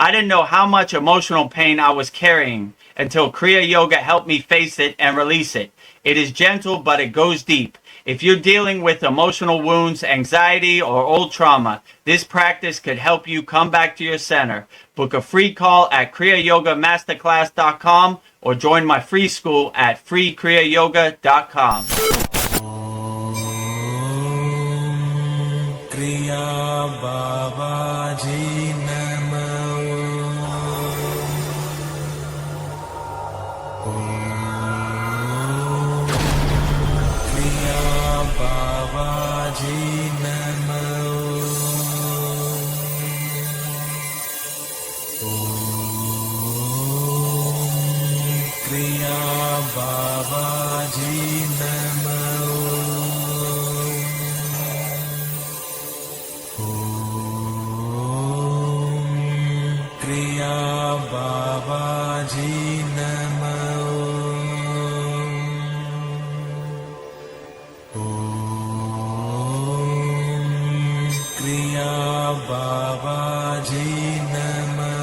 I didn't know how much emotional pain I was carrying until Kriya Yoga helped me face it and release it. It is gentle, but it goes deep. If you're dealing with emotional wounds, anxiety, or old trauma, this practice could help you come back to your center. Book a free call at kriyayogamasterclass.com or join my free school at freekriyayogamasterclass.com. Kriya Babaji Namo. Kriya Babaji Namo. Kriya Babaji Namo. Kriya Babaji Namo. Kriya Babaji Namo.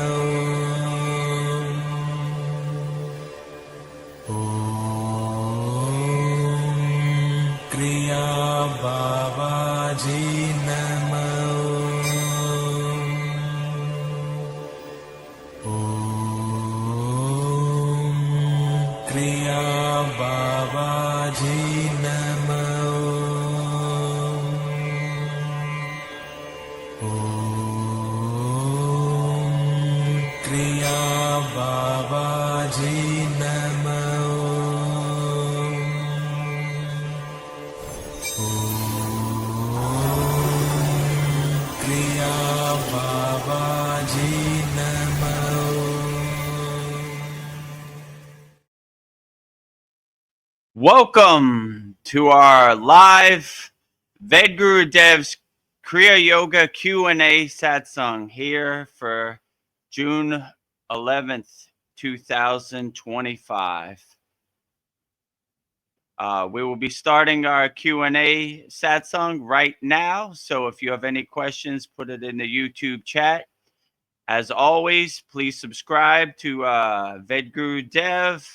Kriya Babaji Namo. Kriya Babaji Namo. Kriya Babaji Namo. Kriya Babaji Namo. Welcome to our live Vedagurudev Kriya Yoga Q&A Satsang here for June 11th, 2025. We will be starting our Q&A Satsang right now. So if you have any questions, put it in the YouTube chat. As always, please subscribe to Vedagurudev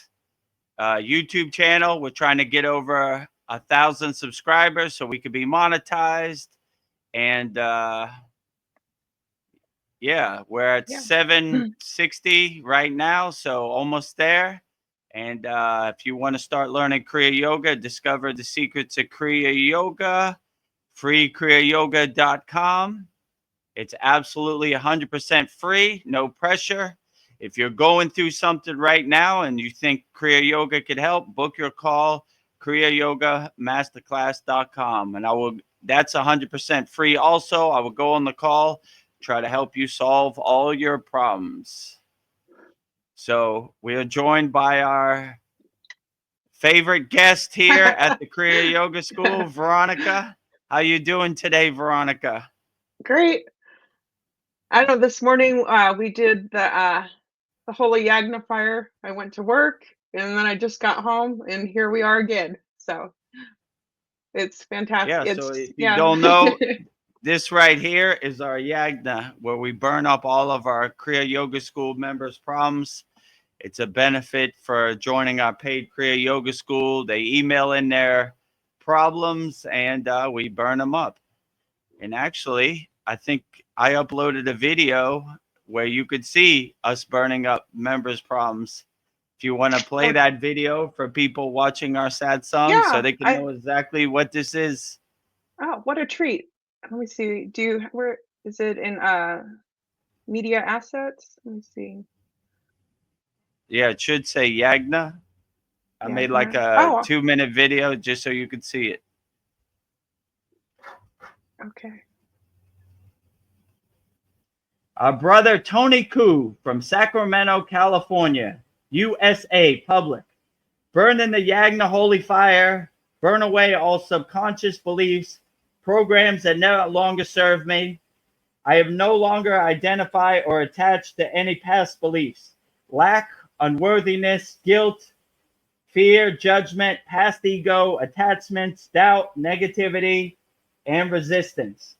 YouTube channel. We're trying to get over 1,000 subscribers so we could be monetized. And yeah, we're at 760 right now, so almost there. And if you want to start learning Kriya Yoga, discover the secrets of Kriya Yoga, freekriyayogamasterclass.com. It's absolutely 100% free, no pressure. If you're going through something right now and you think Kriya Yoga could help, book your call, kriyayogamasterclass.com. And that's 100% free. Also, I will go on the call, try to help you solve all your problems. So we are joined by our favorite guest here at the Kriya Yoga School, Veronica. How you doing today, Veronica? Great. I know this morning we did the Holy Yagna fire. I went to work and then I just got home and here we are again. So it's fantastic. Yeah, so if you don't know, this right here is our Yagna, where we burn up all of our Kriya Yoga School members' problems. It's a benefit for joining our paid Kriya Yoga School. They email in their problems and we burn them up. And actually, I think I uploaded a video where you could see us burning up members' problems. If you want to play that video for people watching our satsang so they can know exactly what this is. Oh, what a treat. Let me see. Where is it in media assets? Let me see. Yeah, it should say Yagna. I made like a 2-minute video just so you could see it. Okay. Our brother Tony Koo from Sacramento, California, USA, public. Burn in the Yagna holy fire. Burn away all subconscious beliefs, programs that no longer serve me. I have no longer identified or attached to any past beliefs. Lack, unworthiness, guilt, fear, judgment, past ego, attachments, doubt, negativity, and resistance.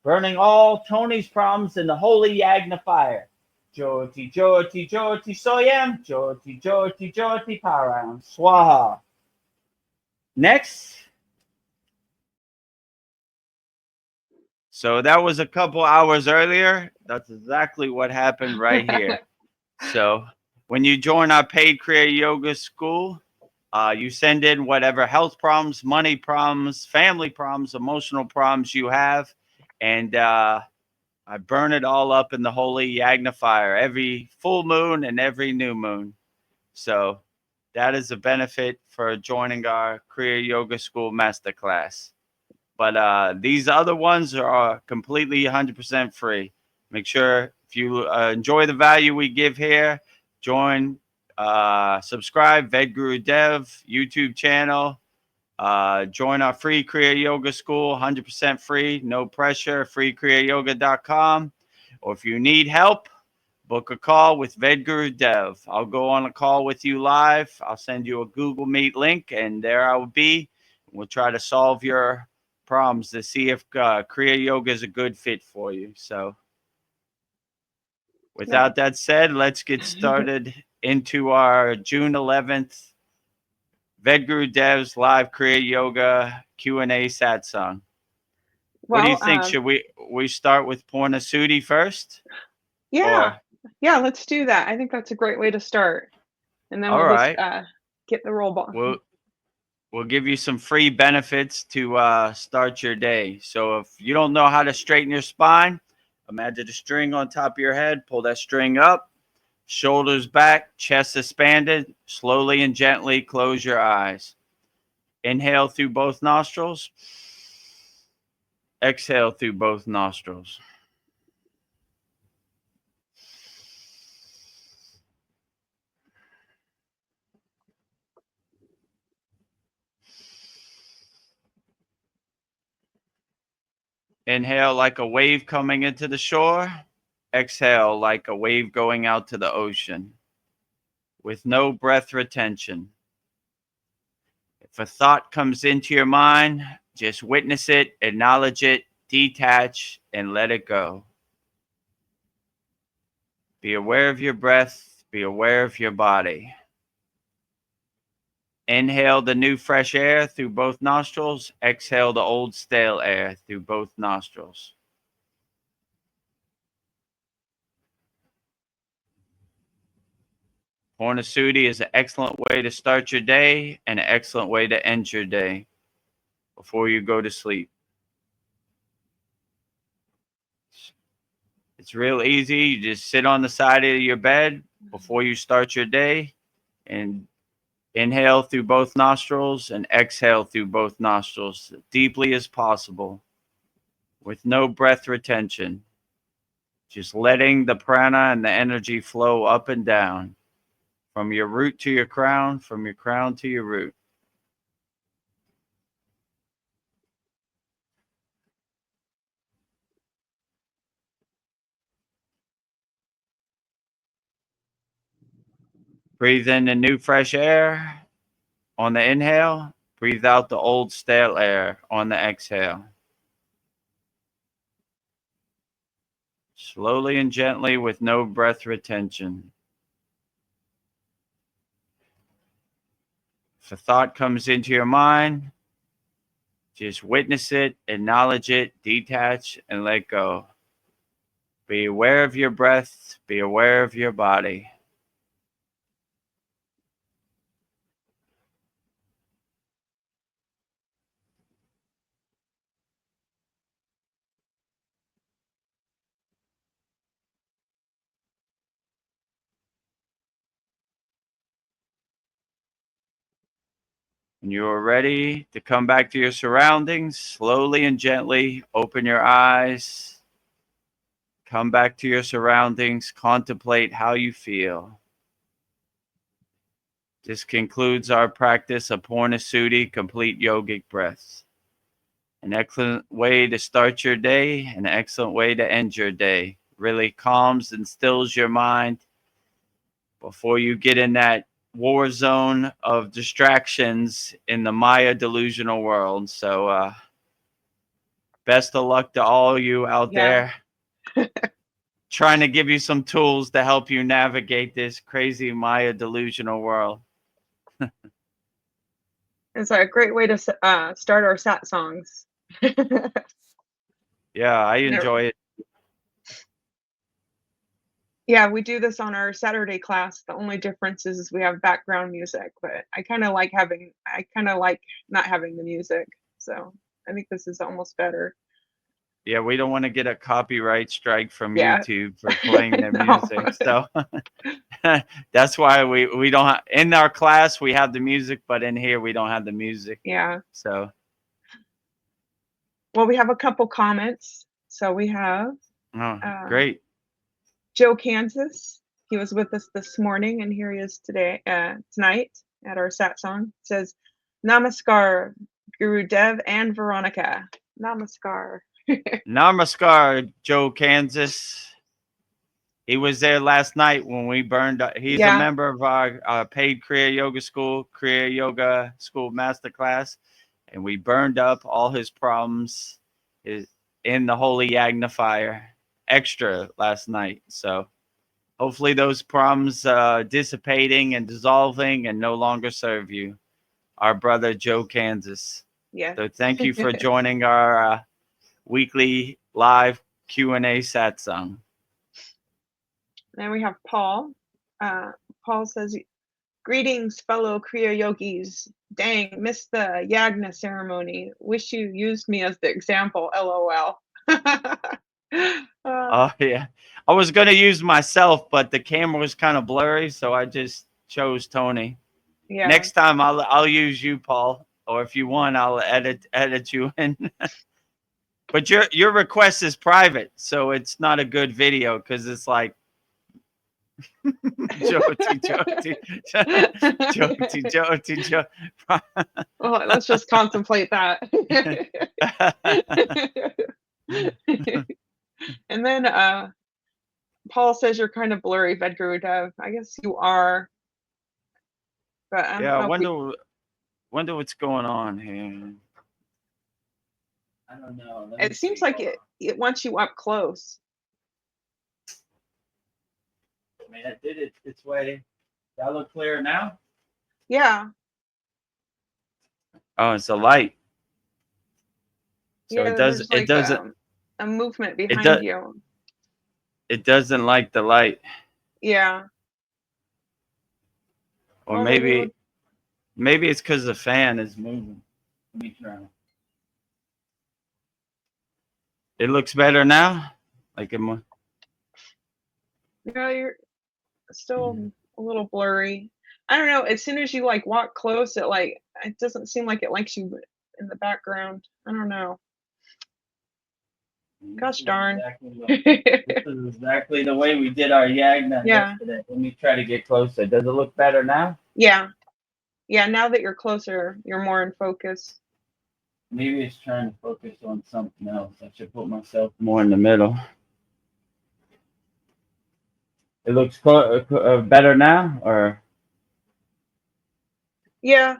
Burning all Tony's problems in the holy Yagna fire. Jyoti, Jyoti, Jyoti, Soyam. Jyoti, Jyoti, Jyoti, Param. Swaha. Next. So that was a couple hours earlier. That's exactly what happened right here. So when you join our paid Kriya Yoga school, you send in whatever health problems, money problems, family problems, emotional problems you have, and I burn it all up in the holy Yagna fire every full moon and every new moon. So that is a benefit for joining our Kriya Yoga School Masterclass. But these other ones are completely 100% free. Make sure if you enjoy the value we give here, join, subscribe, Vedagurudev YouTube channel. Join our free Kriya Yoga School, 100% free, no pressure, freekriyayoga.com. Or if you need help, book a call with Vedagurudev. I'll go on a call with you live. I'll send you a Google Meet link, and there I will be. We'll try to solve your problems to see if Kriya Yoga is a good fit for you. So without that said, let's get started into our June 11th Vedgurudev's live Kriya Yoga Q&A Satsang. What do you think? Should we start with Purna Sudhi first? Yeah. Yeah, let's do that. I think that's a great way to start. And then we'll just get the roll ball. We'll give you some free benefits to start your day. So if you don't know how to straighten your spine, imagine a string on top of your head. Pull that string up, shoulders back, chest expanded. Slowly and gently close your eyes. Inhale through both nostrils. Exhale through both nostrils. Inhale like a wave coming into the shore. Exhale like a wave going out to the ocean with no breath retention. If a thought comes into your mind, just witness it, acknowledge it, detach, and let it go. Be aware of your breath. Be aware of your body. Inhale the new fresh air through both nostrils. Exhale the old stale air through both nostrils. Purna Sudhi is an excellent way to start your day and an excellent way to end your day before you go to sleep. It's real easy. You just sit on the side of your bed before you start your day and inhale through both nostrils and exhale through both nostrils as deeply as possible with no breath retention. Just letting the prana and the energy flow up and down from your root to your crown, from your crown to your root. Breathe in the new fresh air on the inhale. Breathe out the old stale air on the exhale. Slowly and gently with no breath retention. If a thought comes into your mind, just witness it, acknowledge it, detach, and let go. Be aware of your breath. Be aware of your body. When you are ready to come back to your surroundings, slowly and gently open your eyes. Come back to your surroundings. Contemplate how you feel. This concludes our practice of Purna Sudhi, complete yogic breaths. An excellent way to start your day, an excellent way to end your day. Really calms and stills your mind before you get in that war zone of distractions in the Maya delusional world. So best of luck to all you out there. trying to give you some tools to help you navigate this crazy Maya delusional world. It's a great way to start our satsangs. Yeah, I enjoy it. Yeah, we do this on our Saturday class. The only difference is we have background music, but I kind of like not having the music. So I think this is almost better. Yeah, we don't want to get a copyright strike from Yeah. YouTube for playing their No. music. So that's why we don't in our class we have the music, but in here we don't have the music. Yeah. So Well, we have a couple comments. So we have great. Joe Kansas. He was with us this morning, and here he is tonight at our satsang. It says, "Namaskar, Gurudev and Veronica. Namaskar." Namaskar, Joe Kansas. He was there last night when we burned up. He's a member of our paid Kriya Yoga School, Kriya Yoga School Masterclass, and we burned up all his problems in the Holy Yagna fire extra last night. So hopefully those problems dissipating and dissolving and no longer serve you. Our brother Joe Kansas. Yeah. So thank you for joining our weekly live Q&A satsang. Then we have Paul. Paul says, "Greetings, fellow Kriya yogis. Dang, missed the Yagna ceremony. Wish you used me as the example. LOL." Oh yeah, I was gonna use myself, but the camera was kind of blurry, so I just chose Tony. Yeah. Next time I'll use you, Paul, or if you want, I'll edit you in. But your request is private, so it's not a good video because it's like Joti. Well, let's just contemplate that. And then Paul says you're kind of blurry, Vedagurudev. I guess you are. But yeah, I wonder what's going on here. I don't know. It seems like it wants you up close. I mean, I did it this way. Does that look clear now? Yeah. Oh, it's a light. So yeah, it does. Like it doesn't. A movement behind you. It doesn't like the light. Yeah. Or maybe it's because the fan is moving. Let me try. It looks better now. Like it. Yeah, you're still a little blurry. I don't know. As soon as you like walk close, it doesn't seem like it likes you in the background. I don't know. Gosh darn. This is exactly the way we did our Yagna yesterday. Let me try to get closer. Does it look better now? Yeah. Yeah, now that you're closer, you're more in focus. Maybe it's trying to focus on something else. I should put myself more in the middle. It looks better now, or? Yeah.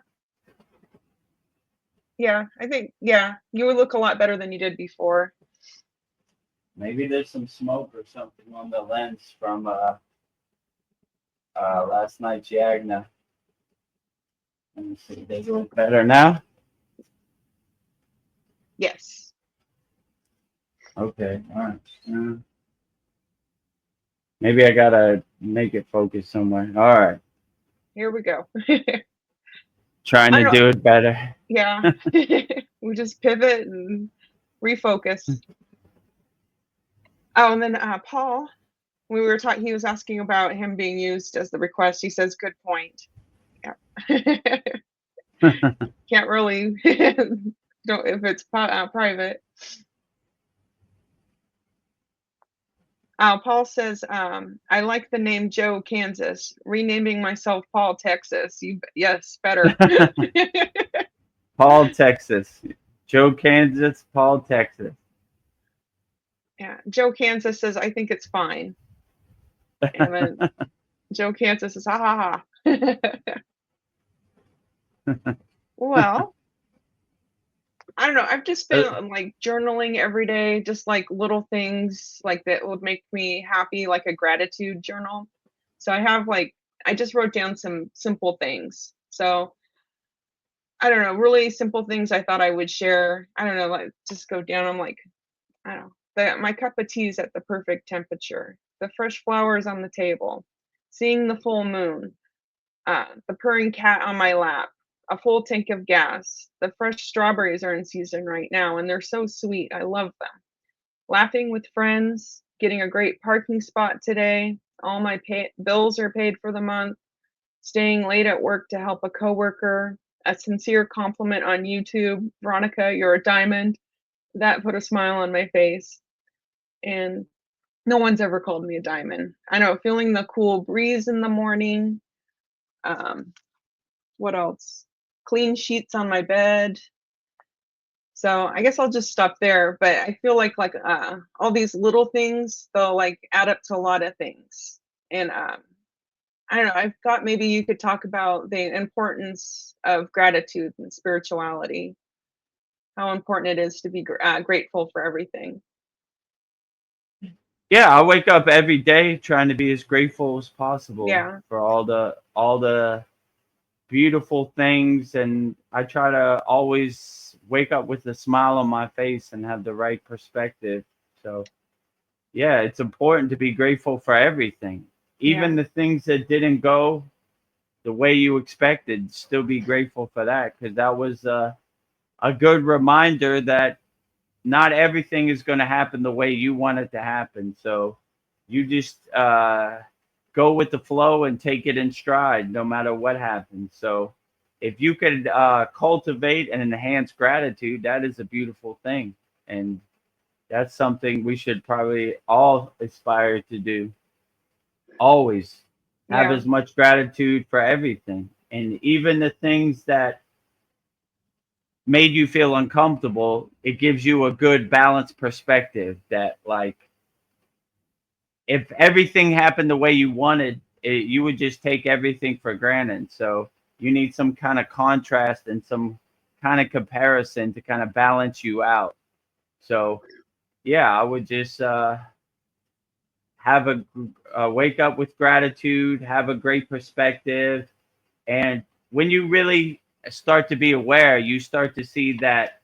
Yeah, I think, you would look a lot better than you did before. Maybe there's some smoke or something on the lens from last night's Yagna. Let me see. Does it look better now? Yes. Okay. All right. Maybe I gotta make it focus somewhere. All right. Here we go. Trying to do it better. Yeah. We just pivot and refocus. Oh, and then Paul, we were talking, he was asking about him being used as the request. He says, "Good point." Yeah. Can't really, don't if it's private. Paul says, "I like the name Joe Kansas. Renaming myself Paul Texas. Yes, better." Paul Texas. Joe Kansas, Paul Texas. Yeah, Joe Kansas says, "I think it's fine." And then Joe Kansas says, "Ha ha ha." Well, I don't know. I've just Uh, been like journaling every day, just like little things like that would make me happy, like a gratitude journal. So I have like I just wrote down some simple things. So I don't know, really simple things I thought I would share. I don't know, like just go down. I'm like, I don't know. My cup of tea is at the perfect temperature. The fresh flowers on the table. Seeing the full moon. The purring cat on my lap, a full tank of gas. The fresh strawberries are in season right now, and they're so sweet. I love them. Laughing with friends, getting a great parking spot today. All my bills are paid for the month. Staying late at work to help a coworker. A sincere compliment on YouTube. Veronica, you're a diamond. That put a smile on my face. And no one's ever called me a diamond. I know, feeling the cool breeze in the morning. Um, What else? Clean sheets on my bed. So I guess I'll just stop there, but I feel like all these little things, they'll like add up to a lot of things. And I don't know, I thought maybe you could talk about the importance of gratitude and spirituality, how important it is to be grateful for everything. yeah, I wake up every day trying to be as grateful as possible Yeah, for all the beautiful things, and I try to always wake up with a smile on my face and have the right perspective. So yeah, it's important to be grateful for everything, yeah, even the things that didn't go the way you expected. Still be grateful for that, because that was a good reminder that not everything is going to happen the way you want it to happen. So you just go with the flow and take it in stride, no matter what happens. So if you could cultivate and enhance gratitude, that is a beautiful thing. And that's something we should probably all aspire to do. Always have yeah, as much gratitude for everything. And even the things that made you feel uncomfortable, it gives you a good balanced perspective that, like, if everything happened the way you wanted it, you would just take everything for granted. So you need some kind of contrast and some kind of comparison to kind of balance you out. So yeah, I would just have a wake up with gratitude, have a great perspective, and when you really start to be aware, you start to see that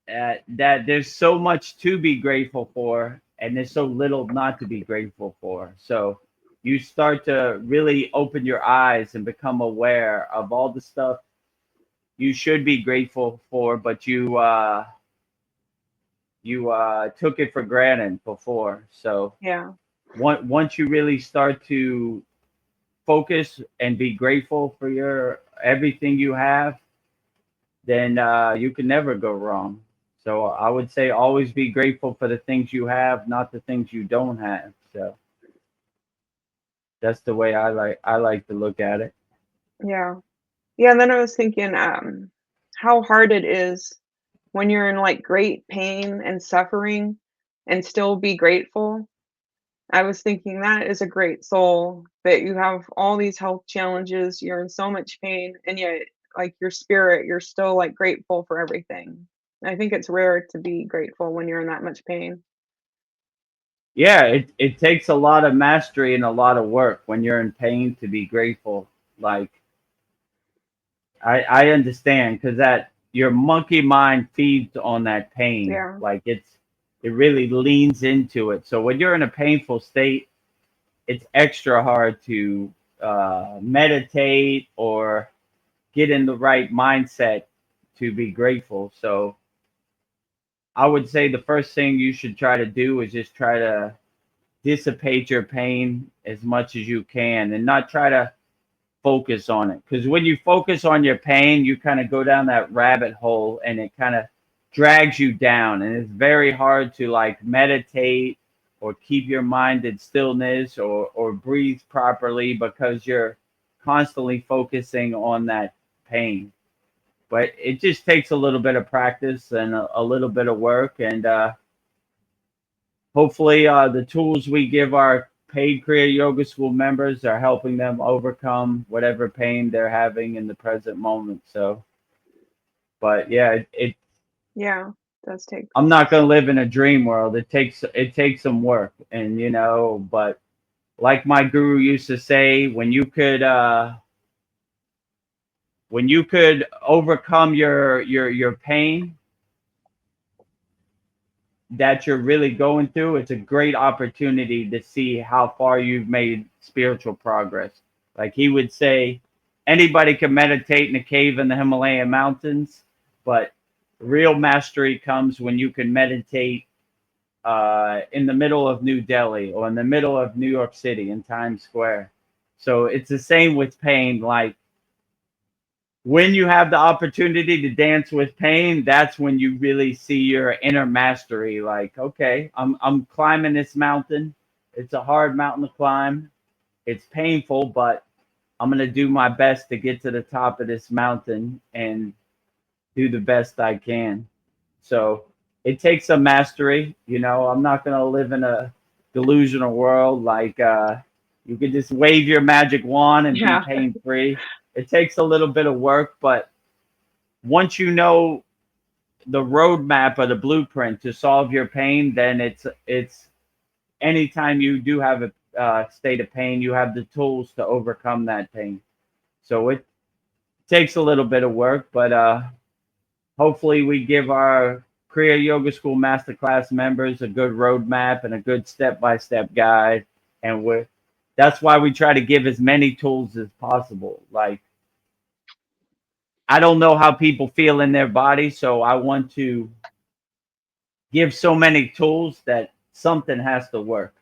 that there's so much to be grateful for, and there's so little not to be grateful for. So you start to really open your eyes and become aware of all the stuff you should be grateful for, but you took it for granted before. So yeah, once you really start to focus and be grateful for your everything you have, then you can never go wrong. So I would say always be grateful for the things you have, not the things you don't have. So that's the way I like to look at it. yeah. Yeah, and then I was thinking, how hard it is when you're in like great pain and suffering and still be grateful. I was thinking that is a great soul that you have all these health challenges, you're in so much pain, and yet, like your spirit, you're still like grateful for everything. I think it's rare to be grateful when you're in that much pain. Yeah, it takes a lot of mastery and a lot of work when you're in pain to be grateful. Like I understand, because that your monkey mind feeds on that pain. Yeah, Like it really leans into it. So when you're in a painful state, it's extra hard to meditate or get in the right mindset to be grateful. So I would say the first thing you should try to do is just try to dissipate your pain as much as you can, and not try to focus on it. Because when you focus on your pain, you kind of go down that rabbit hole, and it kind of drags you down. And it's very hard to like meditate or keep your mind in stillness, or breathe properly, because you're constantly focusing on that pain. But it just takes a little bit of practice and a little bit of work, and hopefully the tools we give our paid Kriya Yoga School members are helping them overcome whatever pain they're having in the present moment. So But yeah, Yeah, it does take. I'm not gonna live in a dream world. It takes some work, and but like my guru used to say, when you could overcome your pain that you're really going through, it's a great opportunity to see how far you've made spiritual progress. Like he would say, anybody can meditate in a cave in the Himalayan mountains, but real mastery comes when you can meditate in the middle of New Delhi or in the middle of New York City in Times Square. So it's the same with pain. Like when you have the opportunity to dance with pain, that's when you really see your inner mastery. Like, okay, I'm climbing this mountain. It's a hard mountain to climb. It's painful, but I'm gonna do my best to get to the top of this mountain and do the best I can. So it takes some mastery. I'm not gonna live in a delusional world like you could just wave your magic wand and be Yeah. pain free. It takes a little bit of work, but once you know the roadmap or the blueprint to solve your pain, then it's anytime you do have a state of pain, you have the tools to overcome that pain. So it takes a little bit of work, but hopefully we give our Kriya Yoga School Masterclass members a good roadmap and a good step-by-step guide. And that's why we try to give as many tools as possible. Like, I don't know how people feel in their body, so I want to give so many tools that something has to work.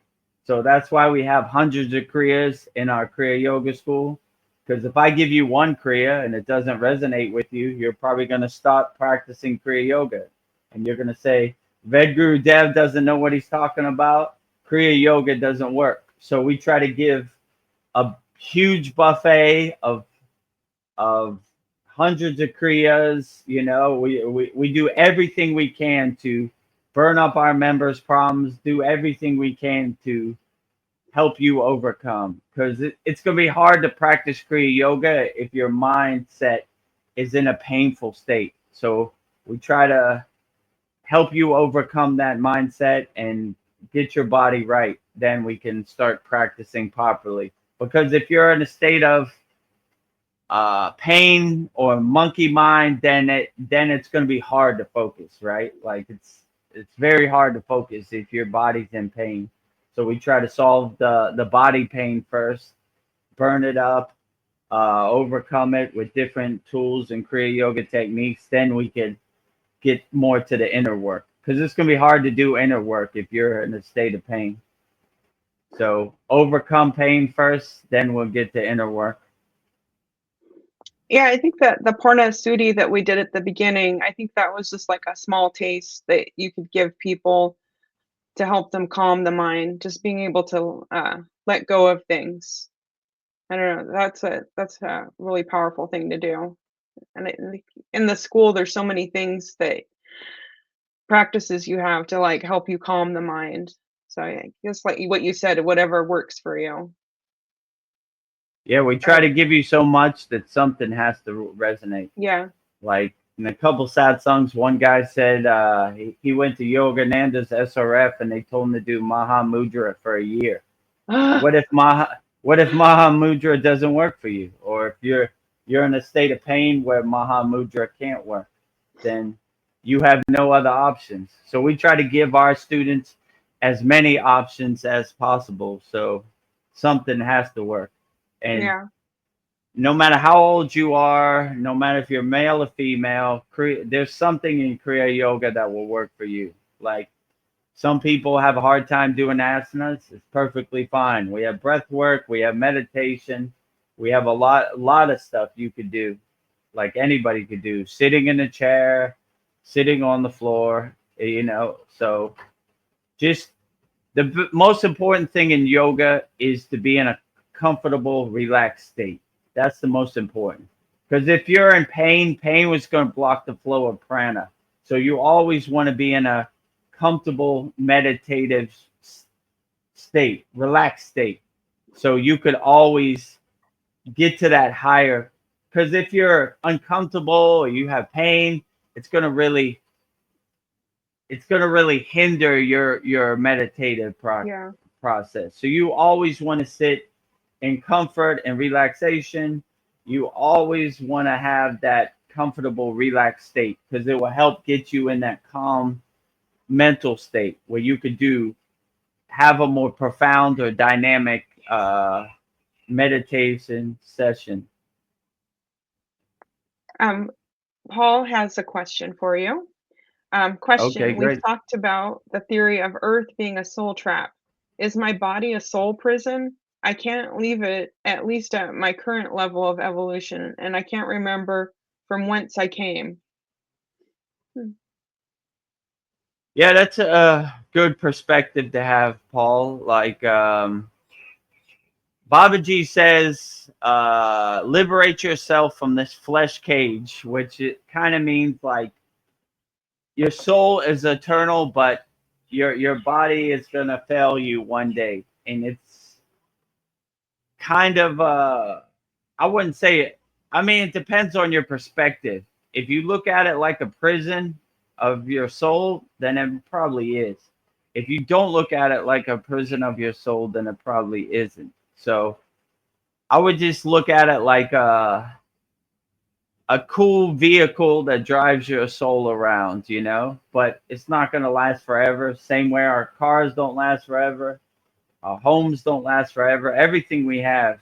So that's why we have hundreds of Kriyas in our Kriya Yoga School. Because if I give you one Kriya and it doesn't resonate with you, you're probably going to stop practicing Kriya Yoga. And you're going to say, Vedagurudev doesn't know what he's talking about. Kriya Yoga doesn't work. So we try to give a huge buffet of hundreds of Kriyas. We do everything we can to burn up our members' problems, do everything we can to help you overcome, because it's going to be hard to practice Kriya Yoga if your mindset is in a painful state. So we try to help you overcome that mindset and get your body right. Then we can start practicing properly. Because if you're in a state of pain or monkey mind, then it's going to be hard to focus, right? Like it's very hard to focus if your body's in pain. So we try to solve the body pain first, burn it up, overcome it with different tools and Kriya Yoga techniques. Then we could get more to the inner work, because it's going to be hard to do inner work if you're in a state of pain. So overcome pain first, then we'll get to inner work. Yeah, I think that the Purna Sudi that we did at the beginning, I think that was just like a small taste that you could give people to help them calm the mind, just being able to let go of things. I don't know. That's a really powerful thing to do. And in the school, there's so many things that practices you have to like help you calm the mind. So I guess like what you said, whatever works for you. Yeah, we try to give you so much that something has to resonate. Yeah. Like in a couple satsangs, one guy said he went to Yogananda's SRF and they told him to do Maha Mudra for a year. What if Maha Mudra doesn't work for you, or if you're in a state of pain where Maha Mudra can't work, then you have no other options. So we try to give our students as many options as possible. So something has to work. And Yeah. no matter how old you are, no matter if you're male or female, there's something in Kriya Yoga that will work for you. Like some people have a hard time doing asanas. It's perfectly fine. We have breath work. We have meditation. We have a lot of stuff you could do, like anybody could do. Sitting in a chair, sitting on the floor, So just the most important thing in yoga is to be in a comfortable, relaxed state. That's the most important. Because if you're in pain, pain was going to block the flow of prana. So you always want to be in a comfortable, meditative state, relaxed state. So you could always get to that higher. Because if you're uncomfortable or you have pain, it's going to really hinder your meditative Yeah. process. So you always want to sit in comfort and relaxation. You always want to have that comfortable, relaxed state because it will help get you in that calm mental state where you could have a more profound or dynamic meditation session. Paul has a question for you. Okay, Question: We've great. talked about the theory of Earth being a soul trap. Is my body a soul prison? I can't leave it, at least at my current level of evolution, and I can't remember from whence I came. Hmm. Yeah, that's a good perspective to have, Paul. Like Babaji says, liberate yourself from this flesh cage, which it kind of means like your soul is eternal, but your body is gonna fail you one day, and it's kind of I wouldn't say it. I mean, it depends on your perspective. If you look at it like a prison of your soul, then it probably is. If you don't look at it like a prison of your soul, then it probably isn't. So I would just look at it like a cool vehicle that drives your soul around, but it's not going to last forever. Same way our cars don't last forever, our homes don't last forever. Everything we have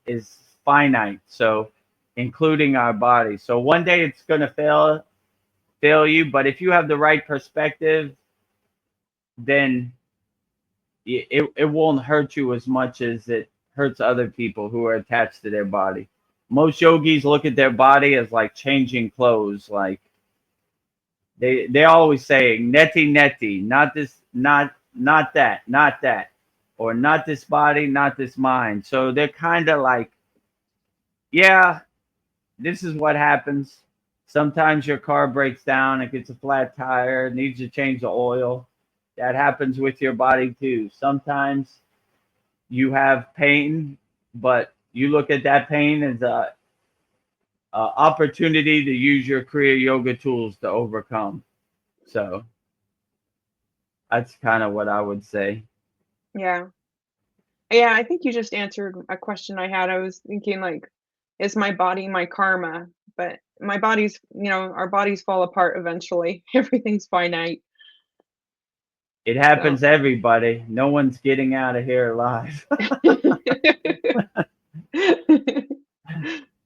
is finite. So including our body. So one day it's going to fail you, but if you have the right perspective, then it won't hurt you as much as it hurts other people who are attached to their body. Most yogis look at their body as like changing clothes. Like they always say neti neti, not this, not that, or not this body, not this mind. So they're kind of like, yeah, this is what happens. Sometimes your car breaks down, it gets a flat tire, needs to change the oil. That happens with your body too. Sometimes you have pain, but you look at that pain as a opportunity to use your Kriya yoga tools to overcome. So that's kind of what I would say. Yeah. Yeah, I think you just answered a question I had. I was thinking like, is my body my karma? But my body's, our bodies fall apart eventually. Everything's finite. It So happens to everybody. No one's getting out of here alive.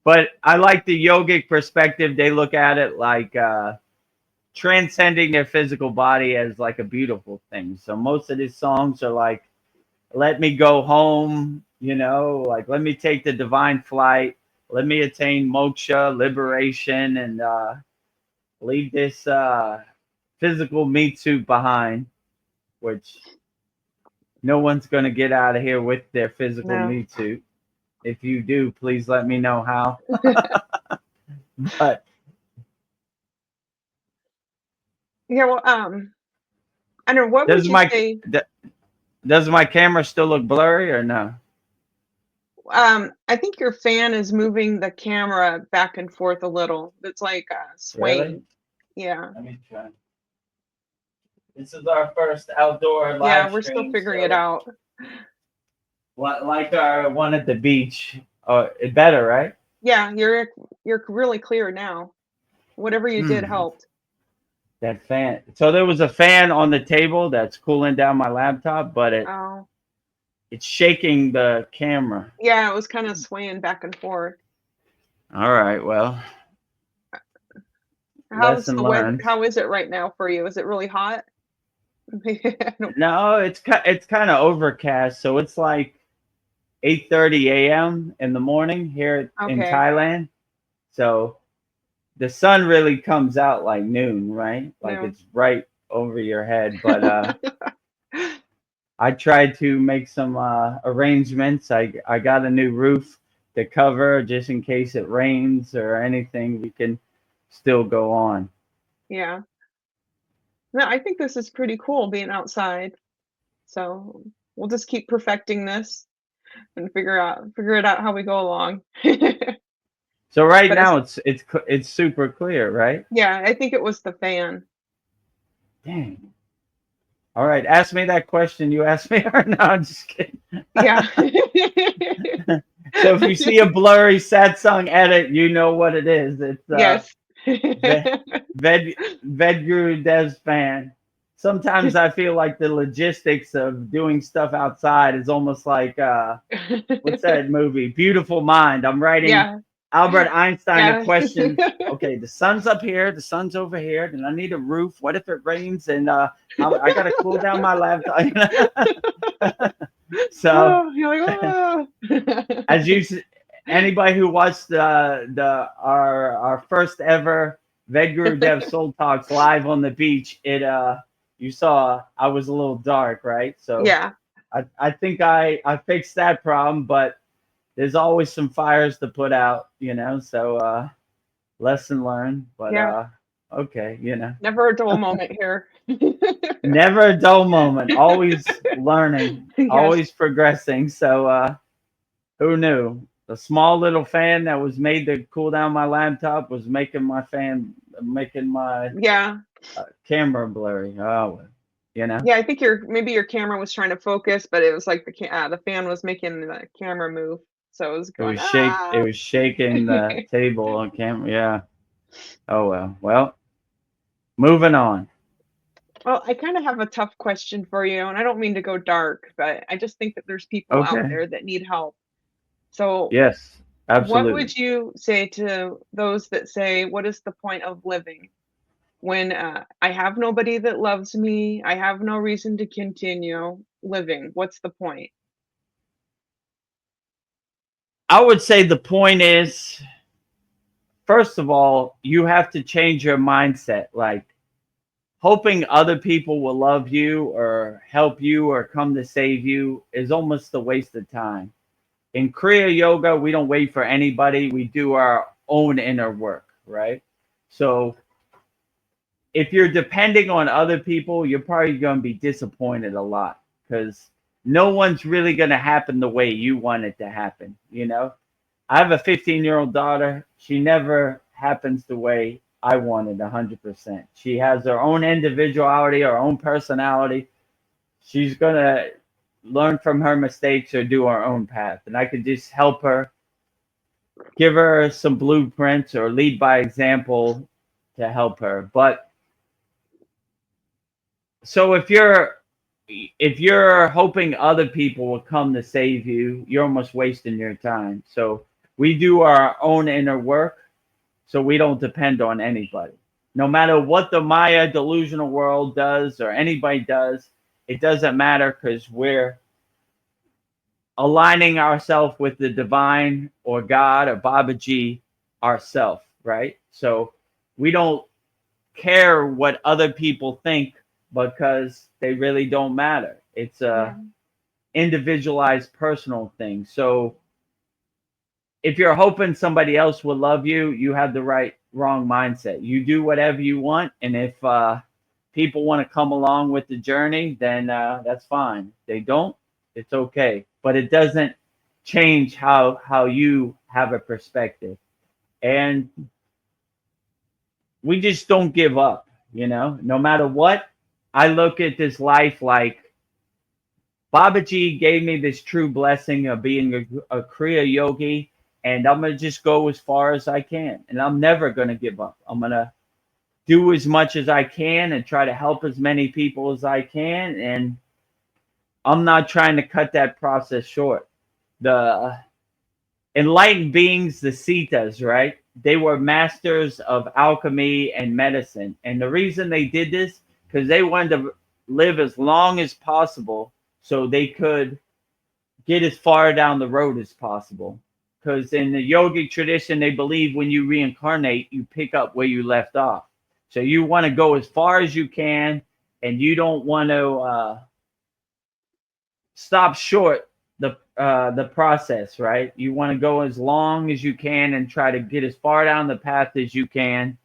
But I like the yogic perspective. They look at it like transcending their physical body as like a beautiful thing. So most of these songs are like, let me go home, like let me take the divine flight, let me attain moksha, liberation, and leave this physical meat suit behind, which no one's going to get out of here with their physical no. meat suit. If you do, please let me know how. But Yeah, well, I don't know, what would does you my say? does my camera still look blurry or no? I think your fan is moving the camera back and forth a little. It's like Really? swaying. Yeah. Let me try. This is our first outdoor Yeah, live we're still stream, figuring it so out. like our one at the beach. Oh, it better, right? Yeah, you're really clear now. Whatever you did Hmm. helped. That fan. So there was a fan on the table that's cooling down my laptop, but Oh. it's shaking the camera. Yeah, it was kind of swaying back and forth. All right, well, How's lesson the weather? learned. How is it right now for you? Is it really hot? I don't- No, it's kind of overcast, so it's like 8:30 a.m. in the morning here in Okay. Thailand. So the sun really comes out like noon, right? Like No. it's right over your head. But I tried to make some arrangements. I got a new roof to cover just in case it rains or anything. We can still go on. Yeah. No, I think this is pretty cool being outside. So we'll just keep perfecting this and figure it out how we go along. So right But now it's super clear, right? yeah, I think it was the fan. Dang. All right, ask me that question you asked me. Or no, I'm just kidding. Yeah. So if you see a blurry Satsang edit, you know what it is. It's Yes. Ved Vedgurudev's fan. Sometimes I feel like the logistics of doing stuff outside is almost like what's that movie? Beautiful Mind. I'm writing Yeah. Albert Einstein a Yeah. question. Okay, the sun's up here, the sun's over here, then I need a roof. What if it rains and how I gotta cool down my laptop? So Oh, you're like, oh. as you anybody who watched our first ever Vedagurudev Soul Talks live on the beach, it you saw I was a little dark, right? So Yeah. I think I fixed that problem, but there's always some fires to put out, so lesson learned. But Yeah. okay, Never a dull moment here. never a dull moment, always learning, Yes. always progressing. So who knew? The small little fan that was made to cool down my laptop was making my Yeah. camera blurry. Oh, Yeah, I think maybe your camera was trying to focus, but it was like the fan was making the camera move. So it was it going, it ah. was shaking the table on camera. Yeah. Oh well. Well, moving on. Well, I kind of have a tough question for you, and I don't mean to go dark, but I just think that there's people out Okay. there that need help. So, Yes. what Absolutely. would you say to those that say, what is the point of living when I have nobody that loves me? I have no reason to continue living. What's the point? I would say the point is, first of all, you have to change your mindset. Like hoping other people will love you or help you or come to save you is almost a waste of time. In Kriya Yoga, we don't wait for anybody. We do our own inner work, right? So if you're depending on other people, you're probably going to be disappointed a lot because no one's really going to happen the way you want it to happen. I have a 15-year-old daughter. She never happens the way I wanted 100%. She has her own individuality, her own personality. She's going to learn from her mistakes or do her own path. And I could just help her, give her some blueprints or lead by example to help her. But so if you're hoping other people will come to save you, you're almost wasting your time. So we do our own inner work so we don't depend on anybody. No matter what the Maya delusional world does or anybody does, it doesn't matter because we're aligning ourselves with the divine or God or Babaji ourself, right? So we don't care what other people think because they really don't matter. It's Yeah. a individualized personal thing. So if you're hoping somebody else will love you, you have the wrong mindset. You do whatever you want, and if people want to come along with the journey, then that's fine. If they don't, it's okay. But it doesn't change how you have a perspective. And we just don't give up. No matter what, I look at this life like Babaji gave me this true blessing of being a Kriya yogi, and I'm going to just go as far as I can. And I'm never going to give up. I'm going to do as much as I can and try to help as many people as I can. And I'm not trying to cut that process short. The enlightened beings, the Cetas, right? They were masters of alchemy and medicine. And the reason they did this, because they wanted to live as long as possible so they could get as far down the road as possible. Because in the yogic tradition, they believe when you reincarnate, you pick up where you left off. So you want to go as far as you can, and you don't want to stop short the process, right? You want to go as long as you can and try to get as far down the path as you can.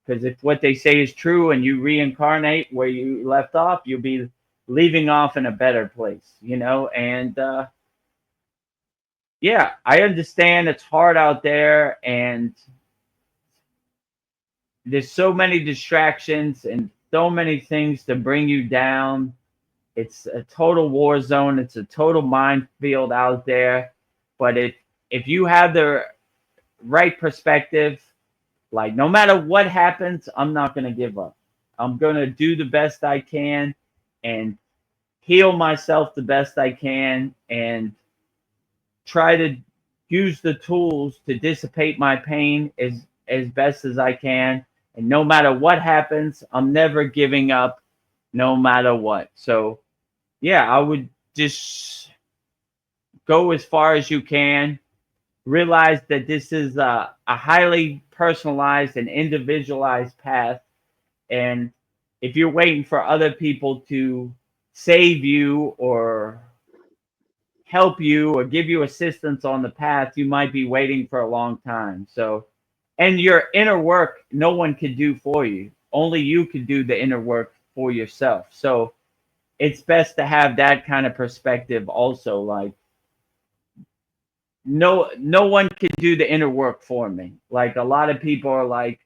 Because if what they say is true and you reincarnate where you left off, you'll be leaving off in a better place, And yeah, I understand it's hard out there, and there's so many distractions and so many things to bring you down. It's a total war zone. It's a total minefield out there. But if you have the right perspective, like no matter what happens, I'm not gonna give up. I'm gonna do the best I can and heal myself the best I can and try to use the tools to dissipate my pain as best as I can. And no matter what happens, I'm never giving up no matter what. So yeah, I would just go as far as you can. Realize that this is a highly personalized and individualized path. And if you're waiting for other people to save you or help you or give you assistance on the path, you might be waiting for a long time. So, and your inner work, no one can do for you. Only you can do the inner work for yourself. So it's best to have that kind of perspective also. Like, no one can do the inner work for me. Like a lot of people are like,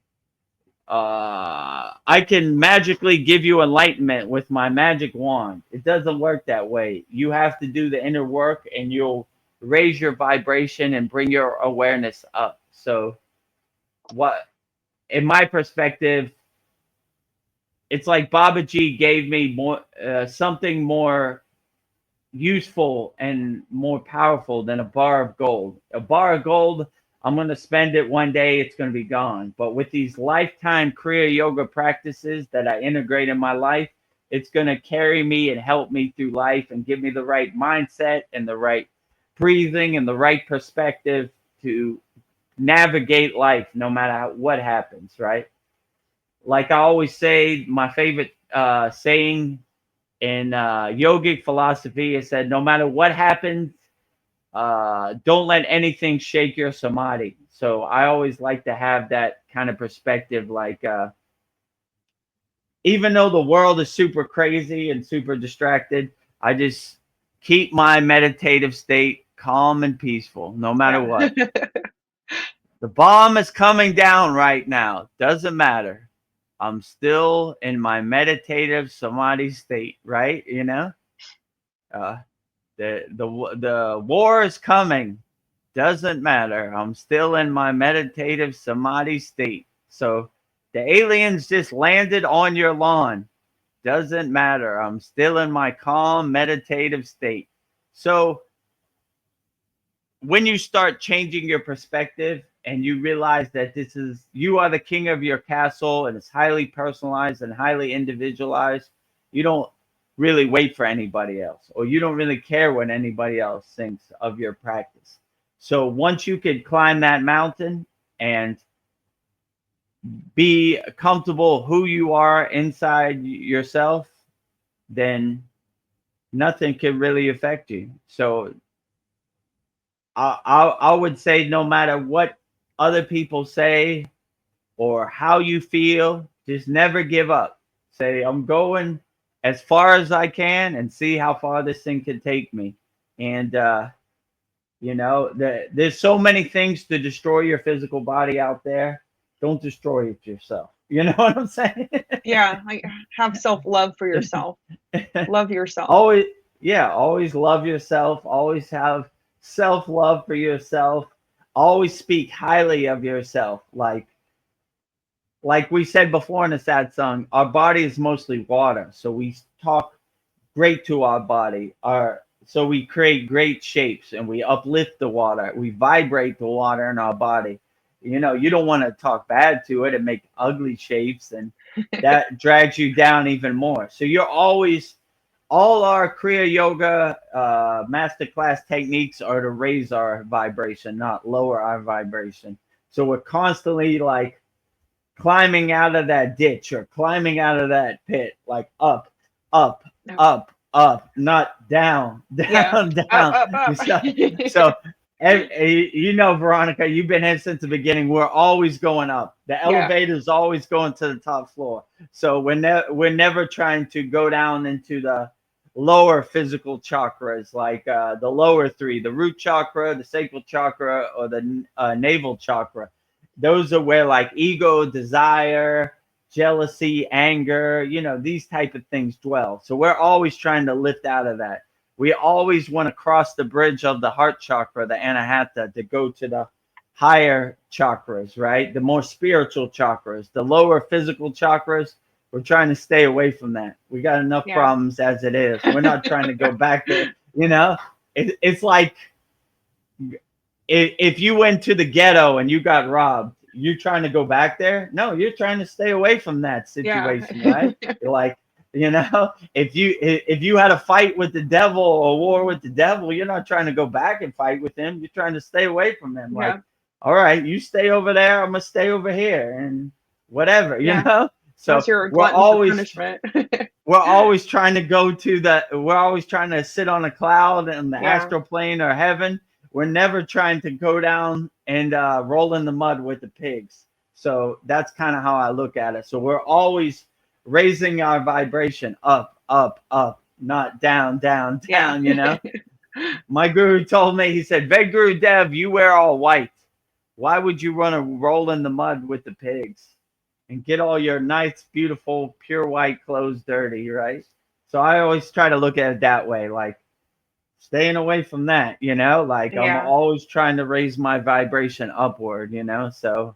I can magically give you enlightenment with my magic wand. It doesn't work that way. You have to do the inner work, and you'll raise your vibration and bring your awareness up. So what, in my perspective, it's like Babaji gave me more something more useful and more powerful than a bar of gold. A bar of gold, I'm going to spend it one day, it's going to be gone. But with these lifetime Kriya Yoga practices that I integrate in my life, it's going to carry me and help me through life and give me the right mindset and the right breathing and the right perspective to navigate life no matter what happens, right? Like I always say, my favorite saying in yogic philosophy is said, no matter what happens, don't let anything shake your samadhi. So I always like to have that kind of perspective. Like, even though the world is super crazy and super distracted, I just keep my meditative state calm and peaceful, no matter what. The bomb is coming down right now. Doesn't matter. I'm still in my meditative samadhi state, right? You know, uh, the war is coming. Doesn't matter. I'm still in my meditative samadhi state. So the aliens just landed on your lawn. Doesn't matter. I'm still in my calm meditative state. So when you start changing your perspective and you realize that this is, you are the king of your castle and it's highly personalized and highly individualized, you don't really wait for anybody else, or you don't really care what anybody else thinks of your practice. So once you can climb that mountain and be comfortable who you are inside yourself, then nothing can really affect you. So I would say no matter what other people say or how you feel, just never give up. Say, I'm going as far as I can and see how far this thing can take me. And, you know, there's so many things to destroy your physical body out there. Don't destroy it yourself. You know what I'm saying? Yeah, like have self-love for yourself. Love yourself. Always, yeah, always love yourself. Always have self-love for yourself. Always speak highly of yourself. Like we said before in the Satsang, our body is mostly water. So we talk great to our body. So we create great shapes and we uplift the water. We vibrate the water in our body. You know, you don't want to talk bad to it and make ugly shapes, and that drags you down even more. So you're always, all our Kriya Yoga Masterclass techniques are to raise our vibration, not lower our vibration. So we're constantly like climbing out of that ditch or climbing out of that pit, like up, up, up, up, not down, down, Yeah. down. Up. So you know, Veronica, you've been here since the beginning. We're always going up. The Yeah. elevator is always going to the top floor. So we're never trying to go down into the lower physical chakras, like the lower three, the root chakra, the sacral chakra, or the navel chakra. Those are where like ego, desire, jealousy, anger, these type of things dwell. So we're always trying to lift out of that. We always want to cross the bridge of the heart chakra, the anahata, to go to the higher chakras, right? The more spiritual chakras. The lower physical chakras, we're trying to stay away from that. We got enough Yeah. problems as it is. We're not trying to go back there. It's like if you went to the ghetto and you got robbed, you're trying to go back there? No, you're trying to stay away from that situation, right? You're like, if you had a fight with the devil or war with the devil, you're not trying to go back and fight with him. You're trying to stay away from him. Yeah. Like, all right, you stay over there, I'm gonna stay over here, and whatever, Yeah. So That's your we're glutton for always punishment. we're always trying to go to we're always trying to sit on a cloud in the Yeah. astral plane or heaven. We're never trying to go down and roll in the mud with the pigs. So that's kind of how I look at it. So we're always raising our vibration up, up, up, not down, down, down, Yeah. My guru told me, he said, Vedagurudev, you wear all white. Why would you want to roll in the mud with the pigs and get all your nice, beautiful, pure white clothes dirty, right? So I always try to look at it that way, like staying away from that, like I'm Yeah. always trying to raise my vibration upward, so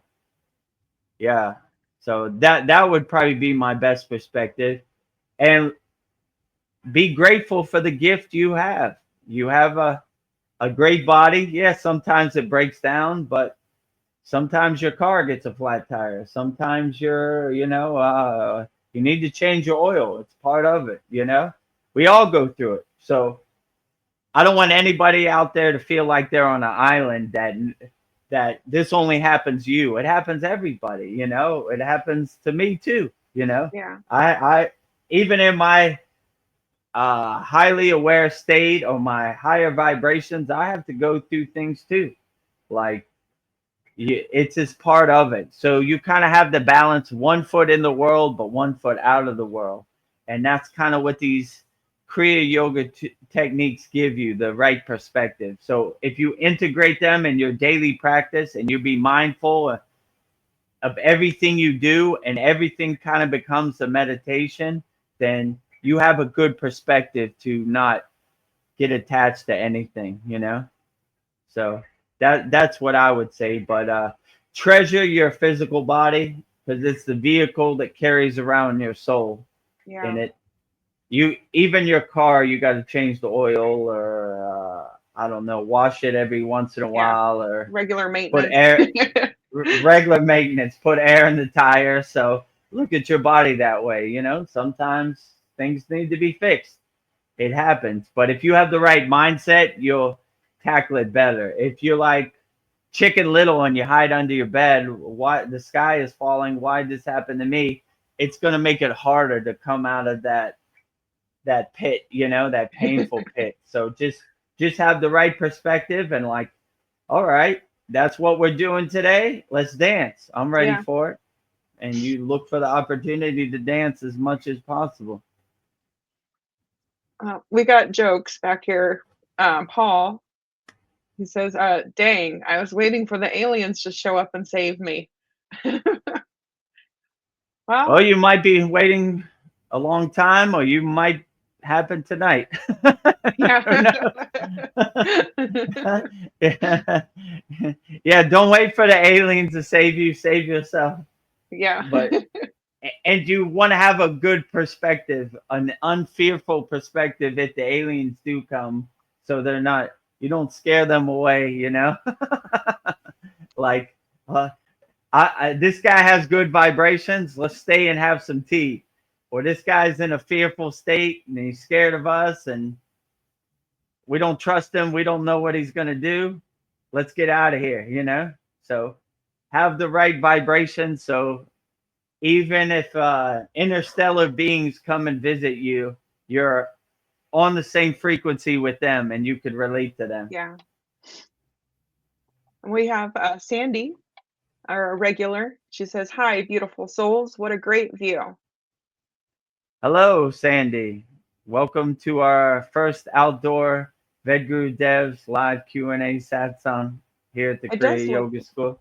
yeah. So that would probably be my best perspective. And be grateful for the gift you have. You have a great body. Yeah, sometimes it breaks down, but sometimes your car gets a flat tire. Sometimes you need to change your oil. It's part of it, We all go through it. So I don't want anybody out there to feel like they're on an island that this only happens to you. It happens to everybody, It happens to me too, Yeah. I even in my highly aware state or my higher vibrations, I have to go through things too. Like it's just part of it. So you kind of have to balance 1 foot in the world, but 1 foot out of the world. And that's kind of what these Kriya yoga techniques give you, the right perspective. So if you integrate them in your daily practice and you be mindful of everything you do and everything kind of becomes a meditation, then you have a good perspective to not get attached to anything, So that's what I would say. But treasure your physical body because it's the vehicle that carries around your soul. Yeah. And even your car, you got to change the oil or I don't know, wash it every once in a while or regular put maintenance. air regular maintenance, put air in the tire. So look at your body that way. Sometimes things need to be fixed. It happens. But if you have the right mindset, you'll tackle it better. If you're like Chicken Little and you hide under your bed, why the sky is falling, why this happened to me, it's going to make it harder to come out of that pit, that painful pit. So just have the right perspective and like, all right, that's what we're doing today. Let's dance. I'm ready for it. And you look for the opportunity to dance as much as possible. We got jokes back here. Paul, he says, dang, I was waiting for the aliens to show up and save me. Well, you might be waiting a long time, or you might happen tonight. Yeah, don't wait for the aliens to save you. Save yourself. Yeah. And you want to have a good perspective, an unfearful perspective if the aliens do come, so you don't scare them away, Like, this guy has good vibrations. Let's stay and have some tea. Or this guy's in a fearful state and he's scared of us and we don't trust him. We don't know what he's going to do. Let's get out of here, So have the right vibration. So even if interstellar beings come and visit you, you're on the same frequency with them and you could relate to them. Yeah. We have Sandy, our regular. She says, hi, beautiful souls. What a great view. Hello, Sandy. Welcome to our first outdoor Vedagurudev live Q&A satsang here at the It does Kriya look, Yoga School.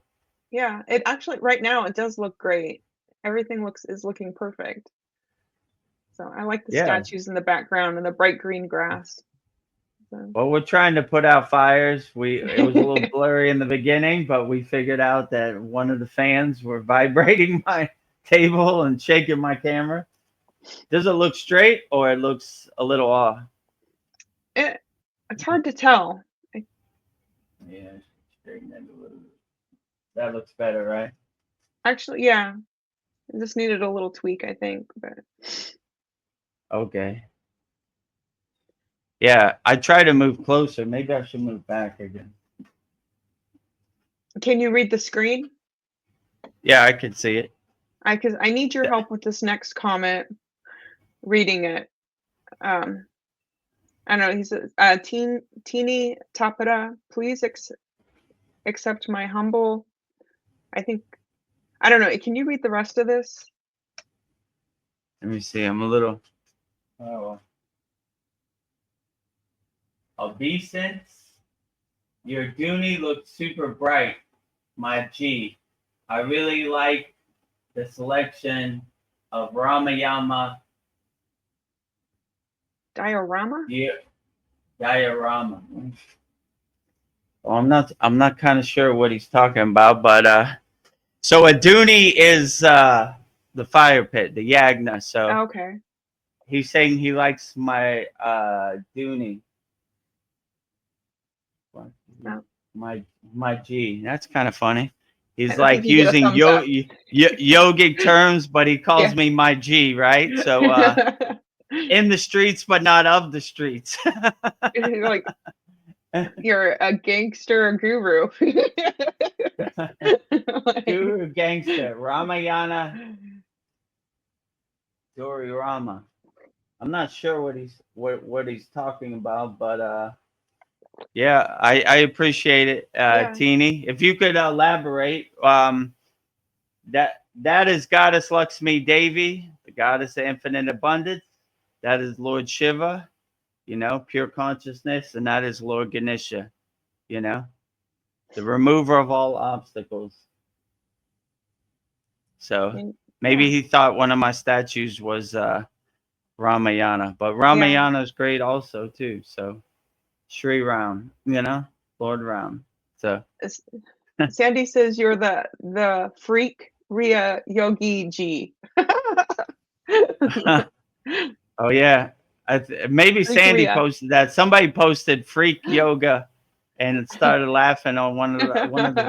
yeah, it actually right now it does look great. Everything is looking perfect. So I like the Yeah. statues in the background and the bright green grass. So. Well, we're trying to put out fires. It was a little blurry in the beginning, but we figured out that one of the fans were vibrating my table and shaking my camera. Does it look straight or it looks a little off? It's hard to tell. Yeah, straighten it a little bit. That looks better, right? Actually, yeah, it just needed a little tweak, I think. But Okay. Yeah, I try to move closer. Maybe I should move back again. can you read the screen? Yeah, I can see it. Because I need your help with this next comment, reading it. I know he says, Teeny Tapara, please accept my humble. I think I don't know. Can you read the rest of this? Let me see. I'm a little. Oh. Obeisance. Your Goonie looks super bright, my G. I really like the selection of Ramayama. Diorama? Yeah, diorama. Well, I'm not kind of sure what he's talking about, but so a Dooney is the fire pit, the Yagna. So Okay. he's saying he likes my Dooney. Oh. My G. That's kind of funny. He's I like think you get a using thumbs up. yogic terms, but he calls Yeah. me my G, right? So in the streets, but not of the streets. Like you're a gangster, a guru. Guru gangster, Ramayana Dorirama. I'm not sure what he's talking about, but yeah, I appreciate it, Yeah. Teeny. If you could elaborate, that is Goddess Lakshmi Devi, the goddess of infinite abundance. That is Lord Shiva, pure consciousness, and that is Lord Ganesha, the remover of all obstacles. So maybe he thought one of my statues was Ramayana, but Ramayana is great also too. So Sri Ram, Lord Ram. So Sandy says you're the freak Ria Yogi G. Oh yeah, maybe Freak Sandy Ria. posted that. Somebody posted freak yoga, and started laughing on one of the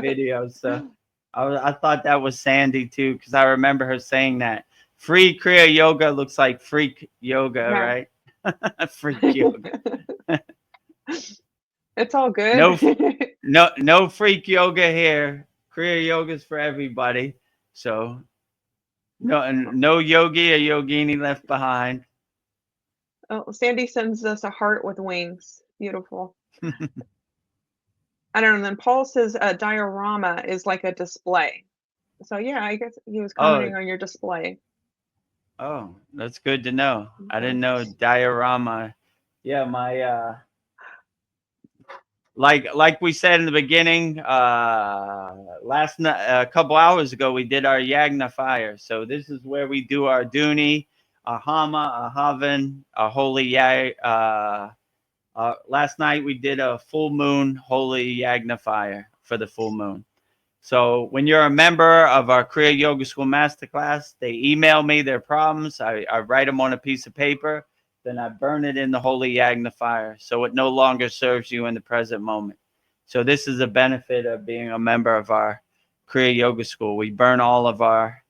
videos. So I thought that was Sandy too, because I remember her saying that free Kriya yoga looks like freak yoga, right? Freak yoga. It's all good. No freak yoga here. Kriya yoga's for everybody. So no yogi or yogini left behind. Oh, Sandy sends us a heart with wings. Beautiful. I don't know. And then Paul says a diorama is like a display. So yeah, I guess he was commenting on your display. Oh, that's good to know. I didn't know diorama. Yeah, my like we said in the beginning, last night, a couple hours ago, we did our Yagna fire. So this is where we do our Duni, a Hama, a Havan, a holy Yag. Last night we did a full moon holy Yagna fire for the full moon. So when you're a member of our Kriya Yoga School Masterclass, they email me their problems. I write them on a piece of paper. Then I burn it in the holy Yagna fire, so it no longer serves you in the present moment. So this is a benefit of being a member of our Kriya Yoga School. We burn all of our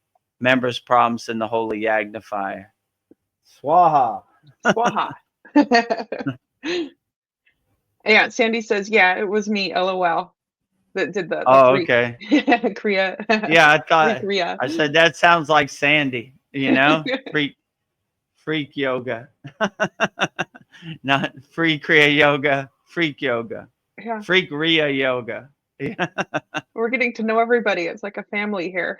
members' problems in the holy Yagna fire. Swaha. Swaha. Yeah, Sandy says, yeah, it was me, LOL, that did the freak. Okay. Kriya. Yeah, I thought Kriya. I said that sounds like Sandy, freak yoga. Not free Kriya yoga, freak yoga. Yeah. Freak Ria yoga. Yeah. We're getting to know everybody. It's like a family here.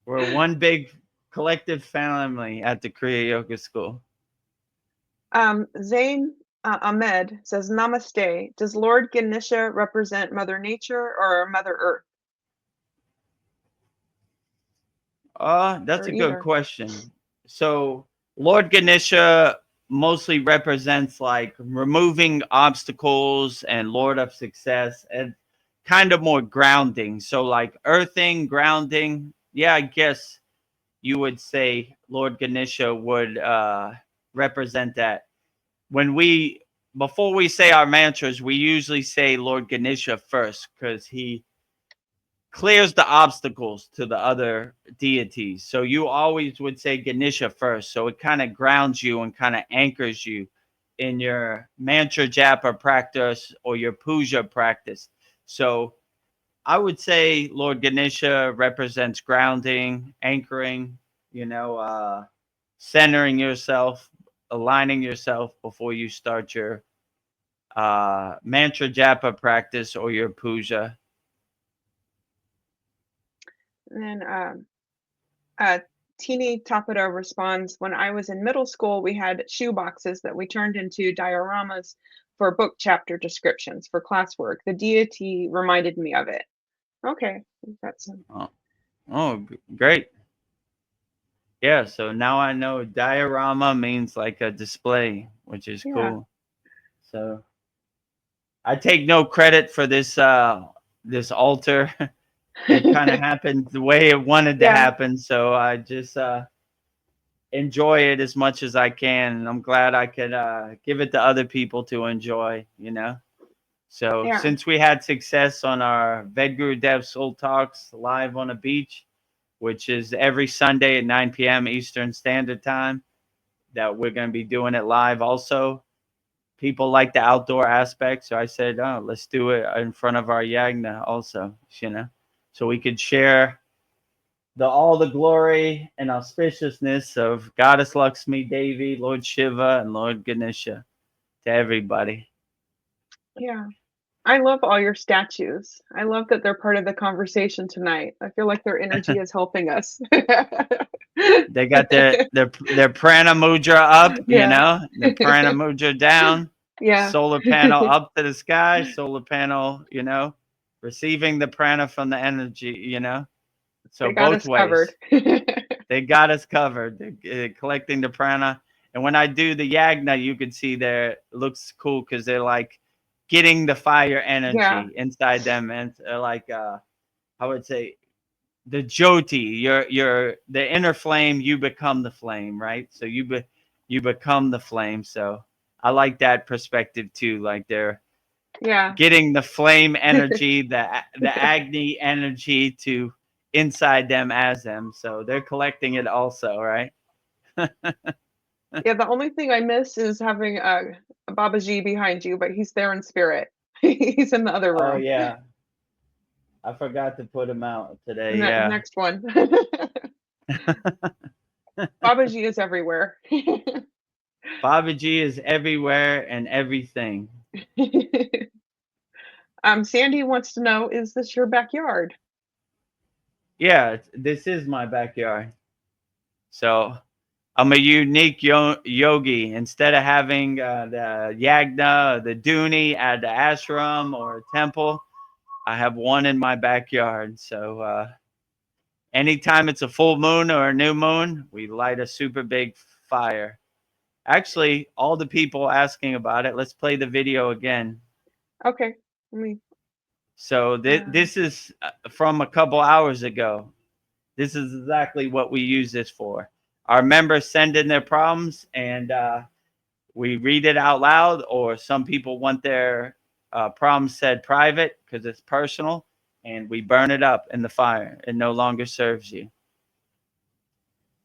We're one big collective family at the Kriya Yoga School. Zain Ahmed says, Namaste. Does Lord Ganesha represent Mother Nature or Mother Earth, That's or a good either? question. So Lord Ganesha mostly represents like removing obstacles and Lord of Success and kind of more grounding. So like earthing, grounding. Yeah, I guess you would say Lord Ganesha would represent that. When we before we say our mantras, we usually say Lord Ganesha first because he clears the obstacles to the other deities. So you always would say Ganesha first. So it kind of grounds you and kind of anchors you in your mantra japa practice or your puja practice. So I would say Lord Ganesha represents grounding, anchoring, centering yourself, aligning yourself before you start your mantra japa practice or your puja. And then uh, Teeny Tapado responds, when I was in middle school, we had shoe boxes that we turned into dioramas for book chapter descriptions for classwork. The deity reminded me of it. Okay, that's Oh, great. Yeah, so now I know diorama means like a display, which is yeah. cool. So I take no credit for this altar. It kind of happened the way it wanted to Yeah, happen, so I just enjoy it as much as I can, and I'm glad I could give it to other people to enjoy. So yeah. since we had success on our Vedagurudev Soul Talks live on a beach, which is every Sunday at 9 p.m. Eastern Standard Time, that we're going to be doing it live also. People like the outdoor aspect, so I said, oh, let's do it in front of our yagna also, so we could share all the glory and auspiciousness of Goddess Lakshmi Devi, Lord Shiva, and Lord Ganesha to everybody. Yeah. I love all your statues. I love that they're part of the conversation tonight. I feel like their energy is helping us. They got their prana mudra up, Yeah. the prana mudra down, Yeah. solar panel up to the sky, solar panel, receiving the prana from the energy. So They got both us covered. ways. They got us covered. They're collecting the prana. And when I do the yagna, you can see there, it looks cool because they're like getting the fire Yeah. energy inside them. And they're like, I would say, the jyoti, you're the inner flame, you become the flame, right? So you become the flame. So I like that perspective too. Like they're Yeah. getting the flame energy, the Agni energy to inside them as them. So they're collecting it also, right? Yeah, the only thing I miss is having Babaji behind you, but he's there in spirit. He's in the other Oh room. yeah. I forgot to put him out today. Yeah. Next one. Babaji is everywhere. Babaji is everywhere and everything. Sandy wants to know, is this your backyard? Yeah, this is my backyard. So I'm a unique yogi. Instead of having the yagna, the duni at the ashram or temple, I have one in my backyard. So anytime it's a full moon or a new moon, we light a super big fire. Actually, all the people asking about it, let's play the video again. Okay. Let me, So this is from a couple hours ago. This is exactly what we use this for. Our members send in their problems and we read it out loud, or some people want their problems said private because it's personal, and we burn it up in the fire. It no longer serves you.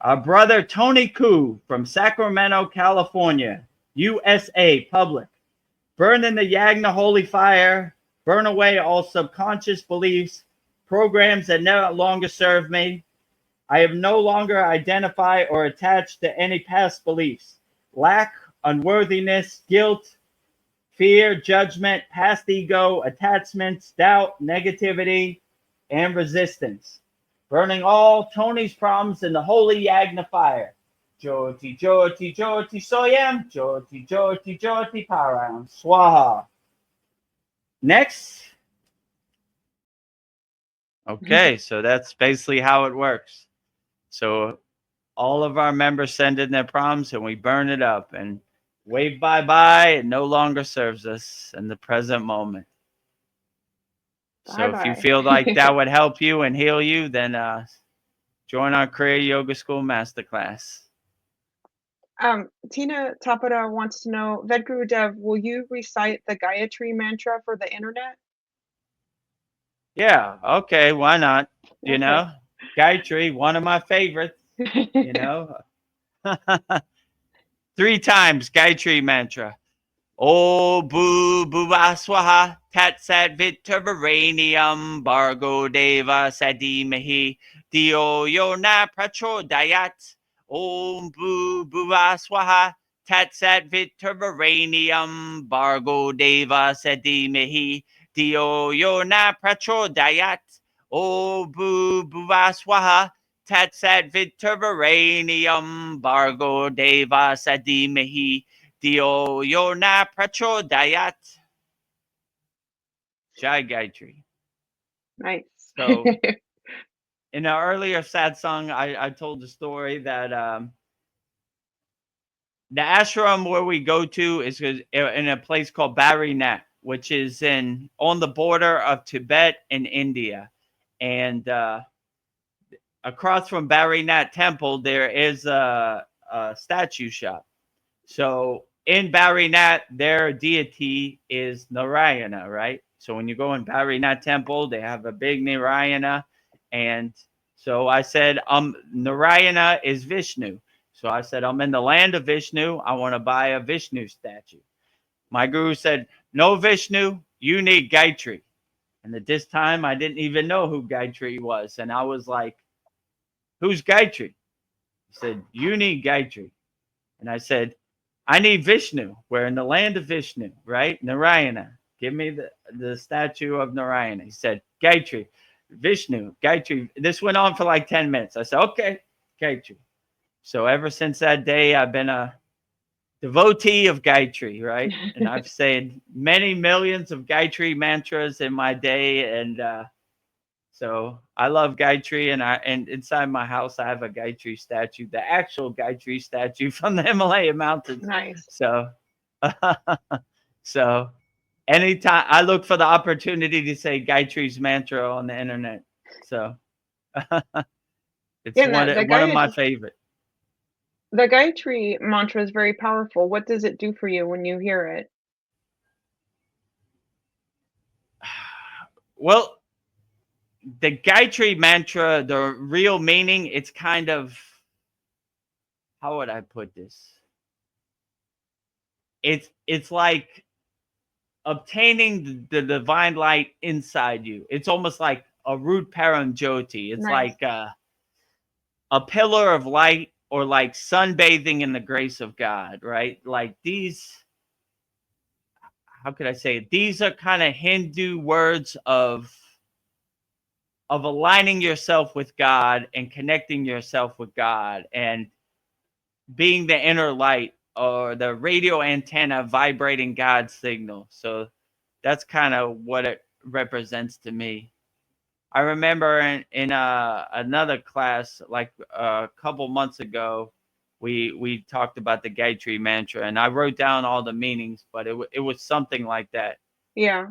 Our brother Tony Koo from Sacramento, California, USA, public. Burn in the Yagna holy fire. Burn away all subconscious beliefs, programs that no longer serve me. I have no longer identified or attached to any past beliefs. Lack, unworthiness, guilt, fear, judgment, past ego, attachments, doubt, negativity, and resistance. Burning all Tony's problems in the holy Yagna fire. Jyoti, Jyoti, Jyoti Soyam, Jyoti, Jyoti, Jyoti Param, Swaha. Next. Okay, so that's basically how it works. So all of our members send in their prompts and we burn it up and wave bye-bye. It no longer serves us in the present moment. So if you Bye-bye. feel like that would help you and heal you, then join our Kriya Yoga School Masterclass. Tina Tapada wants to know, Vedagurudev, will you recite the Gayatri mantra for the internet? Yeah, okay, why not? You Okay. know, Gayatri, one of my favorites, you know. 3 times Gayatri mantra. O boo bhuvaswaha tat sat viturvaranium bargo deva sadimahi dio yo na prachodayat. Om boo bhuvaswaha tat sat viturvaranium bargo deva sadimahi dio yo na prachodayat. O boo bhuvaswaha tat sat viturvaranium bargo deva sadimahi Dio yo na prachodayat. Jai Gayatri. Nice. So in an earlier satsang, I told the story that the ashram where we go to is in a place called Barinat, which is on the border of Tibet and India. And across from Barinat Temple, there is a statue shop. So in Barinat, their deity is Narayana, right? So when you go in Barinat Temple, they have a big Narayana. And so I said, Narayana is Vishnu. So I said, I'm in the land of Vishnu. I want to buy a Vishnu statue. My guru said, no Vishnu, you need Gayatri. And at this time, I didn't even know who Gayatri was. And I was like, who's Gayatri? He said, you need Gayatri. And I said, I need Vishnu. We're in the land of Vishnu, right? Narayana. Give me the statue of Narayana. He said, Gayatri, Vishnu, Gayatri. This went on for like 10 minutes. I said, okay, Gayatri. So ever since that day, I've been a devotee of Gayatri, right? And I've said many millions of Gayatri mantras in my day. And so I love Gayatri, and inside my house I have a Gayatri statue, the actual Gayatri statue from the Himalayan mountains. Nice. So, so anytime I look for the opportunity to say Gayatri's mantra on the internet. So it's one of my favorite. The Gayatri mantra is very powerful. What does it do for you when you hear it? Well, the Gayatri mantra, the real meaning, it's kind of, how would I put this? It's like obtaining the divine light inside you. It's almost like a root param jyoti. It's Nice. like a pillar of light, or like sunbathing in the grace of God, right? Like these, how could I say it? These are kind of Hindu words of aligning yourself with God and connecting yourself with God and being the inner light, or the radio antenna vibrating God's signal. So that's kind of what it represents to me. I remember in another class, like a couple months ago, we talked about the Gayatri mantra, and I wrote down all the meanings, but it was something like that. Yeah.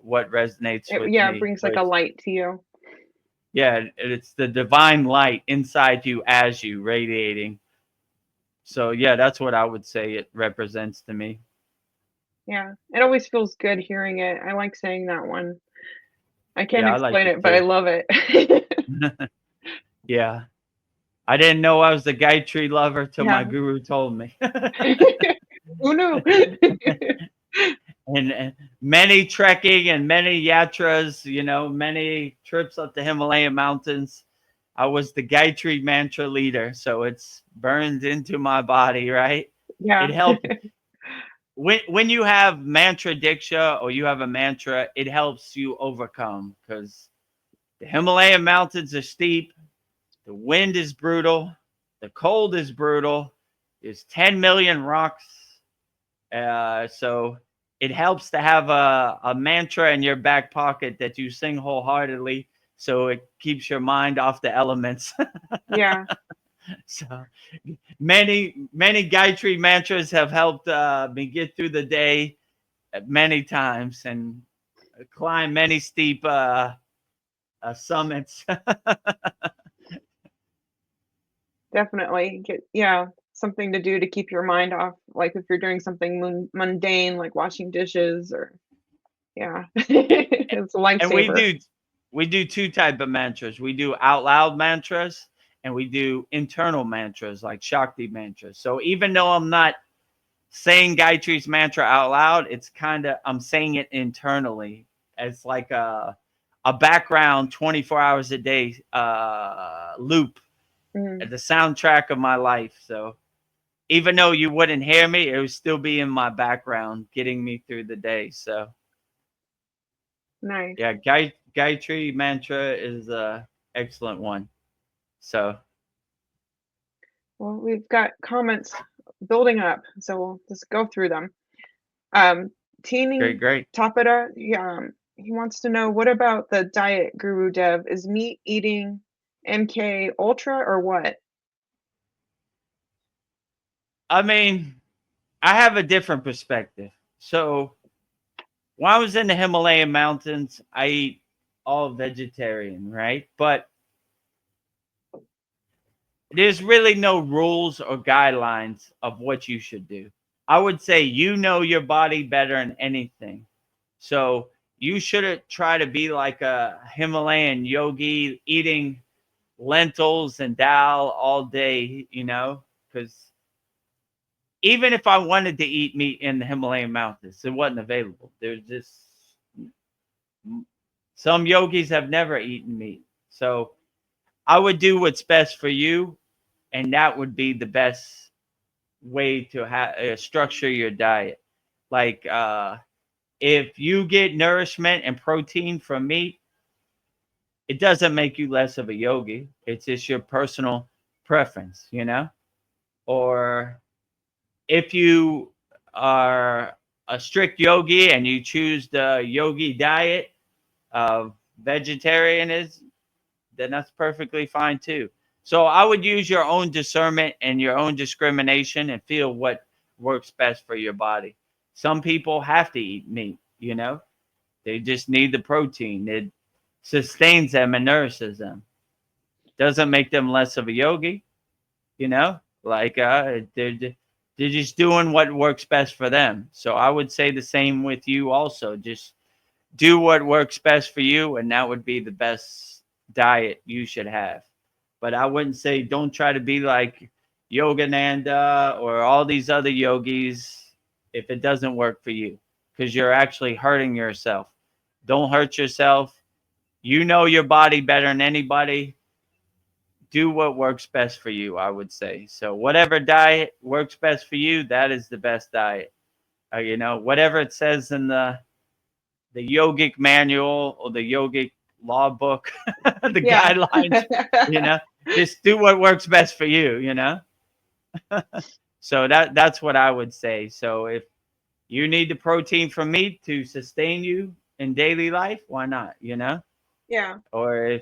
What resonates with me. It brings like a light to you. Yeah, it's the divine light inside you as you radiating. So yeah, that's what I would say it represents to me. Yeah. It always feels good hearing it. I like saying that one. I can't Yeah, I like explain it it, but I too. love it. Yeah. I didn't know I was the Gayatri lover till my Yeah. guru told me. Who knew? And many trekking and many yatras, many trips up the Himalayan mountains. I was the Gayatri mantra leader, so it's burned into my body, right? Yeah. It helped. When you have mantra diksha, or you have a mantra, it helps you overcome, because the Himalayan mountains are steep, the wind is brutal, The cold is brutal. There's 10 million rocks. So it helps to have a mantra in your back pocket that you sing wholeheartedly, so it keeps your mind off the elements. Yeah, So many Gayatri mantras have helped me get through the day many times and climb many steep summits. definitely. Yeah, something to do to keep your mind off, like if you're doing something mundane, like washing dishes or yeah, it's a And lifesaver. we do two type of mantras. We do out loud mantras and we do internal mantras like Shakti mantras. So even though I'm not saying Gayatri's mantra out loud, it's kind of I'm saying it internally. It's like a background 24 hours a day loop Mhm. at the soundtrack of my life. So even though you wouldn't hear me, it would still be in my background getting me through the day. So Nice. yeah, Gayatri mantra is a excellent one. So Well, we've got comments building up, so we'll just go through them. Um, Teeny great. Tapita, he wants to know, what about the diet, Guru Dev? Is meat eating MK Ultra or what? I mean, I have a different perspective. So when I was in the Himalayan mountains, I eat all vegetarian, right? But there's really no rules or guidelines of what you should do. I would say you know your body better than anything. So you shouldn't try to be like a Himalayan yogi eating lentils and dal all day, because even if I wanted to eat meat in the Himalayan mountains, it wasn't available. There's just some yogis have never eaten meat. So I would do what's best for you, and that would be the best way to structure your diet. Like if you get nourishment and protein from meat, it doesn't make you less of a yogi. It's just your personal preference. Or if you are a strict yogi and you choose the yogi diet of vegetarianism, then that's perfectly fine too. So I would use your own discernment and your own discrimination and feel what works best for your body. Some people have to eat meat. They just need the protein. It sustains them and nourishes them. Doesn't make them less of a yogi. Like they're just doing what works best for them. So I would say the same with you also. Just do what works best for you, and that would be the best diet you should have. But I wouldn't say don't try to be like Yogananda or all these other yogis if it doesn't work for you, because you're actually hurting yourself. Don't hurt yourself. You know your body better than anybody. Do what works best for you, I would say. So whatever diet works best for you, that is the best diet. Whatever it says in the yogic manual or the yogic law book, the Yeah. guidelines, just do what works best for you. So that's what I would say. So if you need the protein from meat to sustain you in daily life, why not? Yeah. Or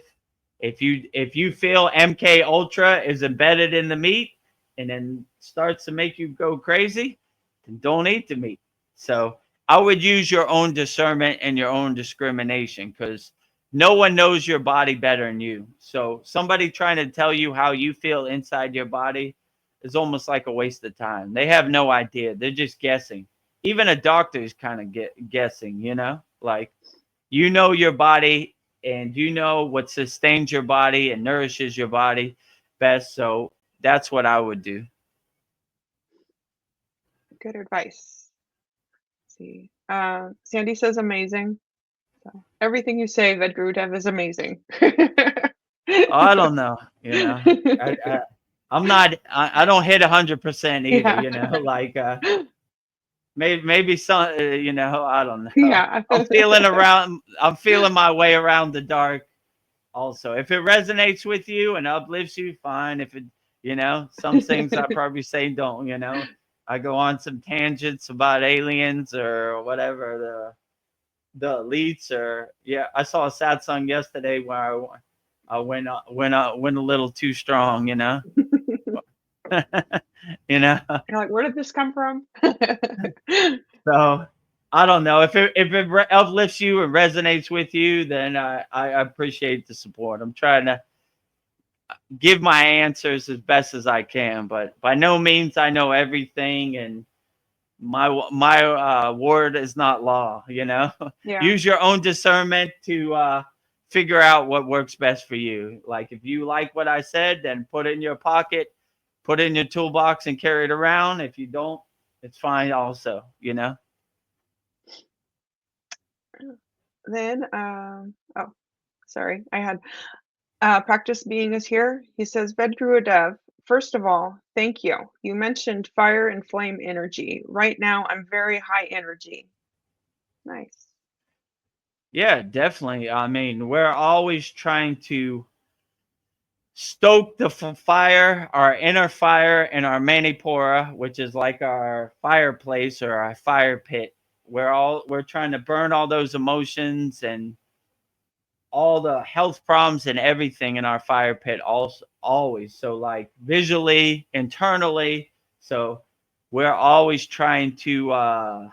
if you feel MK Ultra is embedded in the meat and then starts to make you go crazy, then don't eat the meat. So I would use your own discernment and your own discrimination, because no one knows your body better than you. So somebody trying to tell you how you feel inside your body is almost like a waste of time. They have no idea. They're just guessing. Even a doctor is kind of guessing. Like you know your body and you know what sustains your body and nourishes your body best. So that's what I would do. Good advice. Let's see. Sandy says amazing. So everything you say, Vedagurudev, is amazing. Oh, I don't know. I'm not. I don't hit 100% either. Yeah. Like maybe some. I don't know. Yeah. I'm feeling my way around the dark. Also, if it resonates with you and uplifts you, fine. If it You know, some things I probably say don't, you know. I go on some tangents about aliens or whatever, the elites, or yeah, I saw a satsang yesterday where I went a little too strong, you know. You know. You're like, where did this come from? So I don't know if it uplifts you and resonates with you, then I appreciate the support. I'm trying to give my answers as best as I can, but by no means I know everything, and my word is not law. You know, Yeah. use your own discernment to figure out what works best for you. Like if you like what I said, then put it in your pocket, put it in your toolbox, and carry it around. If you don't, it's fine also. You know. Then, oh, sorry, I had Practice Being is here. He says, Vedagurudev, first of all, thank you. You mentioned fire and flame energy. Right now, I'm very high energy. Nice. Yeah, definitely. I mean, we're always trying to stoke the fire, our inner fire, and our manipura, which is like our fireplace or our fire pit. We're trying to burn all those emotions and all the health problems and everything in our fire pit also always. So like visually, internally. So we're always trying to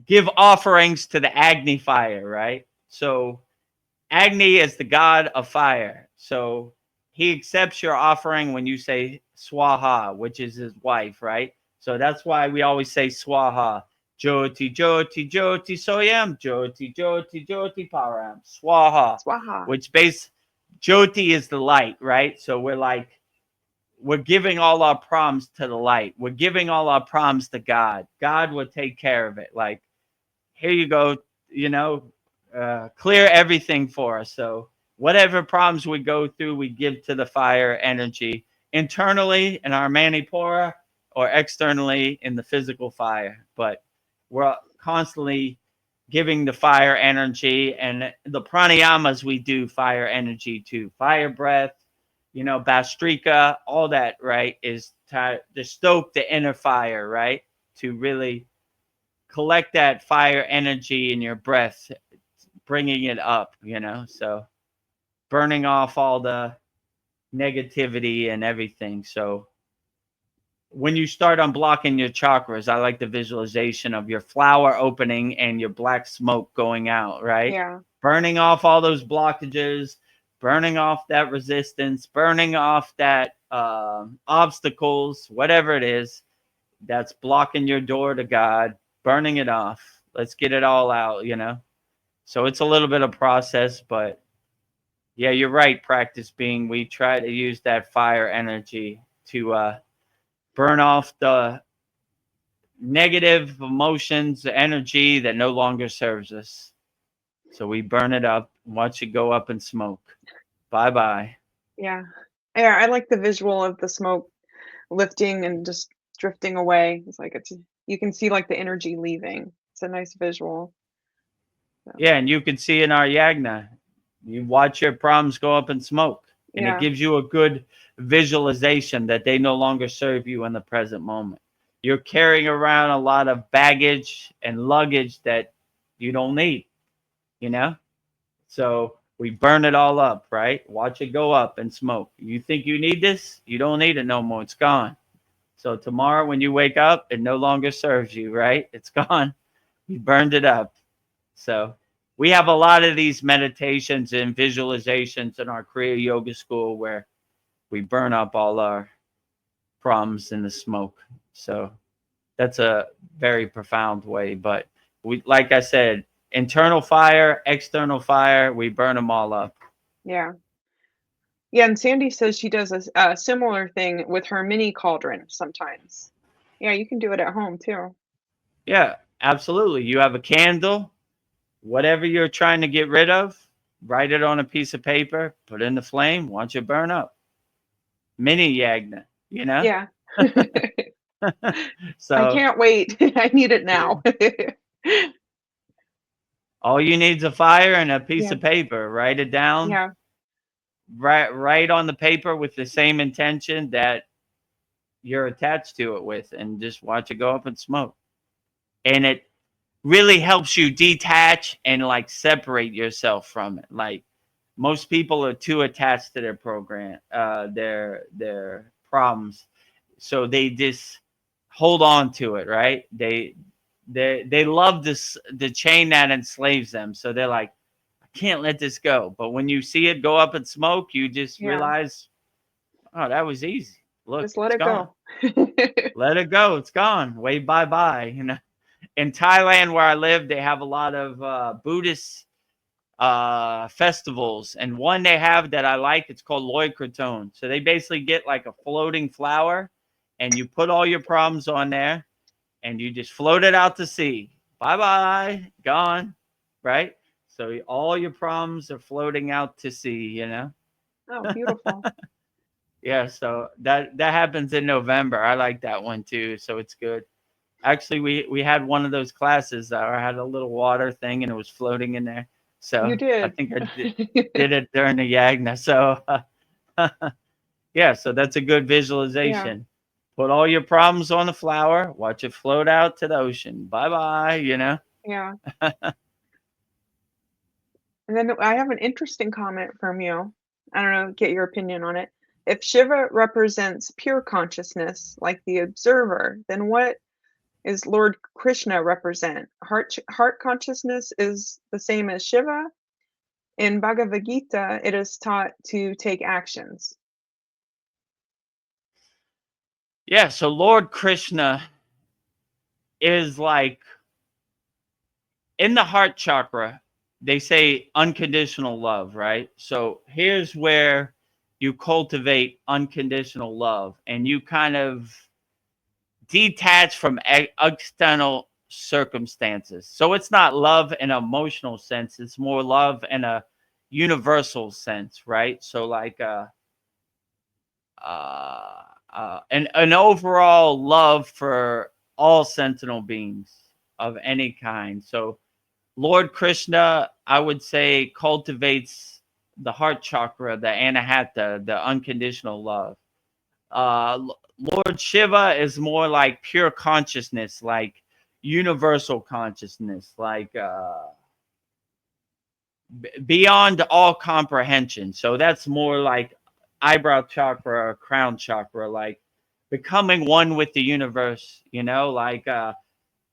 give offerings to the Agni fire, right? So Agni is the god of fire. So he accepts your offering when you say Swaha, which is his wife, right? So that's why we always say Swaha. Jyoti, Jyoti, Jyoti, Soyam, Jyoti, Jyoti, Jyoti, Param, Swaha, Swaha. which Jyoti is the light, right? So we're giving all our problems to the light. We're giving all our problems to God. God will take care of it. Like, here you go, you know, clear everything for us. So whatever problems we go through, we give to the fire energy internally in our manipura or externally in the physical fire. But we're constantly giving the fire energy, and the pranayamas we do fire energy too. Fire breath, you know, Bastrika, all that, right, is to stoke the inner fire, right? To really collect that fire energy in your breath, bringing it up, you know, so burning off all the negativity and everything. So when you start unblocking your chakras, I like the visualization of your flower opening and your black smoke going out, right? Yeah. Burning off all those blockages, burning off that resistance, burning off that obstacles, whatever it is that's blocking your door to God, burning it off. Let's get it all out, you know? So it's a little bit of process, but yeah, you're right. Practice Being, we try to use that fire energy to burn off the negative emotions, the energy that no longer serves us. So we burn it up, watch it go up in smoke. Bye bye. Yeah. Yeah, I like the visual of the smoke lifting and just drifting away. It's like you can see like the energy leaving. It's a nice visual. So, Yeah, and you can see in our yagna, you watch your problems go up in smoke, and it yeah. gives you a good visualization that they no longer serve you in the present moment. You're carrying around a lot of baggage and luggage that you don't need, you know? So we burn it all up, right? Watch it go up in smoke. You think you need this? You don't need it no more. It's gone. So tomorrow when you wake up, it no longer serves you, right? It's gone. You burned it up. So we have a lot of these meditations and visualizations in our Kriya Yoga School where we burn up all our problems in the smoke. So that's a very profound way. But we, like I said, internal fire, external fire, we burn them all up. Yeah. Yeah, and Sandy says she does a similar thing with her mini cauldron sometimes. Yeah, you can do it at home too. Yeah, absolutely. You have a candle, whatever you're trying to get rid of, write it on a piece of paper, put it in the flame, watch it burn up. Mini yagna, you know? Yeah. I So can't wait. I need it now. all you need is a fire and a piece Yeah. of paper. Write it down. Yeah. write on the paper with the same intention that you're attached to it with, and just watch it go up in smoke. And it really helps you detach and like separate yourself from it. Like most people are too attached to their program, their problems, so they just hold on to it, right? They love this, the chain that enslaves them, so they're like, I can't let this go. But when you see it go up in smoke, you just Yeah. realize, oh, that was easy. Look, Just let it's it gone. go. Let it go. It's gone. Wave bye bye. You know, in Thailand where I live, they have a lot of Buddhist festivals, and one they have that I like, it's called Loy Kraton. So they basically get like a floating flower, and you put all your problems on there, and you just float it out to sea. Bye bye, gone, right? So all your problems are floating out to sea, you know. Oh, beautiful. Yeah, so that happens in November. I like that one too, so it's good. Actually, we had one of those classes that I had a little water thing, and it was floating in there. So You I did. think I did it during the Yagna. So yeah, so that's a good Yeah. visualization. Put all your problems on the flower, watch it float out to the ocean. Bye bye, you know. Yeah. And then I have an interesting comment from you. I don't know, get your opinion on it. If Shiva represents pure consciousness, like the observer, then what is Lord Krishna represent? Heart consciousness is the same as Shiva. In Bhagavad Gita, it is taught to take actions. Yeah, so Lord Krishna is like in the heart chakra, they say unconditional love, right? So here's where you cultivate unconditional love, and you kind of detach from external circumstances. So it's not love in an emotional sense, it's more love in a universal sense, right? So like an overall love for all sentinel beings of any kind. So Lord Krishna, I would say, cultivates the heart chakra, the anahata, the unconditional love. Lord Shiva is more like pure consciousness, like universal consciousness, like beyond all comprehension. So that's more like eyebrow chakra or crown chakra, like becoming one with the universe, you know, like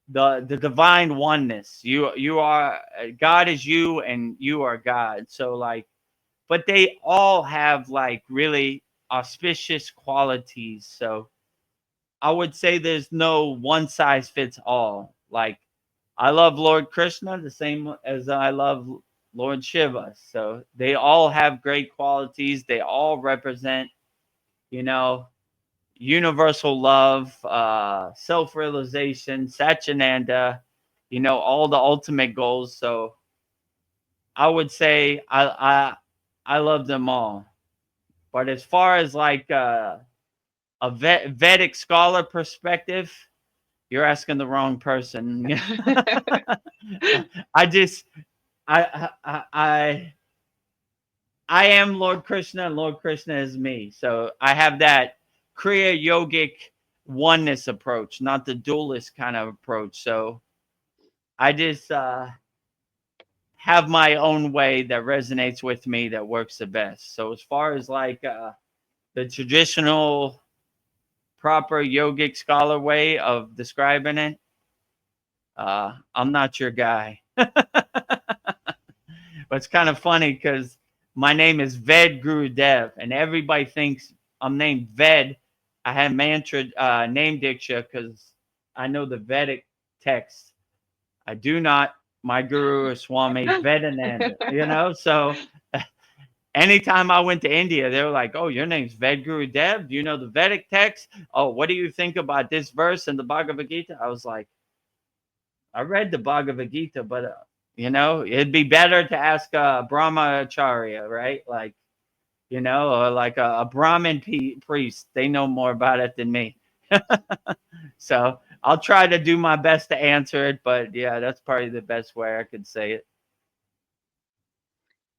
the divine oneness. You are God is you, and you are God. So like, but they all have like really auspicious qualities. So I would say there's no one size fits all. Like I love Lord Krishna the same as I love Lord Shiva. So they all have great qualities. They all represent, you know, universal love, self-realization, Satchinanda, you know, all the ultimate goals. So I would say I love them all. But as far as like a Vedic scholar perspective, you're asking the wrong person. I just I I am Lord Krishna, and Lord Krishna is me. So I have that Kriya yogic oneness approach, not the dualist kind of approach. So I just have my own way that resonates with me, that works the best. So as far as like the traditional proper yogic scholar way of describing it, I'm not your guy. But it's kind of funny because my name is Vedagurudev, and everybody thinks I'm named Ved. I have mantra name diksha because I know the Vedic text. I do not. My guru is Swami Vedananda, you know? So anytime I went to India, they were like, oh, your name's Vedagurudev? Do you know the Vedic text? Oh, what do you think about this verse in the Bhagavad Gita? I was like, I read the Bhagavad Gita, but you know, it'd be better to ask a Brahmacharya, right? Like, you know, or like a Brahmin priest. They know more about it than me. So I'll try to do my best to answer it, but yeah, that's probably the best way I could say it.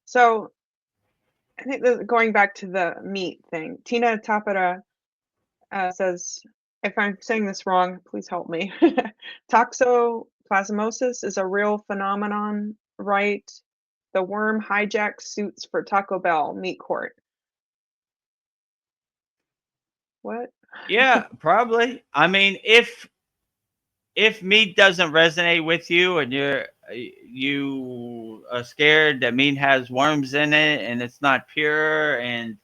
So I think going back to the meat thing, Tina Tapera says, if I'm saying this wrong, please help me. Toxoplasmosis is a real phenomenon, right? The worm hijacks suits for Taco Bell meat court. What? Yeah, probably. I mean, if meat doesn't resonate with you and you are scared that meat has worms in it and it's not pure and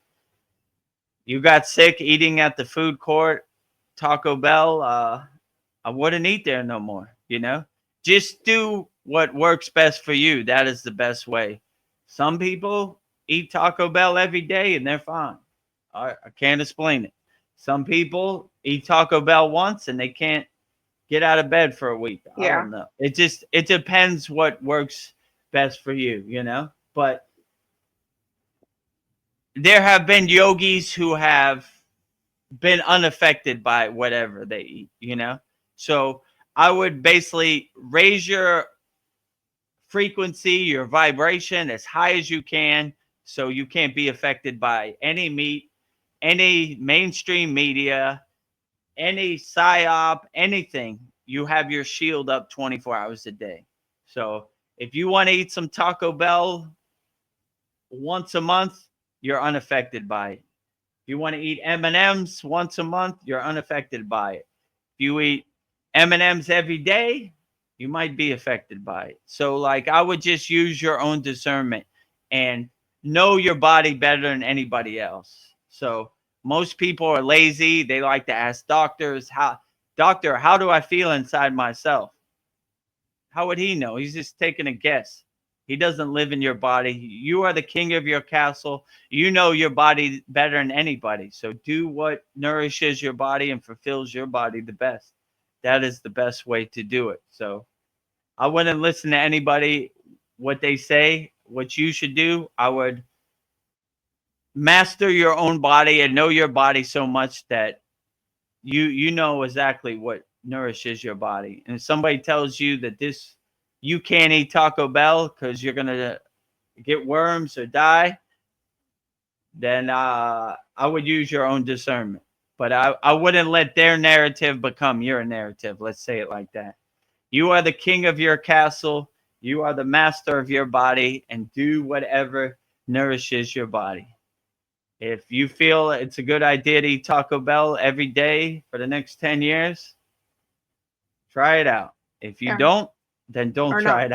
you got sick eating at the food court, Taco Bell, I wouldn't eat there no more, you know? Just do what works best for you. That is the best way. Some people eat Taco Bell every day and they're fine. I can't explain it. Some people eat Taco Bell once and they can't get out of bed for a week. I Yeah. don't know. It depends what works best for you, you know? But there have been yogis who have been unaffected by whatever they eat, you know? So I would basically raise your frequency, your vibration as high as you can so you can't be affected by any meat, any mainstream media, any psyop, anything. You have your shield up 24 hours a day. So if you want to eat some Taco Bell once a month, you're unaffected by it. If you want to eat M&Ms once a month, you're unaffected by it. If you eat M&Ms every day, you might be affected by it. So like I would just use your own discernment and know your body better than anybody else. So most people are lazy. They like to ask doctors, doctor, how do I feel inside myself? How would he know? He's just taking a guess. He doesn't live in your body. You are the king of your castle. You know your body better than anybody. So do what nourishes your body and fulfills your body the best. That is the best way to do it. So I wouldn't listen to anybody, what they say, what you should do. I would master your own body and know your body so much that you know exactly what nourishes your body. And if somebody tells you that this you can't eat Taco Bell because you're gonna get worms or die, then I would use your own discernment. But I wouldn't let their narrative become your narrative. Let's say it like that. You are the king of your castle. You are the master of your body, and do whatever nourishes your body. If you feel it's a good idea to eat Taco Bell every day for the next 10 years, try it out. If you Yeah. don't, then don't Or try not. it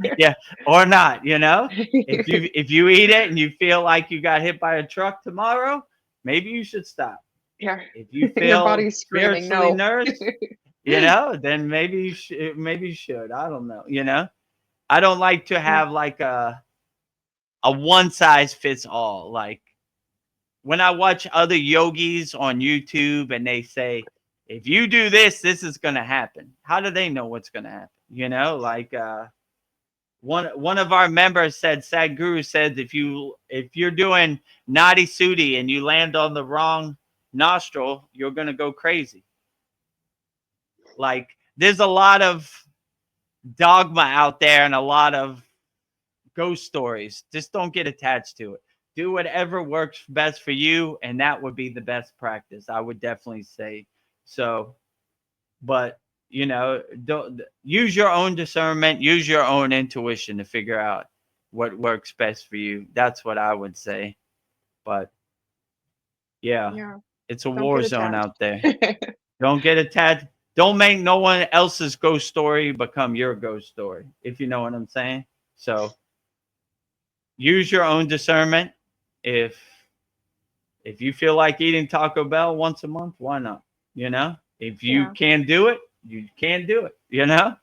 out. Yeah, or not, you know? If you eat it and you feel like you got hit by a truck tomorrow, maybe you should stop. Yeah. If you Your feel body's screaming spiritually no. nourished, then maybe you should. I don't know, you know? I don't like to Yeah. have like a one size fits all. Like when I watch other yogis on YouTube and they say, if you do this, this is going to happen. How do they know what's going to happen? You know, like one of our members said, Sadhguru said, if you're doing Nadi Sudi and you land on the wrong nostril, you're going to go crazy. Like there's a lot of dogma out there and a lot of ghost stories. Just don't get attached to it. Do whatever works best for you, and that would be the best practice. I would definitely say so. But don't use your own discernment, use your own intuition to figure out what works best for you. That's what I would say. But yeah, Yeah. it's a Don't war get zone attached. out there. Don't get attached. Don't make no one else's ghost story become your ghost story, if you know what I'm saying. So use your own discernment. If if you feel like eating Taco Bell once a month, why not? You know, if you Yeah. can do it, you can do it. You know,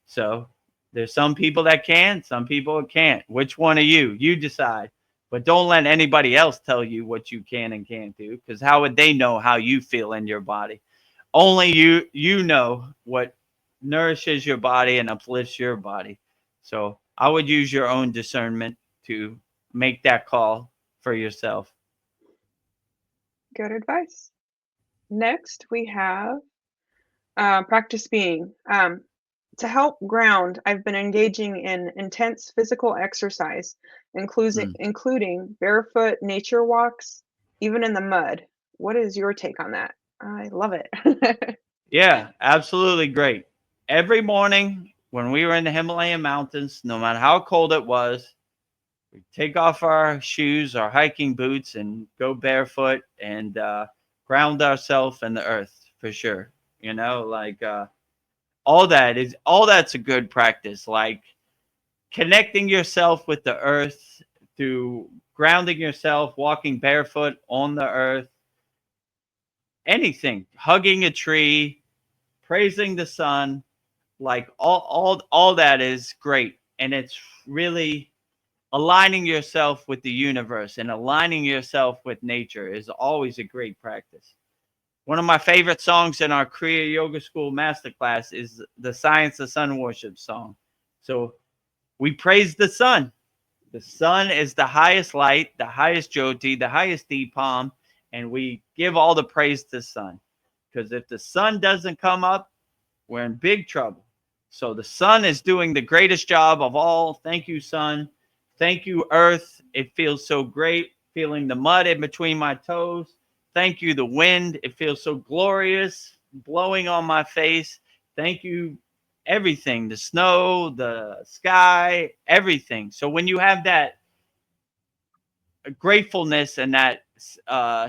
so there's some people that can, some people that can't. Which one are you? You decide. But don't let anybody else tell you what you can and can't do, because how would they know how you feel in your body? Only you know what nourishes your body and uplifts your body. So I would use your own discernment to make that call for yourself. Good advice. Next, we have practice being. To help ground, I've been engaging in intense physical exercise, Hmm. including barefoot nature walks, even in the mud. What is your take on that? I love it. Yeah, absolutely great. Every morning when we were in the Himalayan mountains, no matter how cold it was, we take off our shoes, our hiking boots, and go barefoot and ground ourselves in the earth for sure. You know, like all that's a good practice. Like connecting yourself with the earth through grounding yourself, walking barefoot on the earth, anything, hugging a tree, praising the sun, like all that is great. And it's really aligning yourself with the universe and aligning yourself with nature is always a great practice. One of my favorite songs in our Kriya Yoga School Masterclass is the Science of Sun Worship song. So we praise the sun. The sun is the highest light, the highest jyoti, the highest deepam, and we give all the praise to the sun. Because if the sun doesn't come up, we're in big trouble. So the sun is doing the greatest job of all. Thank you, sun. Thank you, earth. It feels so great feeling the mud in between my toes. Thank you, the wind. It feels so glorious blowing on my face. Thank you, everything, the snow, the sky, everything. So when you have that gratefulness and that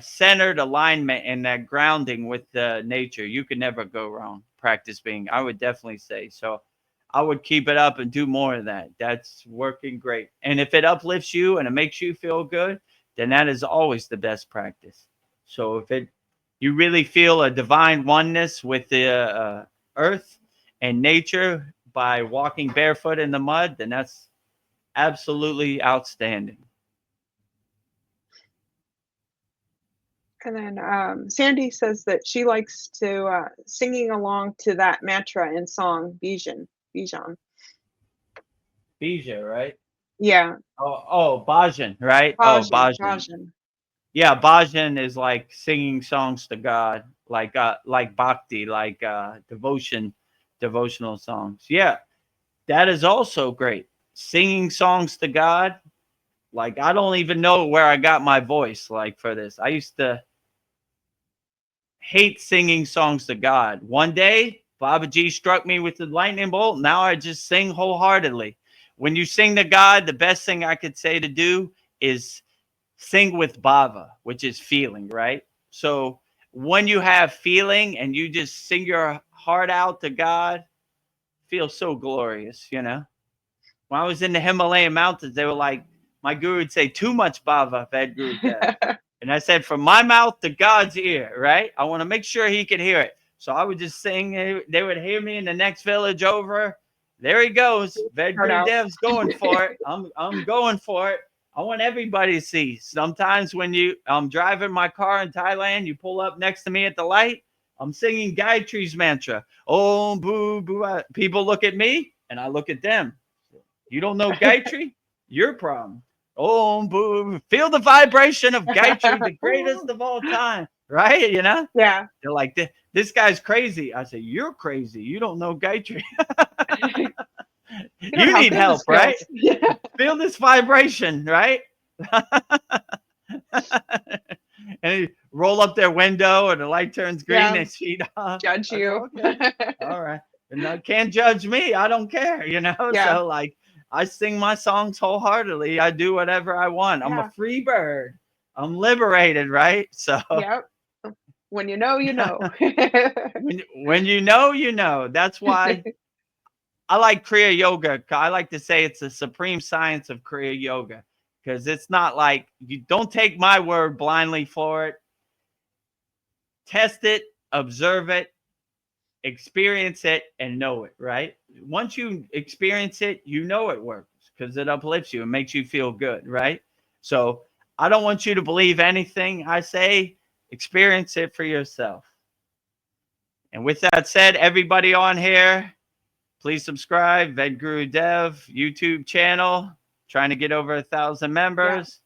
centered alignment and that grounding with the nature, you can never go wrong. Practice being, I would definitely say so. I would keep it up and do more of that. That's working great. And if it uplifts you and it makes you feel good, then that is always the best practice. So if it, you really feel a divine oneness with the earth and nature by walking barefoot in the mud, then that's absolutely outstanding. And then Sandy says that she likes to singing along to that mantra in song, Bijan. Bijan. Bija, right? Yeah, Oh, Bhajan, right? Oh, Bhajan, Bhajan. Bhajan. Yeah, Bhajan is like singing songs to God, like bhakti, like devotional songs. Yeah, that is also great. Singing songs to God. Like I don't even know where I got my voice like for this. I used to hate singing songs to God. One day, Babaji struck me with the lightning bolt. Now I just sing wholeheartedly. When you sing to God, the best thing I could say to do is sing with bhava, which is feeling, right? So when you have feeling and you just sing your heart out to God, feels so glorious, you know? When I was in the Himalayan mountains, they were like, my guru would say, too much bhava, Vedagurudev. And I said, from my mouth to God's ear, right? I want to make sure he could hear it. So I would just sing. They would hear me in the next village over. There he goes. Start out. Vedagrudev's going for it. I'm going for it. I want everybody to see. Sometimes when I'm driving my car in Thailand, you pull up next to me at the light. I'm singing Gayatri's mantra. Oh, boo, boo. People look at me and I look at them. You don't know Gayatri? Your problem. Oh, boo. Feel the vibration of Gayatri, the greatest of all time. Right? You know? Yeah. They're like, this guy's crazy. I say, you're crazy. You don't know Gayatri. You don't You know how need good help, this right? feels. Yeah. Feel this vibration, right? And they roll up their window and the light turns green Yeah. and sheet off. Judge I go, you. okay, all right. And no, can't judge me. I don't care, you know? Yeah. So like I sing my songs wholeheartedly. I do whatever I want. I'm a Yeah. free bird. I'm liberated, right? So Yep. When you know, you know. when you know, you know. That's why I like Kriya Yoga. I like to say it's the supreme science of Kriya Yoga because it's not like you don't take my word blindly for it. Test it, observe it, experience it, and know it, right? Once you experience it, you know it works because it uplifts you and makes you feel good, right? So I don't want you to believe anything I say, experience it for yourself. And with that said, everybody on here, please subscribe. Vedagurudev YouTube channel, trying to get over 1,000 Yeah. members.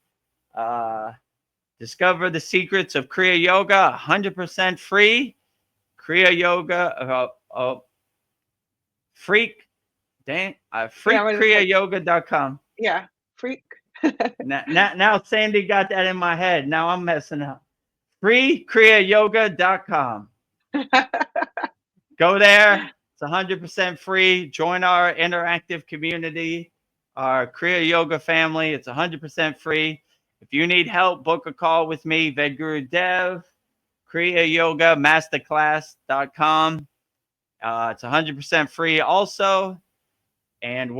Uh, discover the secrets of Kriya Yoga, 100% free. Kriya Yoga, Freak, What is like, freakkriyayoga.com. yeah, freak. Now Sandy got that in my head. Now I'm messing up. Freakkriyayoga.com. Go there. It's 100% free. Join our interactive community, our Kriya Yoga family. It's 100% free. If you need help, book a call with me, Vedagurudev, kriyayogamasterclass.com. It's 100% free also. And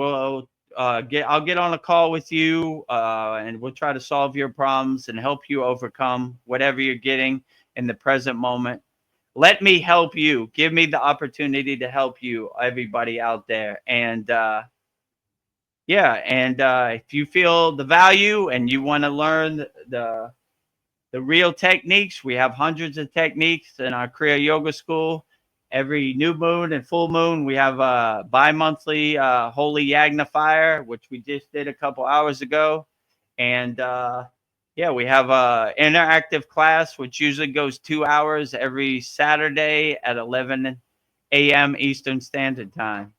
I'll get on a call with you, and we'll try to solve your problems and help you overcome whatever you're getting in the present moment. Let me help you. Give me the opportunity to help you, everybody out there. And if you feel the value and you want to learn the real techniques, we have hundreds of techniques in our Kriya Yoga School. Every new moon and full moon, we have a bi-monthly Holy Yagna Fire, which we just did a couple hours ago. And we have a interactive class, which usually goes 2 hours every Saturday at 11 a.m. Eastern Standard Time.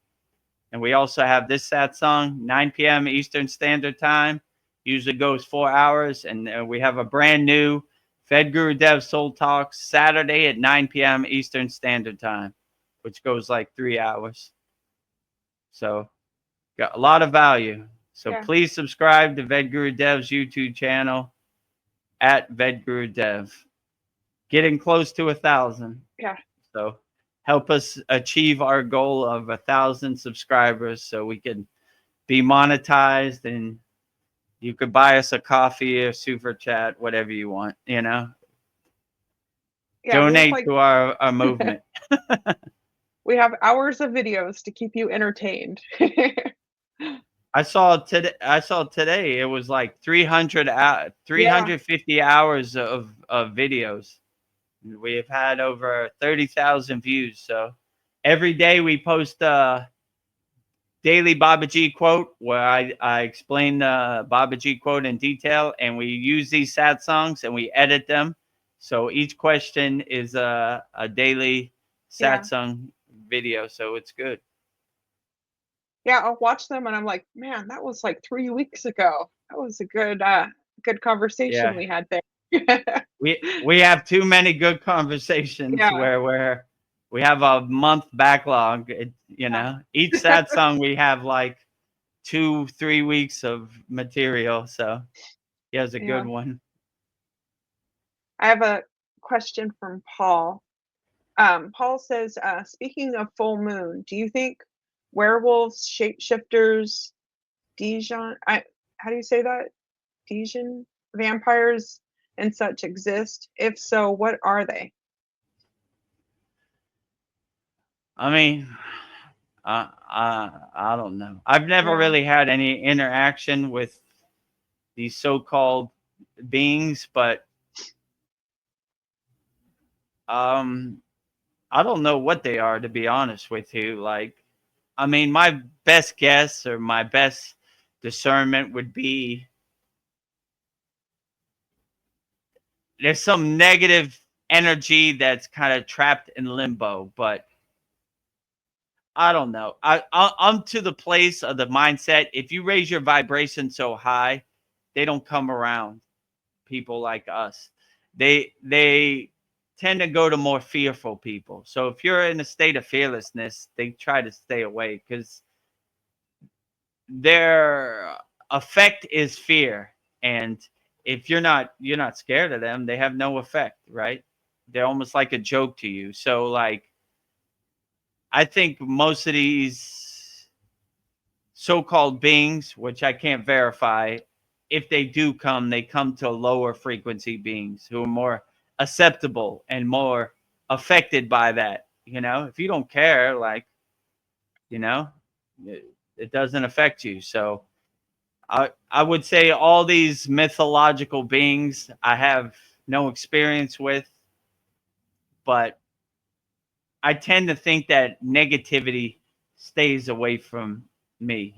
And we also have this Satsang, 9 p.m. Eastern Standard Time. Usually goes 4 hours. And we have a brand new Vedagurudev Soul Talks Saturday at 9 p.m. Eastern Standard Time, which goes like 3 hours. So got a lot of value. So please subscribe to Vedgurudev's YouTube channel at Vedagurudev. Getting close to 1,000. Yeah. So help us achieve our goal of 1,000 subscribers so we can be monetized, and you could buy us a coffee or super chat, whatever you want, donate to our movement. We have hours of videos to keep you entertained. I saw today it was like 350 hours of videos. We've had over 30,000 views. So every day we post a daily Babaji quote where I explain the Babaji quote in detail, and we use these satsangs and we edit them. So each question is a daily satsang video. So it's good. Yeah, I'll watch them and I'm like, man, that was like 3 weeks ago. That was a good conversation we had there. we have too many good conversations where we have a month backlog. Each satsang we have like 2-3 weeks of material. So it's a good one. I have a question from Paul. Paul says, speaking of full moon, do you think werewolves, shapeshifters, Dijon, how do you say that? Dijon, vampires and such exist? If so, what are they? I mean, I don't know. I've never really had any interaction with these so-called beings, but I don't know what they are, to be honest with you. Like, I mean, my best guess or my best discernment would be there's some negative energy that's kind of trapped in limbo, but I don't know. I'm to the place of the mindset. If you raise your vibration so high, they don't come around people like us. They tend to go to more fearful people. So if you're in a state of fearlessness, they try to stay away because their effect is fear. And if you're not scared of them, they have no effect, right? They're almost like a joke to you. So like, I think most of these so-called beings, which I can't verify, if they do come, they come to lower frequency beings who are more acceptable and more affected by that. If you don't care, like, it doesn't affect you. So I would say all these mythological beings I have no experience with, but I tend to think that negativity stays away from me.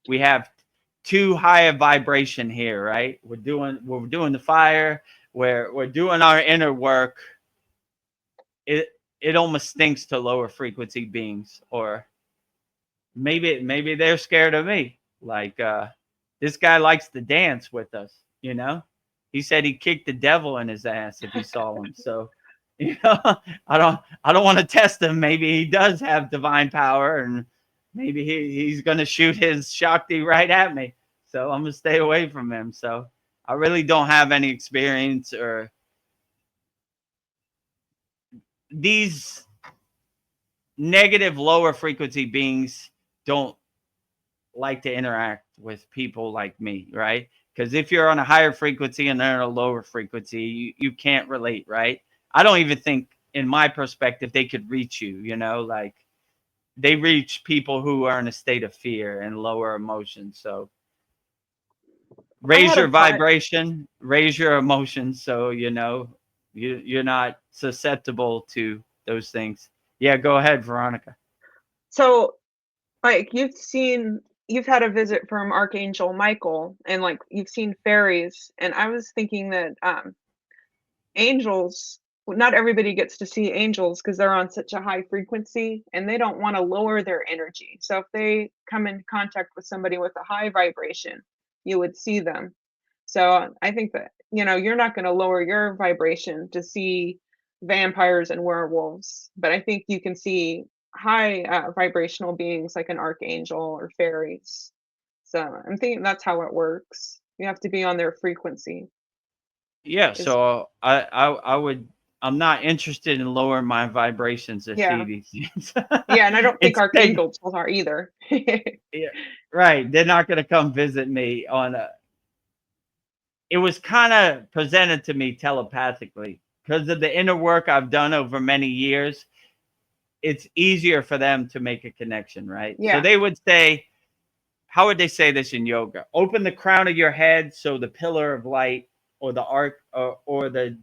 We have too high a vibration here, right? We're doing the fire, we're doing our inner work. It almost stinks to lower frequency beings, or maybe they're scared of me. Like this guy likes to dance with us, you know. He said he'd kick the devil in his ass if he saw him. So, you know, I don't want to test him. Maybe he does have divine power, and maybe he's gonna shoot his Shakti right at me. So I'm gonna stay away from him. So I really don't have any experience, or these negative lower frequency beings don't like to interact with people like me, right? Because if you're on a higher frequency and they're on a lower frequency, you can't relate, right? I don't even think, in my perspective, they could reach you, you know, like they reach people who are in a state of fear and lower emotions. So raise your vibration, raise your emotions, so you know you're not susceptible to those things. Yeah, go ahead, Veronica. So, like, you've had a visit from Archangel Michael, and, like, you've seen fairies, and I was thinking that, angels, well, not everybody gets to see angels because 'cause they're on such a high frequency, and they don't wanna lower their energy. So if they come in contact with somebody with a high vibration, you would see them. So I think that, you're not gonna lower your vibration to see vampires and werewolves, but I think you can see high, vibrational beings like an archangel or fairies. So I'm thinking that's how it works. You have to be on their frequency Yeah, is so I would, I'm not interested in lowering my vibrations to see yeah. these things. Yeah, and I don't think It's they, archangels are either. yeah, right. They're not gonna come visit me on a, it was kind of presented to me telepathically because of the inner work I've done over many years. It's easier for them to make a connection, right? So Yeah, they would say, how would they say this in yoga? Open the crown of your head so the pillar of light or the arc, or the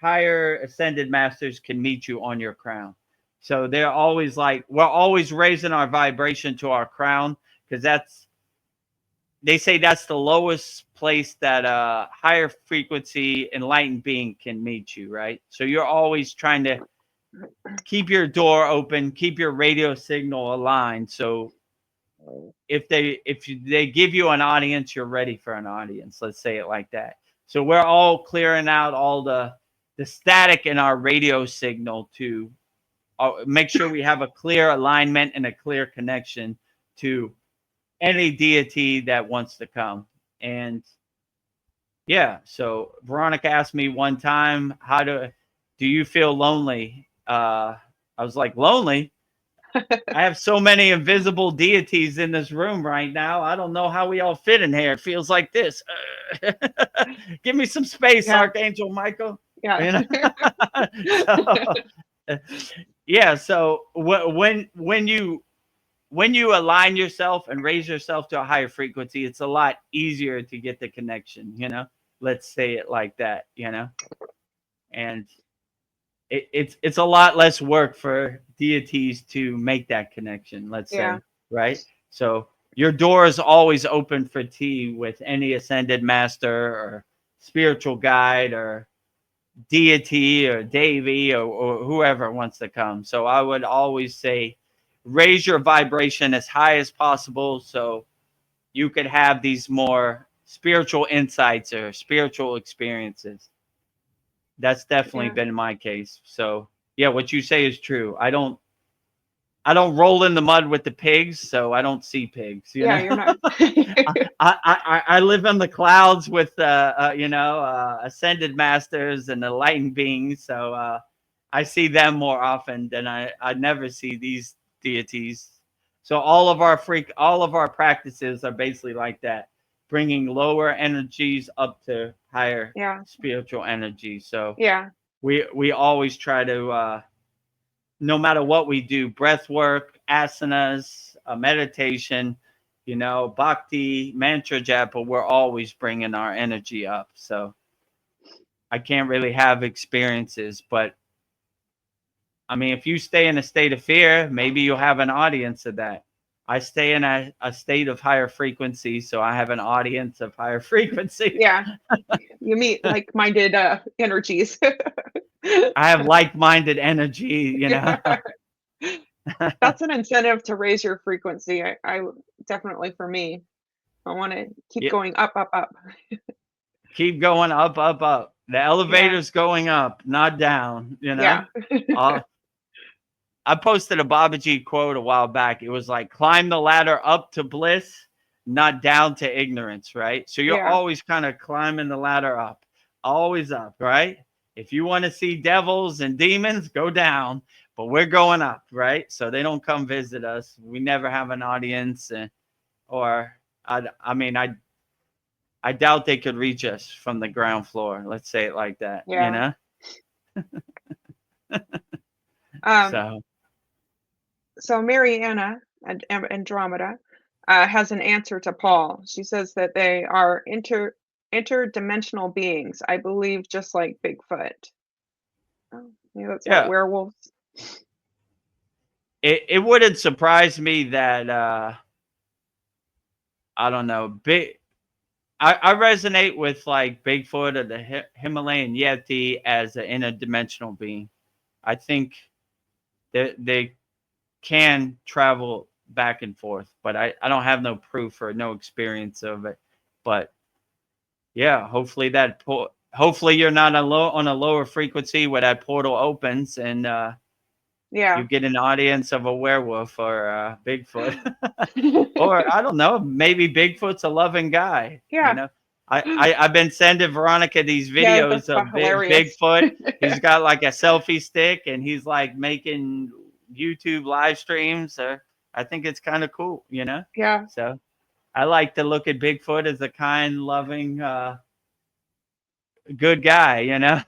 higher ascended masters can meet you on your crown. So they're always like, we're always raising our vibration to our crown because that's, they say that's the lowest place that a higher frequency enlightened being can meet you, right? So you're always trying to keep your door open, keep your radio signal aligned. So if they give you an audience, you're ready for an audience. Let's say it like that. So we're all clearing out all the static in our radio signal to make sure we have a clear alignment and a clear connection to any deity that wants to come. And yeah, so Veronica asked me one time, how do you feel lonely? I was like, lonely? I have so many invisible deities in this room right now. I don't know how we all fit in here. It feels like this. Give me some space, yeah, Archangel Michael. yeah. You know? So, yeah. So when you align yourself and raise yourself to a higher frequency, it's a lot easier to get the connection. You know, let's say it like that. You know, and it's a lot less work for deities to make that connection, let's Yeah, say, right? So your door is always open for tea with any ascended master or spiritual guide or deity or devi, or whoever wants to come. So I would always say raise your vibration as high as possible so you could have these more spiritual insights or spiritual experiences. That's definitely yeah, been my case. So yeah, what you say is true. I don't roll in the mud with the pigs, so I don't see pigs. You yeah, know, you're not I live in the clouds with ascended masters and enlightened beings, so I see them more often than I never see these deities. So all of our practices are basically like that, bringing lower energies up to higher yeah, spiritual energy. So yeah, we always try to no matter what we do, breath work, asanas, meditation, bhakti, mantra japa, we're always bringing our energy up. So I can't really have experiences, but I mean, if you stay in a state of fear, maybe you'll have an audience of that. I stay in a state of higher frequency, so I have an audience of higher frequency. yeah. You meet like-minded, energies. I have like-minded energy. Yeah. That's an incentive to raise your frequency. I definitely for me, I want to keep Yeah, going up, up, up. keep going up, up, up. The Yeah, elevator's going up, not down, you know? yeah, Uh, I posted a Babaji quote a while back. It was like, climb the ladder up to bliss, not down to ignorance, right? So you're yeah, always kind of climbing the ladder up, always up, right? If you want to see devils and demons, go down, but we're going up, right? So they don't come visit us. We never have an audience, or I mean, I doubt they could reach us from the ground floor. Let's say it like that, you yeah. know? Um, So, so Mariana Andromeda has an answer to Paul. She says that they are interdimensional beings, I believe, just like Bigfoot. Oh, maybe that's what yeah, werewolves. it wouldn't surprise me that, I don't know, I resonate with like Bigfoot or the Himalayan Yeti as an interdimensional being. I think they can travel back and forth, but I don't have no proof or no experience of it. But yeah, hopefully hopefully you're not on a lower frequency where that portal opens and you Yeah. get an audience of a werewolf or Bigfoot. Or I don't know, maybe Bigfoot's a loving guy, you Yeah. know. I've been sending Veronica these Yeah, that's videos of hilarious. Bigfoot. He's got like a selfie stick and he's like making YouTube live streams. I think it's kind of cool, you know. Yeah. So I like to look at Bigfoot as a kind, loving, good guy, you know,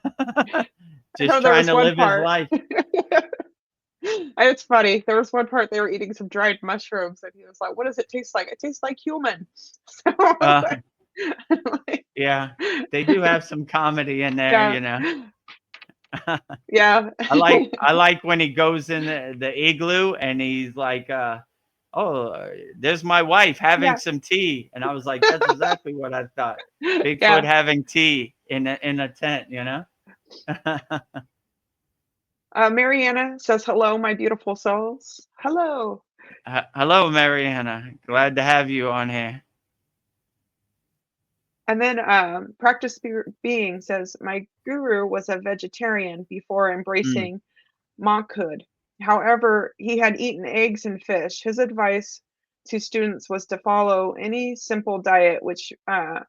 I just know there trying was to one live his part. life. It's funny. There was one part they were eating some dried mushrooms, and he was like, "What does it taste like? It tastes like human." So I was Uh, like, yeah, they do have some comedy in there, yeah, you know. yeah, I like when he goes in the igloo and he's like, "Oh, there's my wife having yeah, some tea," and I was like, "That's exactly what I thought." Bigfoot yeah. having tea in a tent, you know. Mariana says, "Hello, my beautiful souls." Hello. Hello, Mariana. Glad to have you on here. And then Practice Being says, "My guru was a vegetarian before Mm, embracing monkhood. However, he had eaten eggs and fish. His advice to students was to follow any simple diet which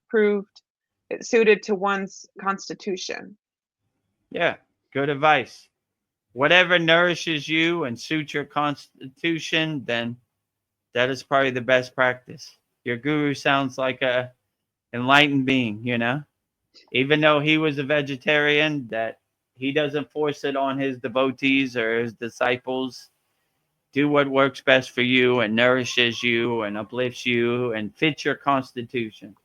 proved it suited to one's constitution." yeah, good advice. Whatever nourishes you and suits your constitution, then that is probably the best practice. Your guru sounds like a enlightened being, you know? Even though he was a vegetarian, that he doesn't force it on his devotees or his disciples. Do what works best for you and nourishes you and uplifts you and fits your constitution.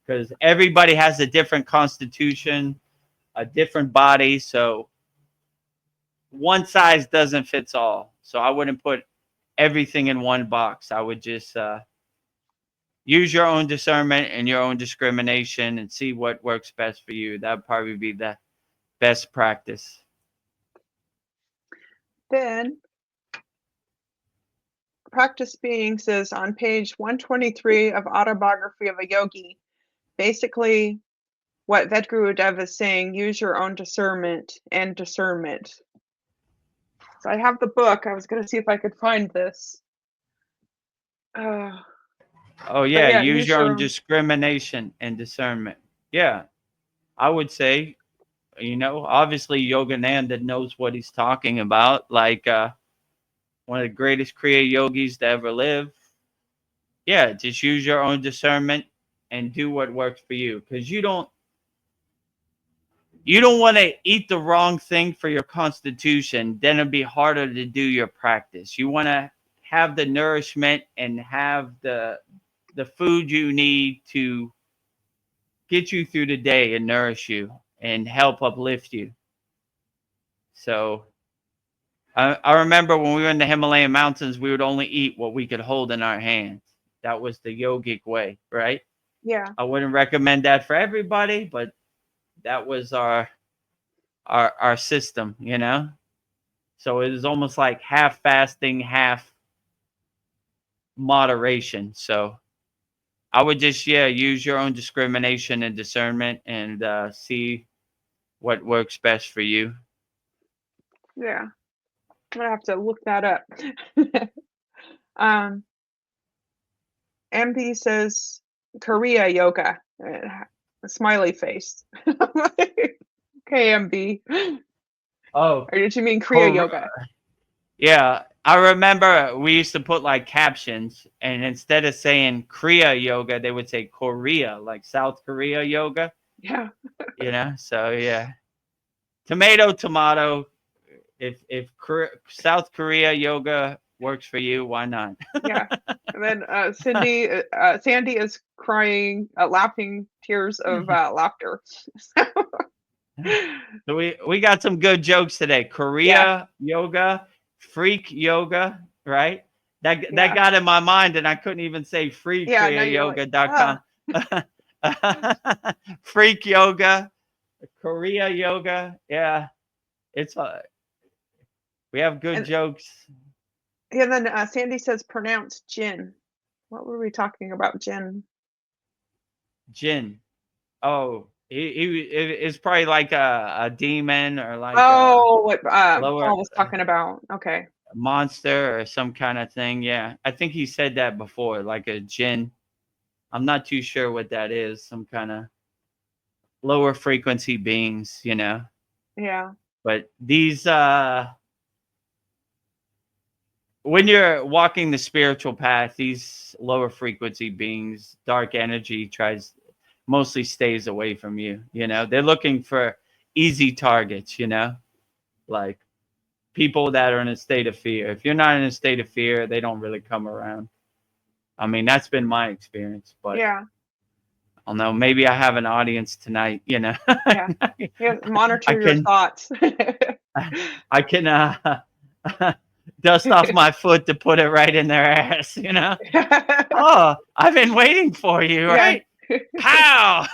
Because everybody has a different constitution, a different body. So one size doesn't fits all. So I wouldn't put everything in one box. I would just use your own discernment and your own discrimination and see what works best for you. That would probably be the best practice. Then Practice Being says on page 123 of Autobiography of a Yogi, basically what Vedagurudev is saying, use your own discernment and discernment. So I have the book. I was going to see if I could find this. Uh, Oh but yeah, yeah, use use your your own own. discrimination and discernment. Yeah, I would say, you know, obviously Yogananda knows what he's talking about, like one of the greatest Kriya yogis to ever live. Yeah, just use your own discernment and do what works for you, because you don't want to eat the wrong thing for your constitution. Then it'd be harder to do your practice. You want to have the nourishment and have the food you need to get you through the day and nourish you and help uplift you. So I remember when we were in the Himalayan mountains, we would only eat what we could hold in our hands. That was the yogic way, right? Yeah. I wouldn't recommend that for everybody, but that was our system, you know. So it is almost like half fasting, half moderation. So I would just, use your own discrimination and discernment and see what works best for you. Yeah. I'm gonna have to look that up. um, MD says Kriya yoga. A smiley face. I'm like, okay, MD. Oh, Or did you mean Kriya Kor- yoga? yeah. I remember we used to put like captions, and instead of saying Kriya yoga, they would say Korea, like South Korea yoga. Yeah. So yeah, tomato, tomato. If South Korea yoga works for you, why not? Yeah. And then Sandy is crying, laughing tears of laughter. So we got some good jokes today. Yeah, Korea yoga, freak yoga, right? That yeah, got in my mind, and I couldn't even say yeah. Now you're like, ah, freekryayoga.com. Freak yoga, Korea yoga. Yeah, it's we have good and jokes. then Sandy says pronounce gin. What were we talking about, gin? Jin. Oh, it's probably like a demon or like a Oh, what lower Paul was talking about. Okay. monster or some kind of thing. Yeah, I think he said that before, like a jinn. I'm not too sure what that is. Some kind of lower frequency beings. Yeah, But these, when you're walking the spiritual path, these lower frequency beings, dark energy mostly stays away from you. They're looking for easy targets. Like people that are in a state of fear. If you're not in a state of fear, they don't really come around. I mean, that's been my experience, but yeah, I don't know. Maybe I have an audience tonight. yeah. Yeah, I monitor your can, thoughts. I can dust off my foot to put it right in their ass. Oh, I've been waiting for you, Yeah. right? Pow!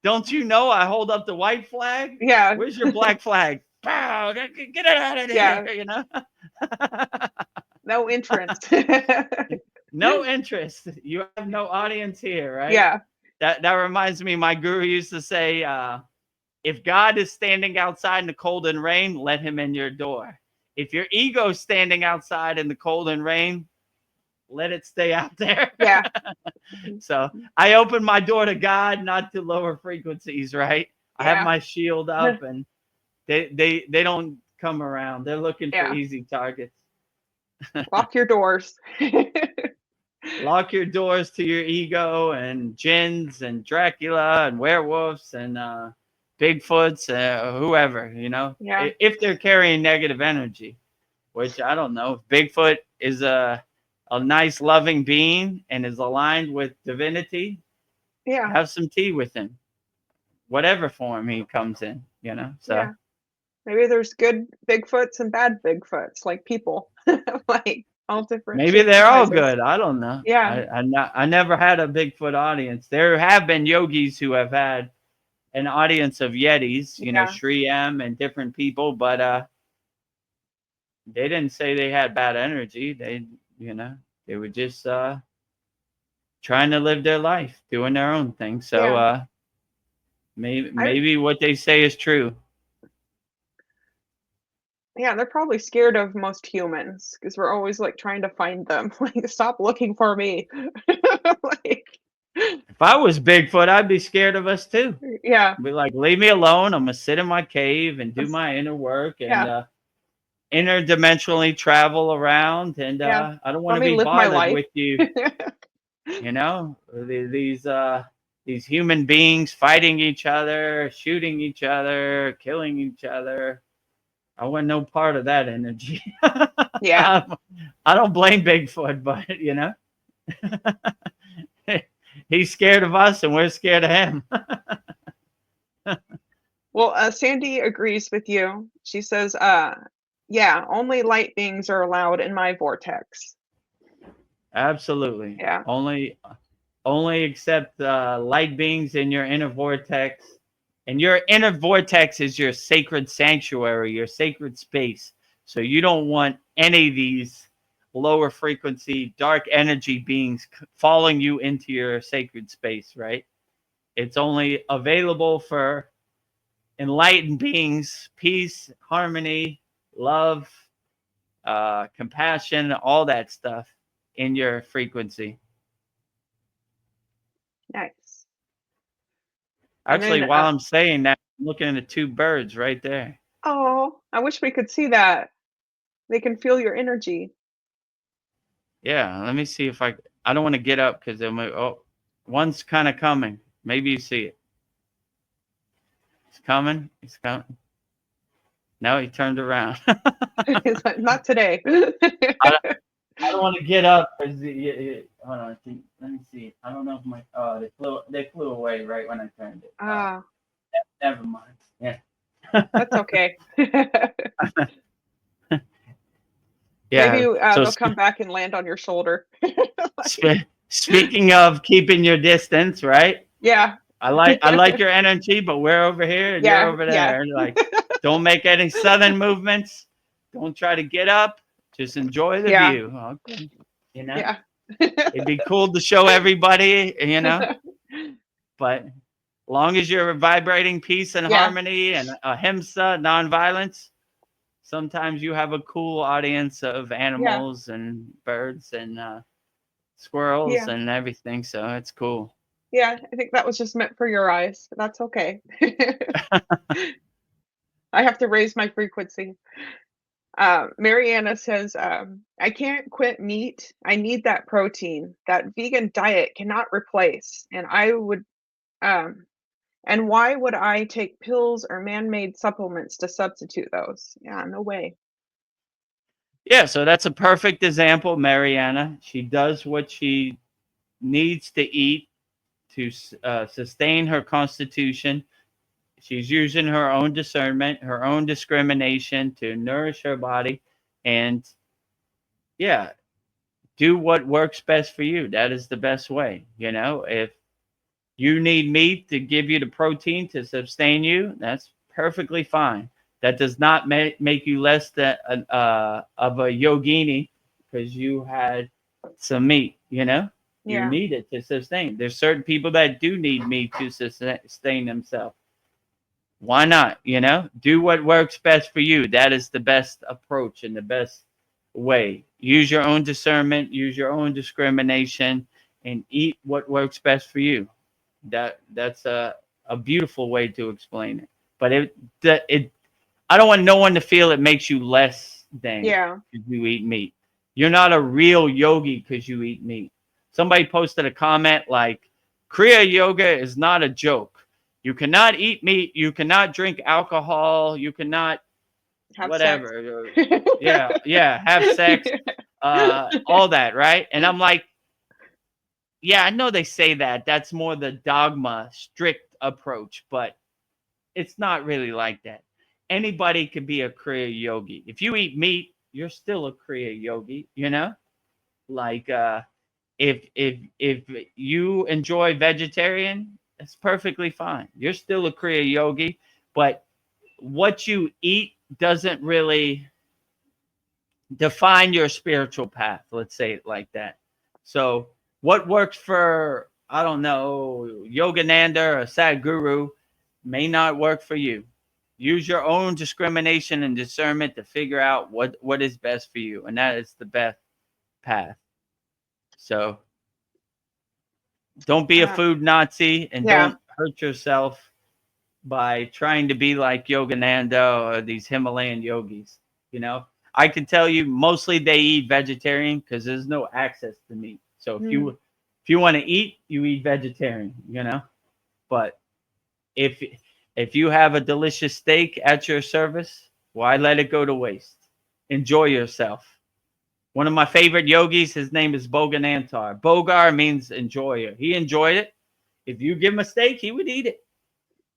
Don't you know I hold up the white flag? Yeah, Where's your black flag? Pow! Get it out of yeah. there. No entrance. No interest. You have no audience here, right? Yeah, That reminds me, my guru used to say, if God is standing outside in the cold and rain, let him in your door. If your ego's standing outside in the cold and rain, let it stay out there. yeah, So I open my door to God, not to lower frequencies, right? I have yeah, my shield up, and they don't come around. They're looking for yeah. easy targets. Lock your doors. Lock your doors to your ego and jinns and Dracula and werewolves and Bigfoots, whoever, Yeah, if they're carrying negative energy, which I don't know. If Bigfoot is a nice, loving being and is aligned with divinity, yeah, have some tea with him, whatever form he comes in. So yeah. Maybe there's good Bigfoots and bad Bigfoots, like people, like all different maybe shapes they're and all sizes. good. I don't know. Yeah, I never had a Bigfoot audience. There have been yogis who have had an audience of Yetis, yeah, Sri M and different people, but they didn't say they had bad energy. They were just trying to live their life, doing their own thing. So yeah. I maybe what they say is true. Yeah, they're probably scared of most humans because we're always like trying to find them. Like, stop looking for me. Like, If I was Bigfoot, I'd be scared of us too. yeah, Be like, leave me alone. I'm gonna sit in my cave and do that's- my inner work and yeah, interdimensionally travel around. And yeah. I don't want Let to me be live my bothered life. with you. These human beings fighting each other, shooting each other, killing each other. I want no part of that energy. Yeah. I don't blame Bigfoot, but he's scared of us and we're scared of him. Well, Sandy agrees with you. She says, yeah, only light beings are allowed in my vortex. Absolutely. Yeah. Only accept light beings in your inner vortex And your inner vortex is your sacred sanctuary, your sacred space. So you don't want any of these lower frequency, dark energy beings following you into your sacred space, right? It's only available for enlightened beings, peace, harmony, love, compassion, all that stuff in your frequency. Nice. And Actually, then, while I'm saying that, I'm looking at the two birds right there. oh, I wish we could see that. They can feel your energy. Yeah, let me see if I don't want to get up because one's kind of coming. Maybe you see it. It's coming. It's coming. No, he turned around. It's like, not today. I don't want to get up because hold on. Let me see. I don't know if they flew away right when I turned it. Never mind. Yeah. That's okay. Yeah. Maybe So they'll come back and land on your shoulder. speaking of keeping your distance, right? Yeah. I like your energy, but we're over here and you're over there. Like, don't make any sudden movements. Don't try to get up. Just enjoy the view. Okay. You know? Yeah. It'd be cool to show everybody, you know. But long as you're vibrating peace and harmony and ahimsa, nonviolence, sometimes you have a cool audience of animals and birds and squirrels and everything. So it's cool. Yeah, I think that was just meant for your eyes. That's okay. I have to raise my frequency. Mariana says, I can't quit meat. I need that protein that vegan diet cannot replace. And why would I take pills or man-made supplements to substitute those? Yeah, no way. Yeah, so that's a perfect example, Mariana. She does what she needs to eat to sustain her constitution. She's using her own discernment, her own discrimination to nourish her body and, yeah, do what works best for you. That is the best way. You know, if you need meat to give you the protein to sustain you, that's perfectly fine. That does not make you less than of a yogini because you had some meat, you know? You need it to sustain. There's certain people that do need meat to sustain themselves. Why not? You know, do what works best for you. That is the best approach and the best way. Use your own discernment, use your own discrimination, and eat what works best for you. That's a beautiful way to explain it. But I don't want no one to feel it makes you less than because you eat meat. You're not a real yogi because you eat meat. Somebody posted a comment like, Kriya yoga is not a joke. You cannot eat meat. You cannot drink alcohol. You cannot have whatever. Have sex. All that, right? And I'm like, yeah, I know they say that. That's more the dogma, strict approach, but it's not really like that. Anybody could be a Kriya yogi. If you eat meat, you're still a Kriya yogi, you know? Like if you enjoy vegetarian, that's perfectly fine. You're still a Kriya yogi, but what you eat doesn't really define your spiritual path. Let's say it like that. So what works for, I don't know, Yogananda or Sadhguru may not work for you. Use your own discrimination and discernment to figure out what is best for you. And that is the best path. So don't be a food Nazi and don't hurt yourself by trying to be like Yogananda or these Himalayan yogis. You know, I can tell you mostly they eat vegetarian because there's no access to meat. So if you want to eat, you eat vegetarian, you know. But if you have a delicious steak at your service, why let it go to waste? Enjoy yourself. One of my favorite yogis, his name is Boganantar. Bogar means enjoyer. He enjoyed it. If you give him a steak, he would eat it.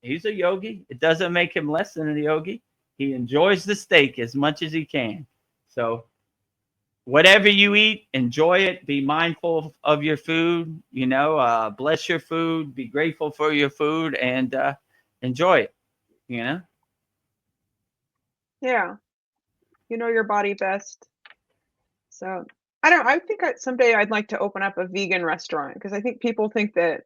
He's a yogi. It doesn't make him less than a yogi. He enjoys the steak as much as he can. So whatever you eat, enjoy it. Be mindful of your food. You know, bless your food. Be grateful for your food. And enjoy it, you know? Yeah. You know your body best. So I think someday I'd like to open up a vegan restaurant because I think people think that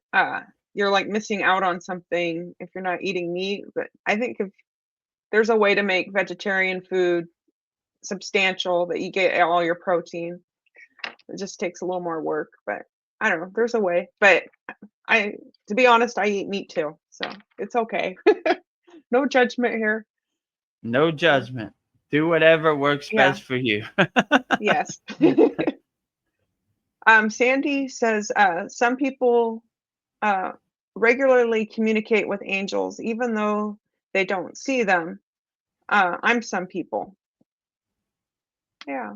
you're like missing out on something if you're not eating meat. But I think if there's a way to make vegetarian food substantial that you get all your protein, it just takes a little more work. But I don't know. There's a way. But I, to be honest, I eat meat too, so it's okay. No judgment here. No So judgment. Do whatever works yeah, best for you. yes. Sandy says some people uh, regularly communicate with angels, even though they don't see them. I'm some people. Yeah.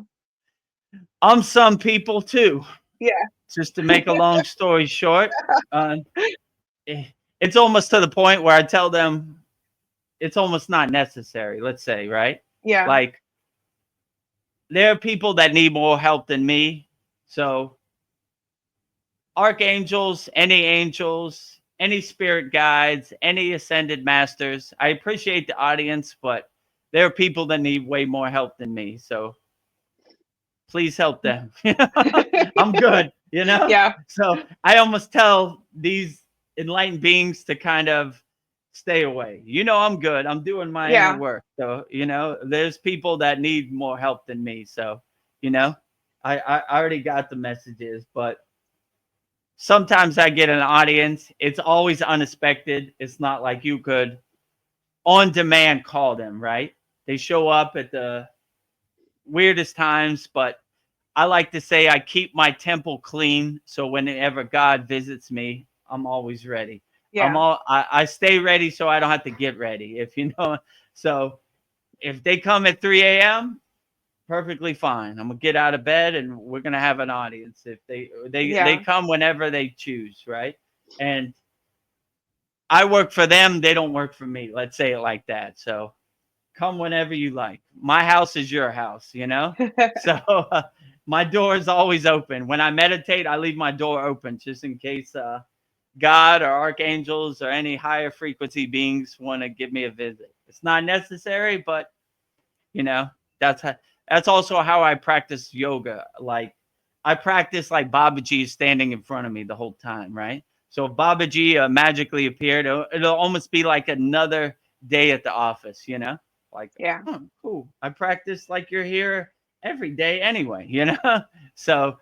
I'm some people too. Yeah. Just to make a long story short, uh, eh, it's almost to the point where I tell them it's almost not necessary, let's say, right? Yeah. Like, there are people that need more help than me. So, archangels, any spirit guides, any ascended masters, I appreciate the audience, but there are people that need way more help than me. So, please help them. I'm good, you know? Yeah. So I almost tell these enlightened beings to kind of stay away. You know, I'm good. I'm doing my inner Yeah. work. So, you know, there's people that need more help than me. So, you know, I already got the messages, but sometimes I get an audience. It's always unexpected. It's not like you could on demand call them, right? They show up at the weirdest times, but I like to say I keep my temple clean, so whenever God visits me, I'm always ready. Yeah. I stay ready so I don't have to get ready. If you know, so if they come at 3 a.m., perfectly fine. I'm gonna get out of bed and we're gonna have an audience. If they Yeah. come whenever they choose, right? And I work for them, they don't work for me. Let's say it like that. So come whenever you like. My house is your house, you know? So my door is always open. When I meditate, I leave my door open just in case God or archangels or any higher frequency beings want to give me a visit. It's not necessary, but you know, that's how, that's also how I practice yoga. Like I practice like Babaji is standing in front of me the whole time, right? So if Babaji magically appeared, it'll almost be like another day at the office, you know? Like, Yeah. oh, cool. I practice like you're here every day anyway, you know? So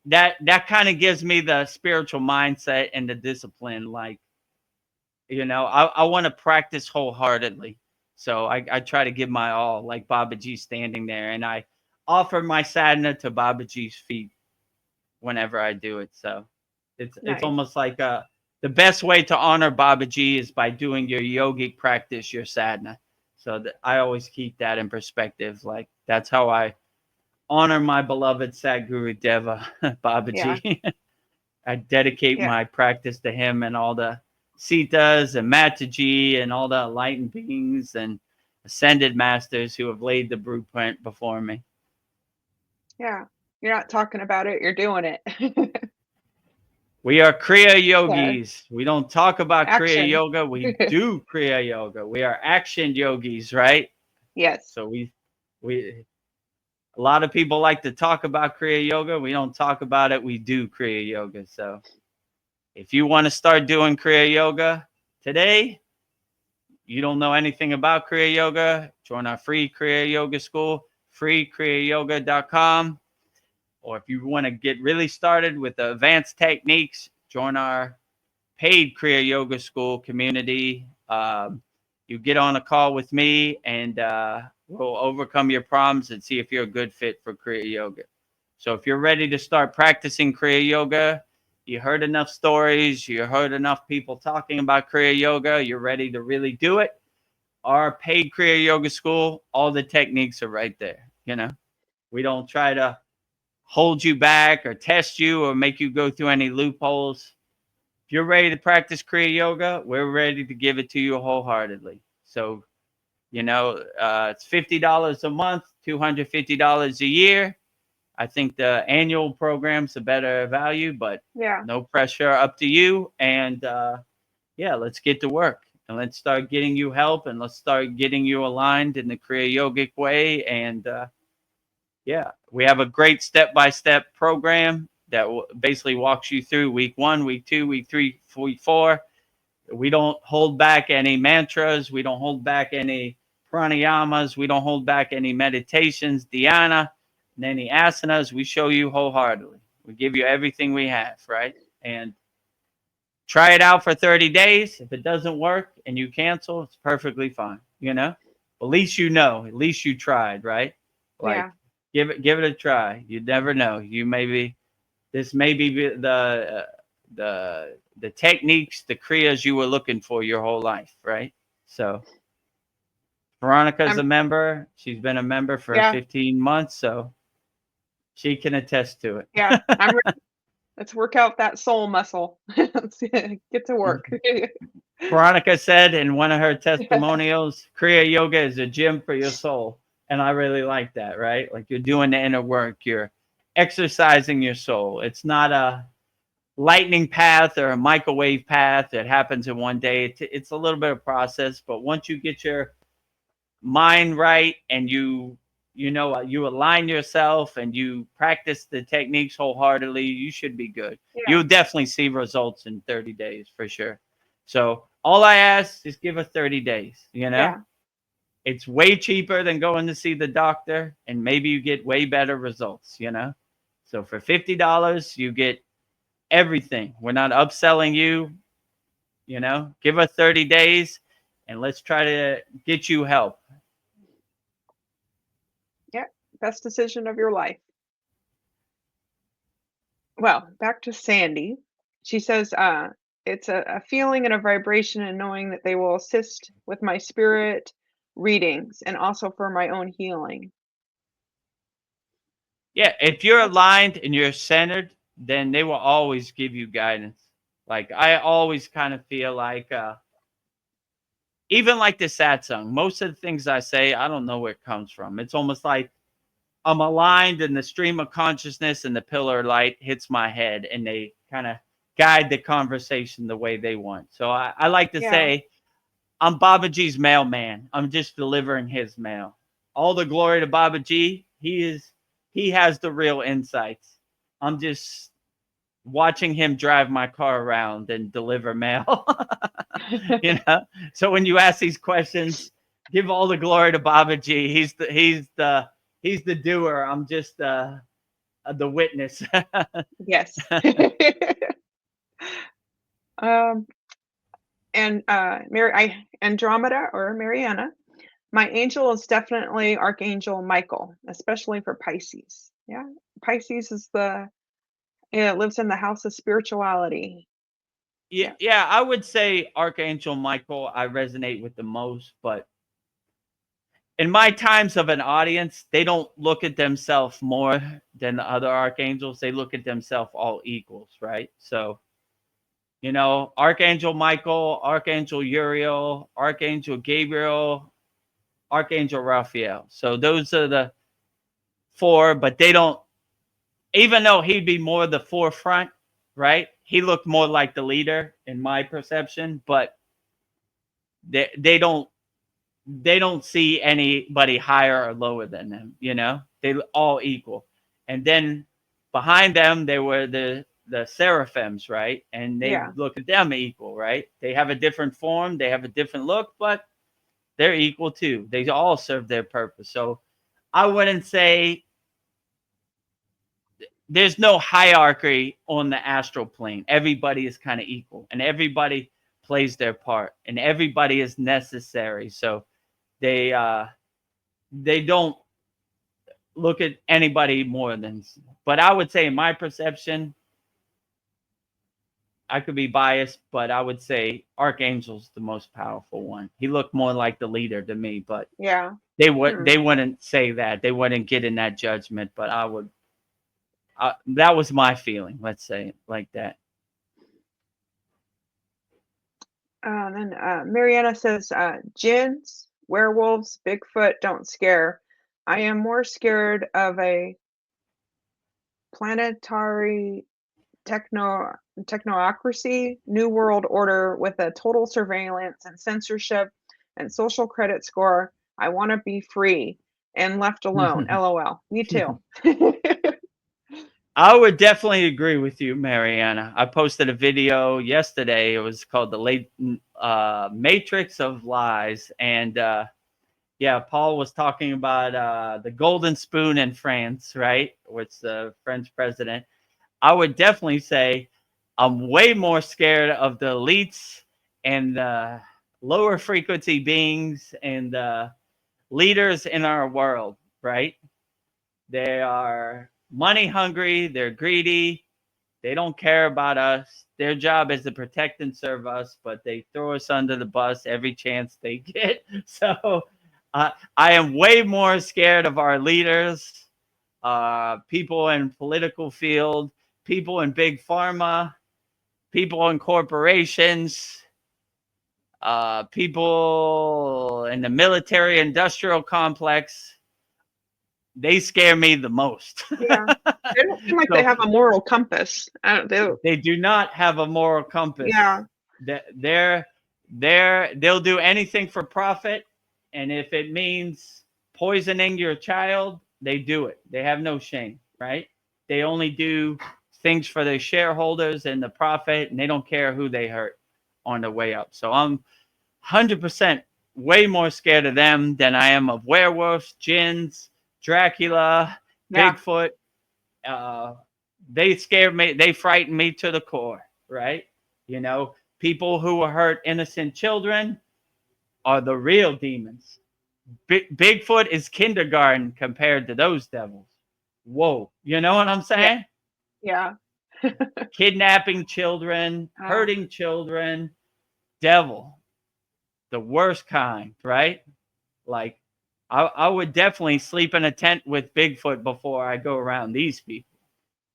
that kind of gives me the spiritual mindset and the discipline. Like, you know, I want to practice wholeheartedly. So I try to give my all, like Babaji standing there, and I offer my sadhana to Babaji's feet whenever I do it. So it's Nice. almost like the best way to honor Babaji is by doing your yogic practice, your sadhana. So I always keep that in perspective. Like that's how I honor my beloved Sadgurudeva Yeah. Babaji. I dedicate Yeah. my practice to him and all the Sitas and Mataji and all the enlightened beings and ascended masters who have laid the blueprint before me. Yeah. You're not talking about it, you're doing it. We are Kriya So, yogis. We don't talk about Kriya action. yoga. We do Kriya yoga. We are action yogis, right? Yes. So we a lot of people like to talk about Kriya yoga. We don't talk about it. We do Kriya yoga. So if you want to start doing Kriya yoga today, you don't know anything about Kriya Yoga, join our free Kriya Yoga school, freekriyayoga.com. Or if you want to get really started with the advanced techniques, join our paid Kriya Yoga school community. You get on a call with me and we'll overcome your problems and see if you're a good fit for Kriya Yoga. So if you're ready to start practicing Kriya Yoga, you heard enough stories, you heard enough people talking about Kriya Yoga, you're ready to really do it. Our paid Kriya Yoga school, all the techniques are right there. You know, we don't try to hold you back or test you or make you go through any loopholes. If you're ready to practice Kriya Yoga, we're ready to give it to you wholeheartedly. So, you know, it's $50 a month, $250 a year. I think the annual program's a better value, but Yeah. no pressure, up to you. And yeah, let's get to work. and let's start getting you help, and let's start getting you aligned in the Kriya Yogic way. And yeah, we have a great step-by-step program that basically walks you through week 1, week 2, week 3, week 4. We don't hold back any mantras. We don't hold back any pranayamas. We don't hold back any meditations, dhyana, and any asanas. We show you wholeheartedly. We give you everything we have, right? And try it out for 30 days. If it doesn't work and you cancel, it's perfectly fine, you know? At least you know. At least you tried, right? Like, Yeah. give it a try. You never know. You maybe this may be the techniques, the kriyas you were looking for your whole life, right? So Veronica's a I'm member. She's been a member for yeah, 15 months, so she can attest to it. yeah. Let's work out that soul muscle. Let's get to work. Veronica said in one of her testimonials, Kriya Yoga is a gym for your soul. And I really like that, right? Like you're doing the inner work, you're exercising your soul. It's not a lightning path or a microwave path that happens in one day. It's a little bit of process, but once you get your mind right and you align yourself and you practice the techniques wholeheartedly, you should be good. Yeah, You'll definitely see results in 30 days for sure. So all I ask is give us 30 days, yeah, it's way cheaper than going to see the doctor, and maybe you get way better results, so for $50 you get everything. We're not upselling you, give us 30 days and let's try to get you help. yeah. Best decision of your life. Well, back to Sandy. She says, it's a feeling and a vibration and knowing that they will assist with my spirit readings and also for my own healing. Yeah, if you're That's aligned and you're centered, then they will always give you guidance. Like I always kind of feel like even like the satsang, most of the things I say, I don't know where it comes from. It's almost like I'm aligned and the stream of consciousness and the pillar of light hits my head and they kind of guide the conversation the way they want. So I like to yeah, say I'm Babaji's mailman. I'm just delivering his mail. All the glory to Babaji. He has the real insights. I'm just watching him drive my car around and deliver mail. you know. So when you ask these questions, give all the glory to Babaji. He's the doer. I'm just the witness. yes. um, and Andromeda or Mariana. My angel is definitely Archangel Michael, especially for Pisces. Yeah, Pisces is it lives in the house of spirituality. Yeah, Yeah, yeah, I would say Archangel Michael I resonate with the most, but in my times of an audience, they don't look at themselves more than the other archangels. They look at themselves all equals, right? So, Archangel Michael, Archangel Uriel, Archangel Gabriel, Archangel Raphael. So those are the four, but they don't, even though he'd be more the forefront, right? He looked more like the leader in my perception, but they don't see anybody higher or lower than them. They all equal. And then behind them they were the seraphims, right? And they yeah, look at them equal, right? They have a different form, they have a different look, but they're equal too. They all serve their purpose. So I wouldn't say there's no hierarchy on the astral plane. Everybody is kind of equal and everybody plays their part and everybody is necessary. So they don't look at anybody more than, but I would say in my perception, I could be biased, but I would say Archangel's the most powerful one. He looked more like the leader to me, but yeah. Hmm. they wouldn't say that. They wouldn't get in that judgment, but that was my feeling, let's say it like that. Then Mariana says, "Jinns, werewolves, Bigfoot don't scare. I am more scared of a planetary technocracy, new world order with a total surveillance and censorship and social credit score. I want to be free and left alone. LOL. Me too. I would definitely agree with you, Mariana. I posted a video yesterday. It was called the late Matrix of Lies. And yeah, Paul was talking about the golden spoon in France, right? Which the French president. I would definitely say I'm way more scared of the elites and the lower frequency beings and the leaders in our world, right? They are money hungry, they're greedy, they don't care about us. Their job is to protect and serve us, but they throw us under the bus every chance they get. So I am way more scared of our leaders, people in political field, people in big pharma, people in corporations, people in the military industrial complex. They scare me the most. Yeah. They don't seem like they So have a moral compass. they do not have a moral compass. Yeah. They'll do anything for profit, and if it means poisoning your child, they do it. They have no shame, right? They only do things for their shareholders and the profit, and they don't care who they hurt on the way up. So I'm 100% way more scared of them than I am of werewolves, jinns, Dracula, Yeah. Bigfoot. They scare me. They frighten me to the core, right? You know, people who hurt innocent children are the real demons. Bigfoot is kindergarten compared to those devils. Whoa, you know what I'm saying? Yeah. Kidnapping children, Oh. hurting children, devil, the worst kind, right? Like, I would definitely sleep in a tent with Bigfoot before I go around these people.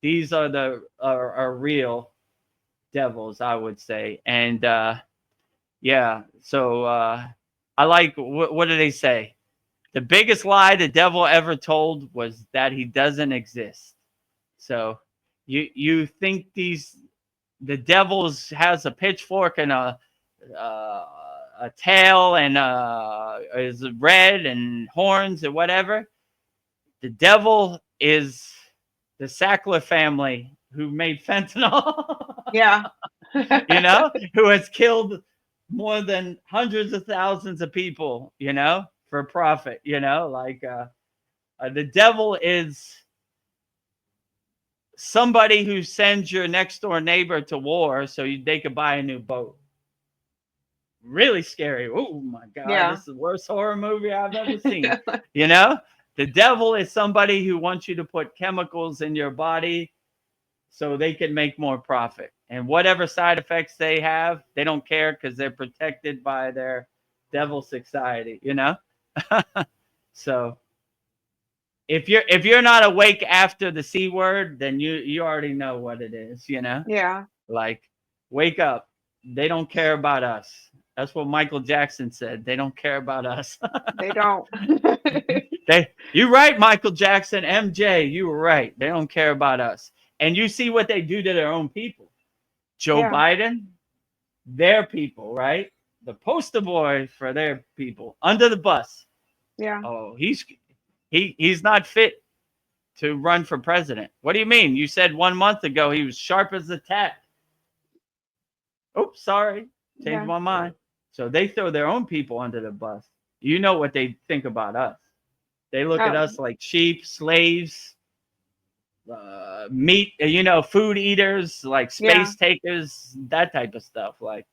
These are the are real devils, I would say. And yeah, so I like what do they say? The biggest lie the devil ever told was that he doesn't exist. So you think the devil has a pitchfork and a tail and is red and horns and whatever? The devil is the Sackler family who made fentanyl. Yeah. You know, who has killed more than hundreds of thousands of people, you know, for profit, you know, like the devil is somebody who sends your next door neighbor to war so they could buy a new boat. Really scary. Oh my God, Yeah. this is the worst horror movie I've ever seen. You know, the devil is somebody who wants you to put chemicals in your body so they can make more profit. And whatever side effects they have, they don't care because they're protected by their devil society, you know? So if you're not awake after the C word, then you already know what it is, you know? Yeah. Like, wake up. They don't care about us. That's what Michael Jackson said. They don't care about us. They don't. You're right, Michael Jackson, MJ, you were right. They don't care about us. And you see what they do to their own people. Joe Yeah. Biden, their people, right? The poster boy for their people, under the bus. Yeah. Oh, he's not fit to run for president. What do you mean? You said 1 month ago he was sharp as a tack. Oops, sorry. Changed my mind. So they throw their own people under the bus. You know what they think about us. They look at us like sheep, slaves, meat, you know, food eaters, like space takers, that type of stuff. Like,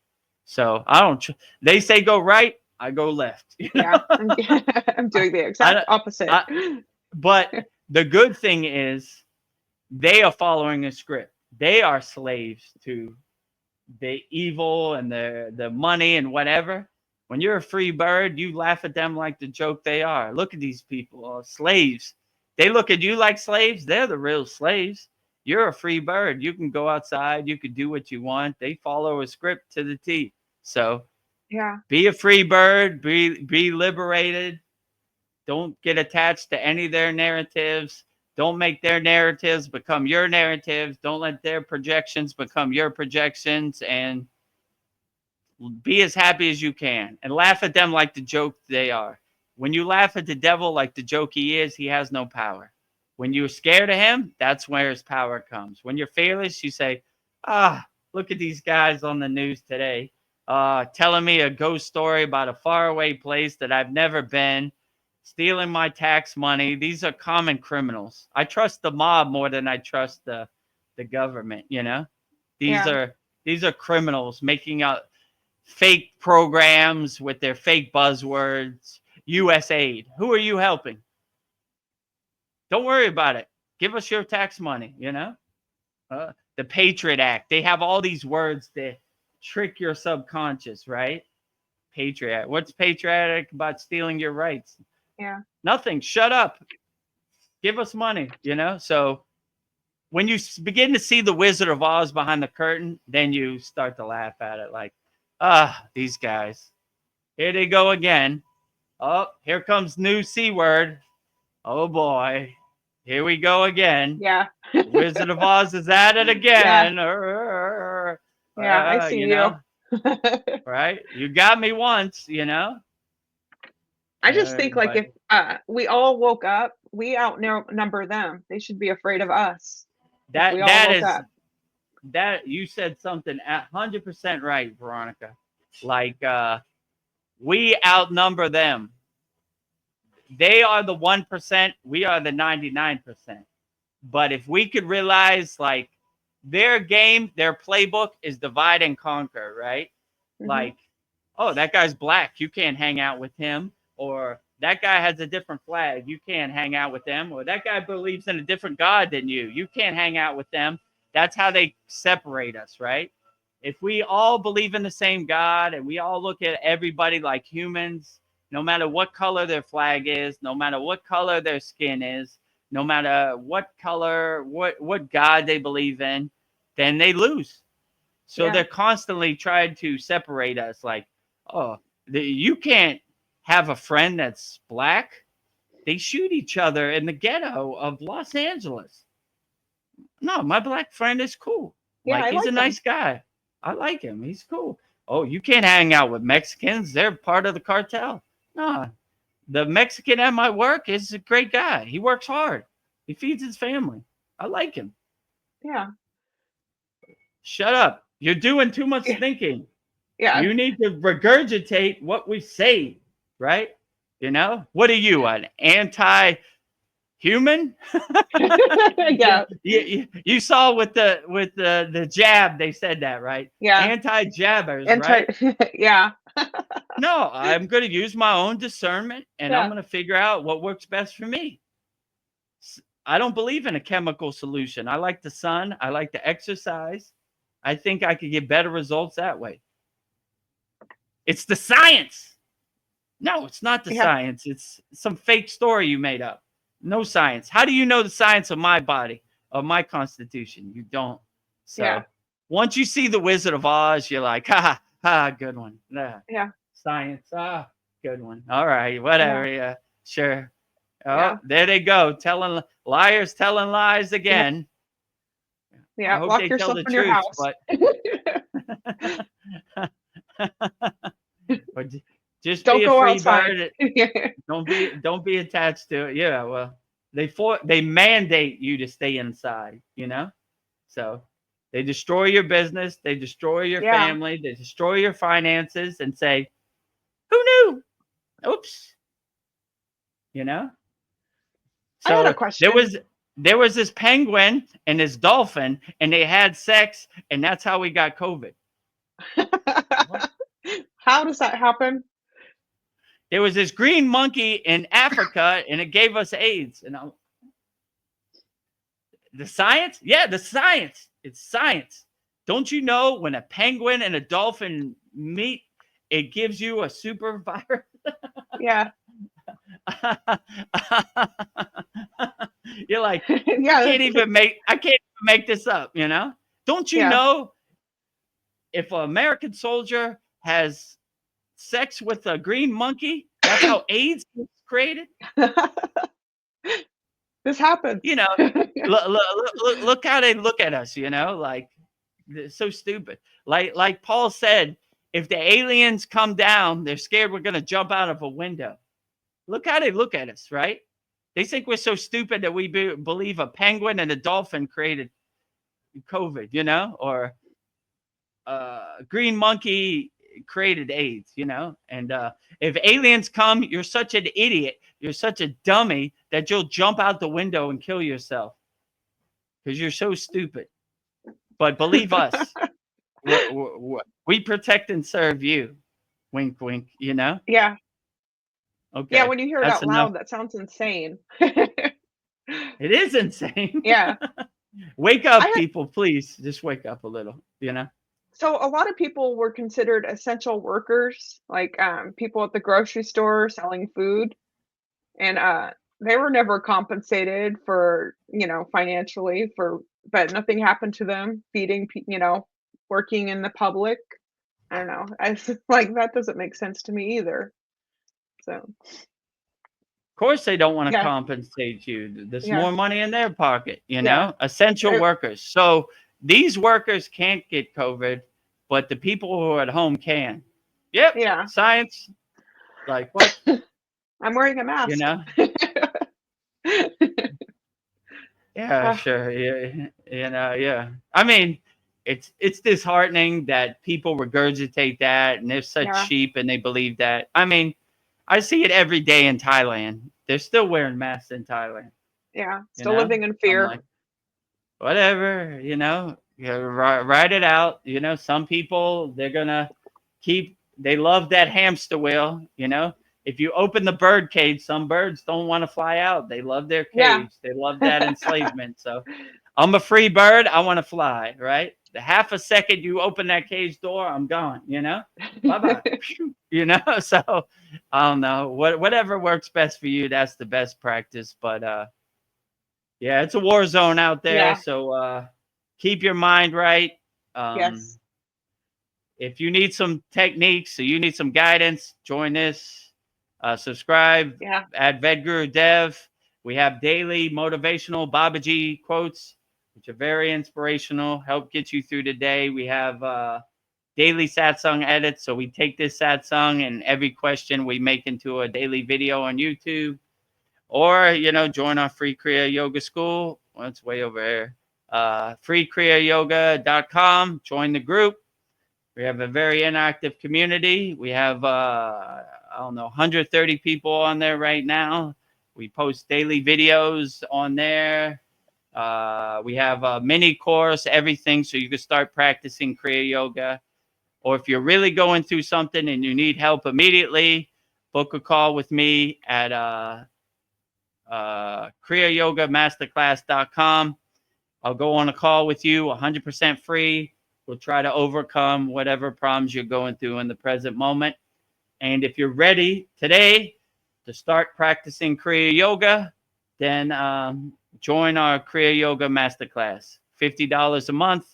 so I don't. They say go right, I go left. Yeah. I'm doing the exact opposite. But the good thing is, they are following a script. They are slaves to the evil and the money and whatever. When you're a free bird, you laugh at them like the joke they are. Look at these people, slaves. They look at you like slaves. They're the real slaves. You're a free bird. You can go outside. You can do what you want. They follow a script to the T. So Yeah. be a free bird. Be liberated. Don't get attached to any of their narratives. Don't make their narratives become your narratives. Don't let their projections become your projections, and be as happy as you can and laugh at them like the joke they are. When you laugh at the devil like the joke he is, he has no power. When you're scared of him, that's where his power comes. When you're fearless, you say, look at these guys on the news today telling me a ghost story about a faraway place that I've never been, stealing my tax money. These are common criminals. I trust the mob more than I trust the government, you know? These are criminals making up fake programs with their fake buzzwords. USAID. Who are you helping? Don't worry about it. Give us your tax money, you know? The Patriot Act. They have all these words that trick your subconscious, right? Patriot Act. What's patriotic about stealing your rights? Yeah. Nothing. Shut up. Give us money, you know? So when you begin to see the Wizard of Oz behind the curtain, then you start to laugh at it like, these guys. Here they go again. Oh, here comes new C word. Oh boy. Here we go again. Yeah. Wizard of Oz is at it again. Yeah, I see you. Right? You got me once, you know? I just think like if we all woke up, we outnumber them. They should be afraid of us. That you said something 100% right, Veronica. Like we outnumber them. They are the 1%, we are the 99%. But if we could realize like their game, their playbook is divide and conquer, right? Mm-hmm. Like, oh, that guy's black, you can't hang out with him. Or that guy has a different flag, you can't hang out with them. Or that guy believes in a different God than you, you can't hang out with them. That's how they separate us, right? If we all believe in the same God and we all look at everybody like humans, no matter what color their flag is, no matter what color their skin is, no matter what color, what God they believe in, then they lose. So they're constantly trying to separate us. Like, you can't have a friend that's black. They shoot each other in the ghetto of Los Angeles. No, my black friend is cool. Yeah, like, he's a nice guy. I like him. He's cool. Oh, you can't hang out with Mexicans. They're part of the cartel. No, the Mexican at my work is a great guy. He works hard. He feeds his family. I like him. Yeah. Shut up. You're doing too much thinking. Yeah. You need to regurgitate what we say, right? You know? What are you, an anti-human? Yeah. You saw with the jab, they said that, right? Yeah. Anti-jabbers, right? Yeah. No, I'm going to use my own discernment, and I'm going to figure out what works best for me. I don't believe in a chemical solution. I like the sun. I like to exercise. I think I could get better results that way. It's the science. No, it's not the science. It's some fake story you made up. No science. How do you know the science of my body, of my constitution? You don't. So once you see the Wizard of Oz, you're like, good one. Yeah. Science. Good one. All right, whatever. Yeah, sure. Oh, there they go. Liars telling lies again. Yeah, I hope lock they yourself tell the in your truth, but just don't be a go free outside. bird. Don't be attached to it. Yeah, well, they mandate you to stay inside, you know? So they destroy your business, they destroy your family, they destroy your finances and say, who knew? Oops. You know? So I had a question. There was this penguin and this dolphin, and they had sex, and that's how we got COVID. How does that happen? There was this green monkey in Africa, and it gave us AIDS. And the science? Yeah, the science. It's science. Don't you know when a penguin and a dolphin meet, it gives you a super virus? Yeah. You're like, I can't even make this up, you know? Don't you know if an American soldier has sex with a green monkey, that's how AIDS was created? This happens. You know, look how they look at us, you know, like they're so stupid. Like Paul said, if the aliens come down, they're scared we're going to jump out of a window. Look how they look at us, right? They think we're so stupid that we believe a penguin and a dolphin created COVID, you know, or a green monkey created AIDS, you know. And if aliens come, you're such an idiot, you're such a dummy that you'll jump out the window and kill yourself because you're so stupid. But believe us, we protect and serve you. Wink, wink, you know? Yeah. Yeah, Okay, when you hear it that's out enough. loud, that sounds insane. It is insane. Yeah. Wake I up, had people, please. Just wake up a little, you know? so a lot of people were considered essential workers, like, people at the grocery store selling food, and, they were never compensated for, financially but nothing happened to them feeding working in the public. I don't know. I like, that doesn't make sense to me either. So, Of course, they don't want to yeah, compensate you. There's yeah, more money in their pocket, you yeah, know? Essential er, workers. So these workers can't get COVID, but the people who are at home can. Yep, yeah. science. Like what? I'm wearing a You mask. know? Yeah, Uh, sure. Yeah, you know, yeah. I mean, it's disheartening that people regurgitate that and they're such yeah, sheep and they believe that. I mean, I see it every day in Thailand. They're still wearing masks in Thailand, yeah. you Still know? living in I'm fear. like, whatever, you know, ride it out. You know, some people, they're going to they love that hamster wheel, you know? If you open the bird cage, some birds don't want to fly out. They love their Yeah. cage. They love that enslavement. So I'm a free bird. I want to fly, right? The half a second you open that cage door, I'm gone, you know? Bye bye. You know, so I don't know. Whatever works best for you, that's the best practice. But yeah, it's a war zone out there. Yeah. So keep your mind right. Um, Yes. if you need some techniques, so you need some guidance, join this. Subscribe Yeah. at Vedagurudev. We have daily motivational Babaji quotes, which are very inspirational, help get you through the day. We have daily Satsang edits. So we take this Satsang and every question we make into a daily video on YouTube. Or, you know, join our free Kriya Yoga school. Well, it's way over here. Freekriyayogamasterclass.com. Join the group. We have a very inactive community. We have, I don't know, 130 people on there right now. We post daily videos on there. We have a mini course, everything, so you can start practicing Kriya Yoga. Or if you're really going through something and you need help immediately, book a call with me at kriyayogamasterclass.com. I'll go on a call with you 100% free. We'll try to overcome whatever problems you're going through in the present moment. And if you're ready today to start practicing Kriya Yoga, then join our Kriya Yoga Masterclass. $50 a month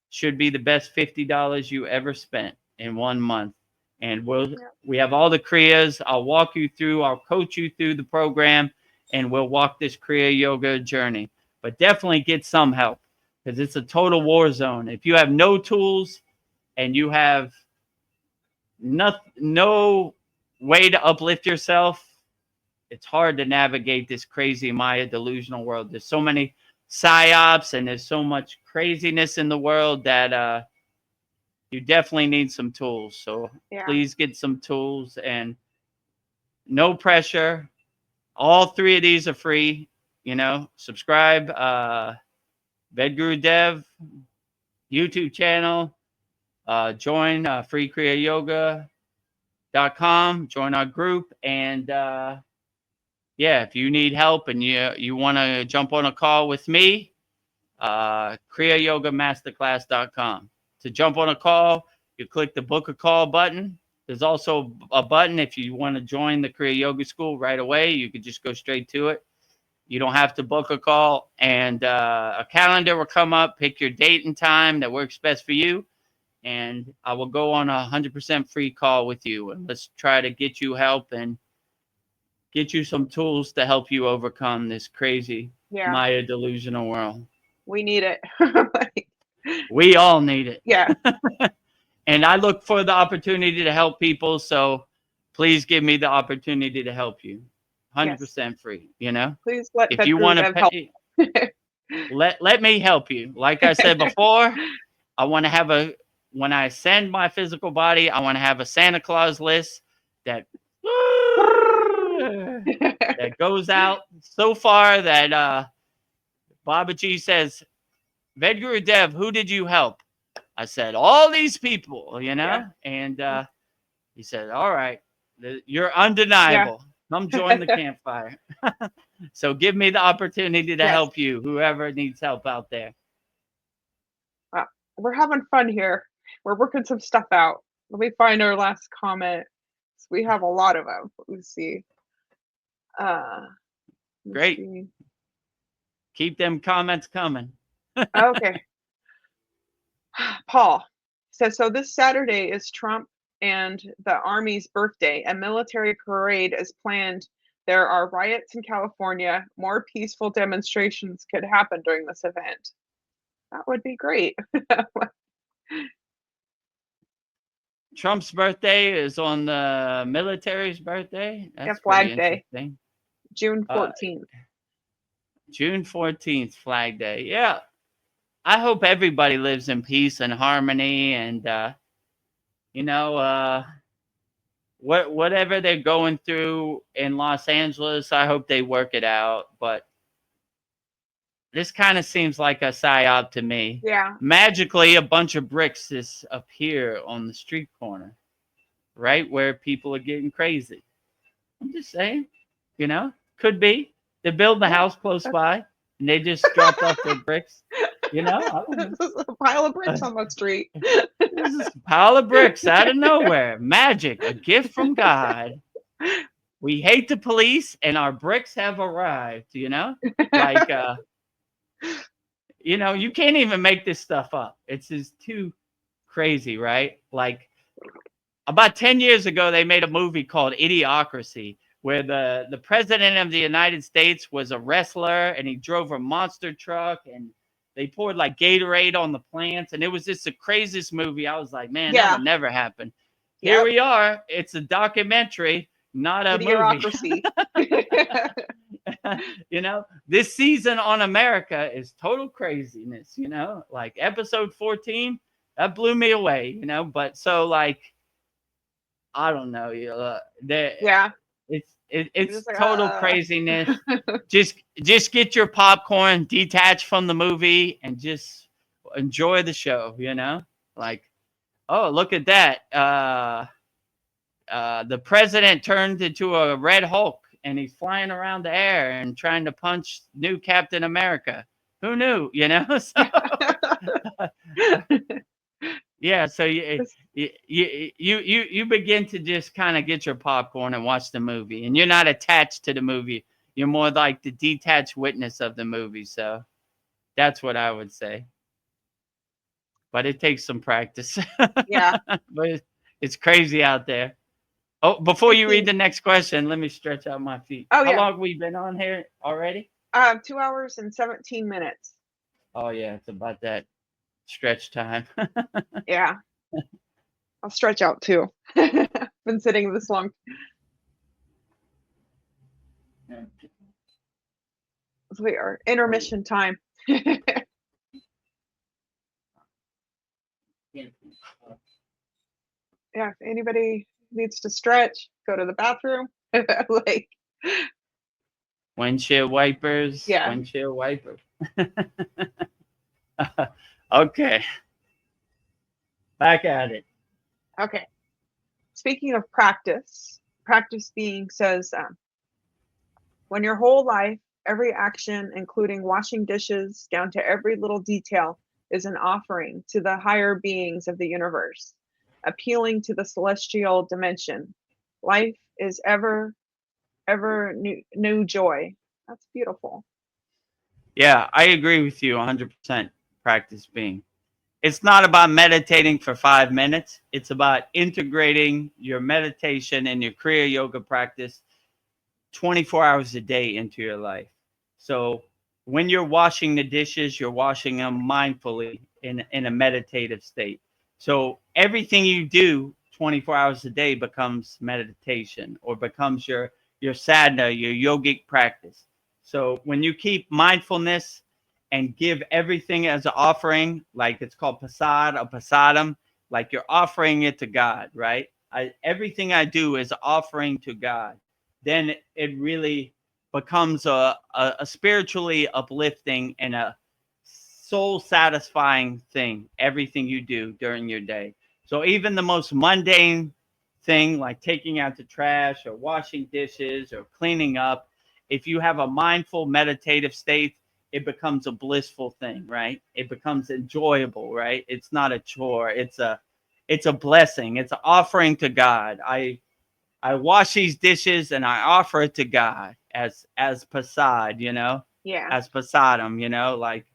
should be the best $50 you ever spent in 1 month. And we have all the Kriyas. I'll walk you through, I'll coach you through the program, and we'll walk this Kriya Yoga journey. But definitely get some help because it's a total war zone. If you have no tools and you have no way to uplift yourself, it's hard to navigate this crazy Maya delusional world. There's so many psyops and there's so much craziness in the world that you definitely need some tools. So Yeah. please get some tools and no pressure. All three of these are free. You know, subscribe. Vedagurudev YouTube channel. Join freekriyayogamasterclass.com. Join our group. And yeah, if you need help and you want to jump on a call with me, kriyayogamasterclass.com. To jump on a call, you click the book a call button. There's also a button if you want to join the Kriya Yoga School right away. You could just go straight to it. You don't have to book a call, and a calendar will come up. Pick your date and time that works best for you, and I will go on a 100% free call with you. And let's try to get you help and get you some tools to help you overcome this crazy Yeah. Maya delusional world. We need it. Like, We all need it. yeah. And I look for the opportunity to help people. So please give me the opportunity to help you. 100% free, you know? Please let If you want to Vedagurudev help. pay, let me help you. Like I said before, I want to have when I send my physical body, I want to have a Santa Claus list that that goes out so far that Babaji says, Vedagurudev, who did you help? I said, all these people, you know? And he said, all right, you're undeniable. Come join the campfire. So give me the opportunity to help you, whoever needs help out there. We're having fun here. We're working some stuff out. Let me find our last comment. We have a lot of them. Let's see. Great. See. Keep them comments coming. Okay. Paul says, so this Saturday is Trump and the Army's birthday. A military parade is planned. There are riots in California. More peaceful demonstrations could happen during this event. That would be great. Trump's birthday is on the military's birthday. That's Flag pretty Day. interesting. June 14th. June 14th, Flag Day. Yeah. I hope everybody lives in peace and harmony, and whatever they're going through in Los Angeles, I hope they work it out. But this kind of seems like a psyop to me. Yeah. Magically, a bunch of bricks just appear on the street corner, right where people are getting crazy. I'm just saying, could be. They build the house close by, and they just dropped off their bricks. I don't know. This is a pile of bricks on the street. This is a pile of bricks out of nowhere. Magic, a gift from God. We hate the police, and our bricks have arrived, Like, you can't even make this stuff up. It's just too crazy, right? Like, about 10 years ago, they made a movie called Idiocracy, where the president of the United States was a wrestler, and he drove a monster truck, and they poured like Gatorade on the plants, and it was just the craziest movie. I was like, man, that would never happen. Here we are. It's a documentary, not a movie. This season on America is total craziness, like episode 14, that blew me away, but so like, I don't know, it's like, total craziness. just get your popcorn, detach from the movie, and just enjoy the show, like, oh, look at that. The president turned into a Red Hulk, and he's flying around the air and trying to punch new Captain America. Who knew, So, yeah, so you begin to just kind of get your popcorn and watch the movie, and you're not attached to the movie. You're more like the detached witness of the movie. So that's what I would say. But it takes some practice. Yeah. But it's crazy out there. Oh, before you read the next question, let me stretch out my feet. Oh, How long have we been on here already? 2 hours and 17 minutes. Oh, yeah. It's about that stretch time. Yeah. I'll stretch out too. Been sitting this long. We are intermission time. Yeah, if anybody needs to stretch, go to the bathroom. Like, windshield wipers. Yeah. Windshield wipers. Okay. Back at it. Okay. Speaking of practice being says, when your whole life, every action, including washing dishes down to every little detail, is an offering to the higher beings of the universe, appealing to the celestial dimension, life is ever new joy. That's beautiful. Yeah, I agree with you 100%. Practice being. It's not about meditating for 5 minutes. It's about integrating your meditation and your Kriya yoga practice 24 hours a day into your life. So when you're washing the dishes, you're washing them mindfully in a meditative state. So everything you do 24 hours a day becomes meditation or becomes your sadhana, your yogic practice. So when you keep mindfulness and give everything as an offering, like it's called pasad or pasadam, like you're offering it to God, right? Everything I do is offering to God. Then it really becomes a spiritually uplifting and a soul satisfying thing, everything you do during your day. So even the most mundane thing like taking out the trash or washing dishes or cleaning up, if you have a mindful meditative state, it becomes a blissful thing, right? It becomes enjoyable, right? It's not a chore. It's a blessing. It's an offering to God. I wash these dishes and I offer it to God as pasad, Yeah. as pasadam, like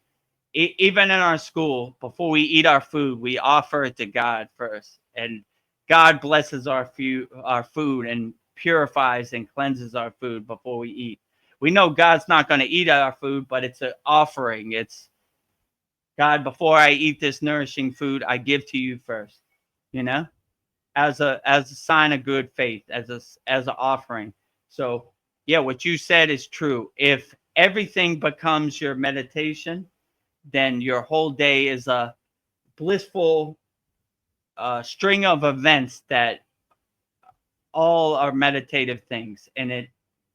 even in our school, before we eat our food, we offer it to God first, and God blesses our food and purifies and cleanses our food before we eat. We know God's not going to eat our food, but it's an offering. It's God, before I eat this nourishing food, I give to you first, you know, as a sign of good faith, as an offering. So yeah, what you said is true. If everything becomes your meditation, then your whole day is a blissful string of events that all are meditative things, and it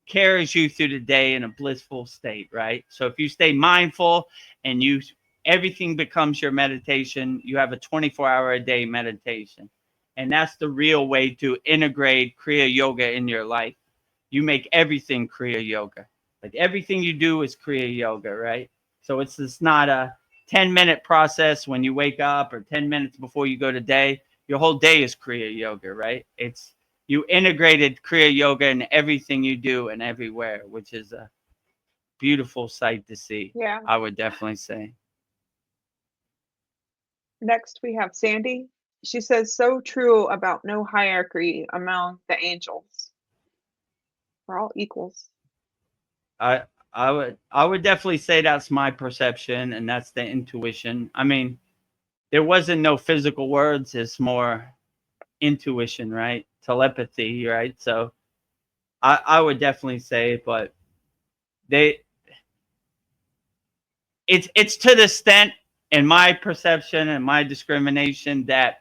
carries you through the day in a blissful state, right? So if you stay mindful and you everything becomes your meditation, you have a 24-hour a day meditation. And that's the real way to integrate Kriya Yoga in your life. You make everything Kriya Yoga. Like everything you do is Kriya Yoga, right? So it's just not a 10-minute process when you wake up or 10 minutes before you go to day. Your whole day is Kriya Yoga, right? It's you integrated Kriya Yoga in everything you do and everywhere, which is a beautiful sight to see. Yeah. I would definitely say. Next, we have Sandy. She says, so true about no hierarchy among the angels. We're all equals. I I would definitely say that's my perception and that's the intuition. I mean, there wasn't no physical words, it's more intuition, right? Telepathy, right? So I would definitely say, but they it's to the extent in my perception and my discrimination that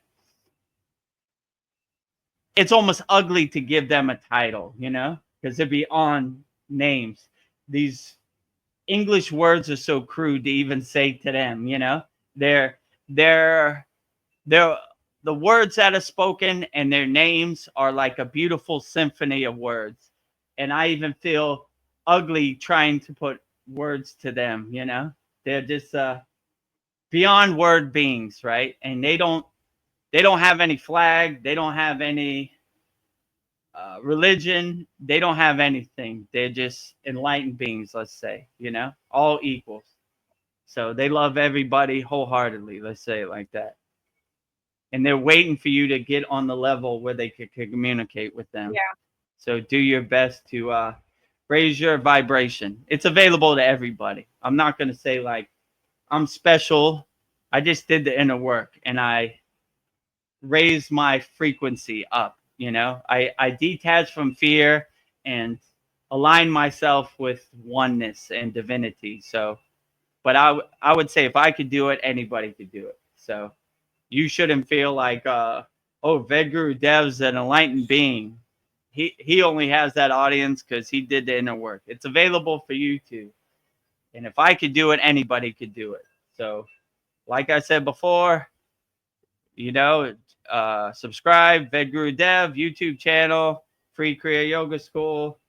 it's almost ugly to give them a title, because they're beyond names. These English words are so crude to even say to them, They're they're they're the words that are spoken and their names are like a beautiful symphony of words. And I even feel ugly trying to put words to them, They're just beyond word beings, right? And they don't have any flag, they don't have any religion, they don't have anything. They're just enlightened beings, let's say, all equals. So they love everybody wholeheartedly, let's say it like that. And they're waiting for you to get on the level where they can communicate with them. Yeah. So do your best to raise your vibration. It's available to everybody. I'm not going to say like I'm special. I just did the inner work and I raised my frequency up. I detach from fear and align myself with oneness and divinity. So, but I would say if I could do it, anybody could do it. So you shouldn't feel like, oh, Vedagurudev an enlightened being. He only has that audience because he did the inner work. It's available for you too. And if I could do it, anybody could do it. So, like I said before, subscribe, Vedagurudev YouTube channel, free Kriya Yoga School.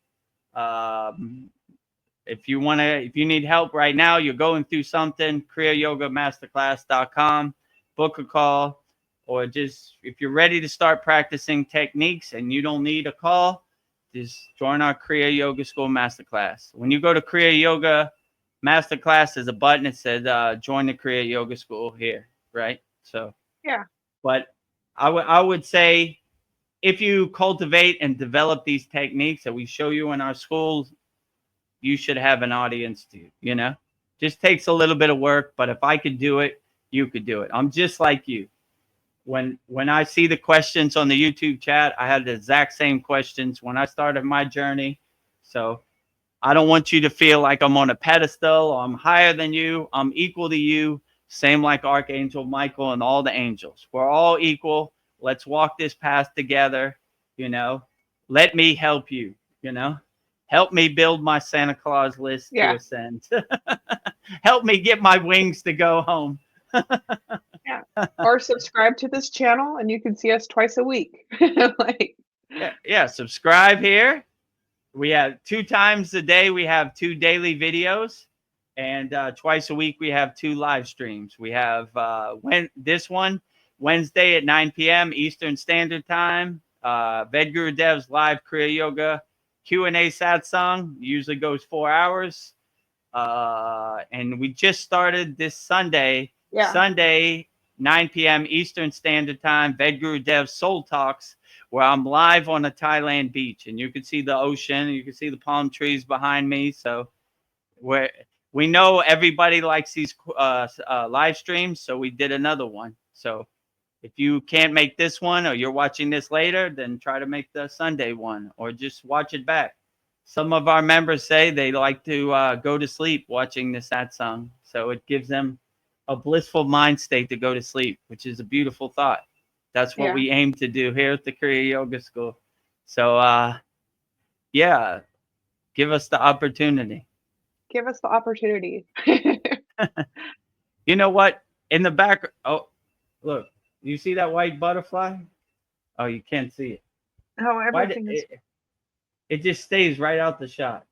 If you need help right now, you're going through something, kriyayogamasterclass.com, book a call, or just if you're ready to start practicing techniques and you don't need a call, just join our Kriya Yoga School Masterclass. When you go to Kriya Yoga Masterclass, there's a button that says join the Kriya Yoga School here, right? So Yeah. but I would say if you cultivate and develop these techniques that we show you in our schools, you should have an audience too, you know? Just takes a little bit of work, but if I could do it, you could do it. I'm just like you. When I see the questions on the YouTube chat, I had the exact same questions when I started my journey. So I don't want you to feel like I'm on a pedestal or I'm higher than you. I'm equal to you, same like Archangel Michael and all the angels. We're all equal. Let's walk this path together, you know. Let me help you, you know. Help me build my Santa Claus list to Yeah. ascend. Help me get my wings to go home. Yeah. Or subscribe to this channel and you can see us twice a week. Like, Yeah, subscribe here. We have 2 times a day. We have 2 daily videos, and twice a week we have 2 live streams. We have this one Wednesday at 9 p.m. Eastern Standard Time. Vedgurudev's live Kriya Yoga Q&A Satsang usually goes 4 hours. And we just started this Sunday. yeah. Sunday, 9 p.m. Eastern Standard Time, Vedagurudev Soul Talks, where I'm live on a Thailand beach, and you can see the ocean, you can see the palm trees behind me. So we know everybody likes these live streams, so we did another one. So if you can't make this one, or you're watching this later, then try to make the Sunday one, or just watch it back. Some of our members say they like to go to sleep watching the satsang, so it gives them a blissful mind state to go to sleep, which is a beautiful thought. That's what we aim to do here at the Kriya Yoga School. So, yeah, give us the opportunity. Give us the opportunity. You know what? In the back, oh, look, you see that white butterfly? Oh, you can't see it. Oh, everything is. It just stays right out the shot.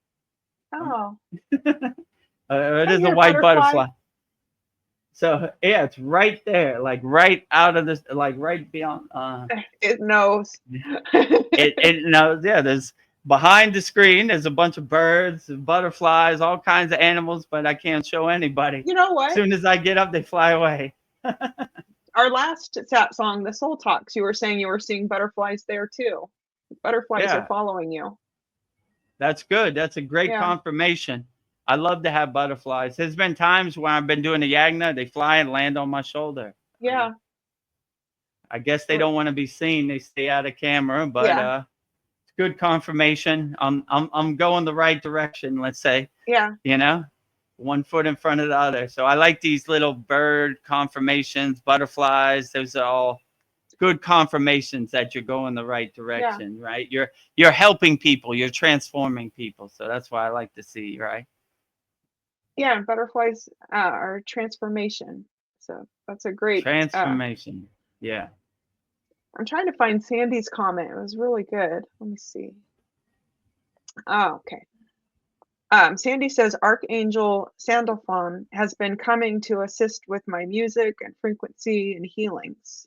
Oh. It is a white butterfly. So yeah, it's right there, like right out of this, like right beyond. It knows. It knows. Yeah, there's behind the screen. There's a bunch of birds, and butterflies, all kinds of animals, but I can't show anybody. You know what? As soon as I get up, they fly away. Our last song, the Soul Talks, you were saying you were seeing butterflies there too. Butterflies are following you. That's good. That's a great confirmation. I love to have butterflies. There's been times when I've been doing the yagna, they fly and land on my shoulder. Yeah. I guess they don't want to be seen. They stay out of camera, but it's good confirmation. I'm going the right direction, let's say. Yeah. You know, one foot in front of the other. So I like these little bird confirmations, butterflies. Those are all good confirmations that you're going the right direction, right? You're helping people, you're transforming people. So that's why I like to see, right? Yeah, and butterflies are transformation. So that's a great transformation. Yeah. I'm trying to find Sandy's comment. It was really good. Let me see. Oh, okay. Sandy says Archangel Sandalphon has been coming to assist with my music and frequency and healings.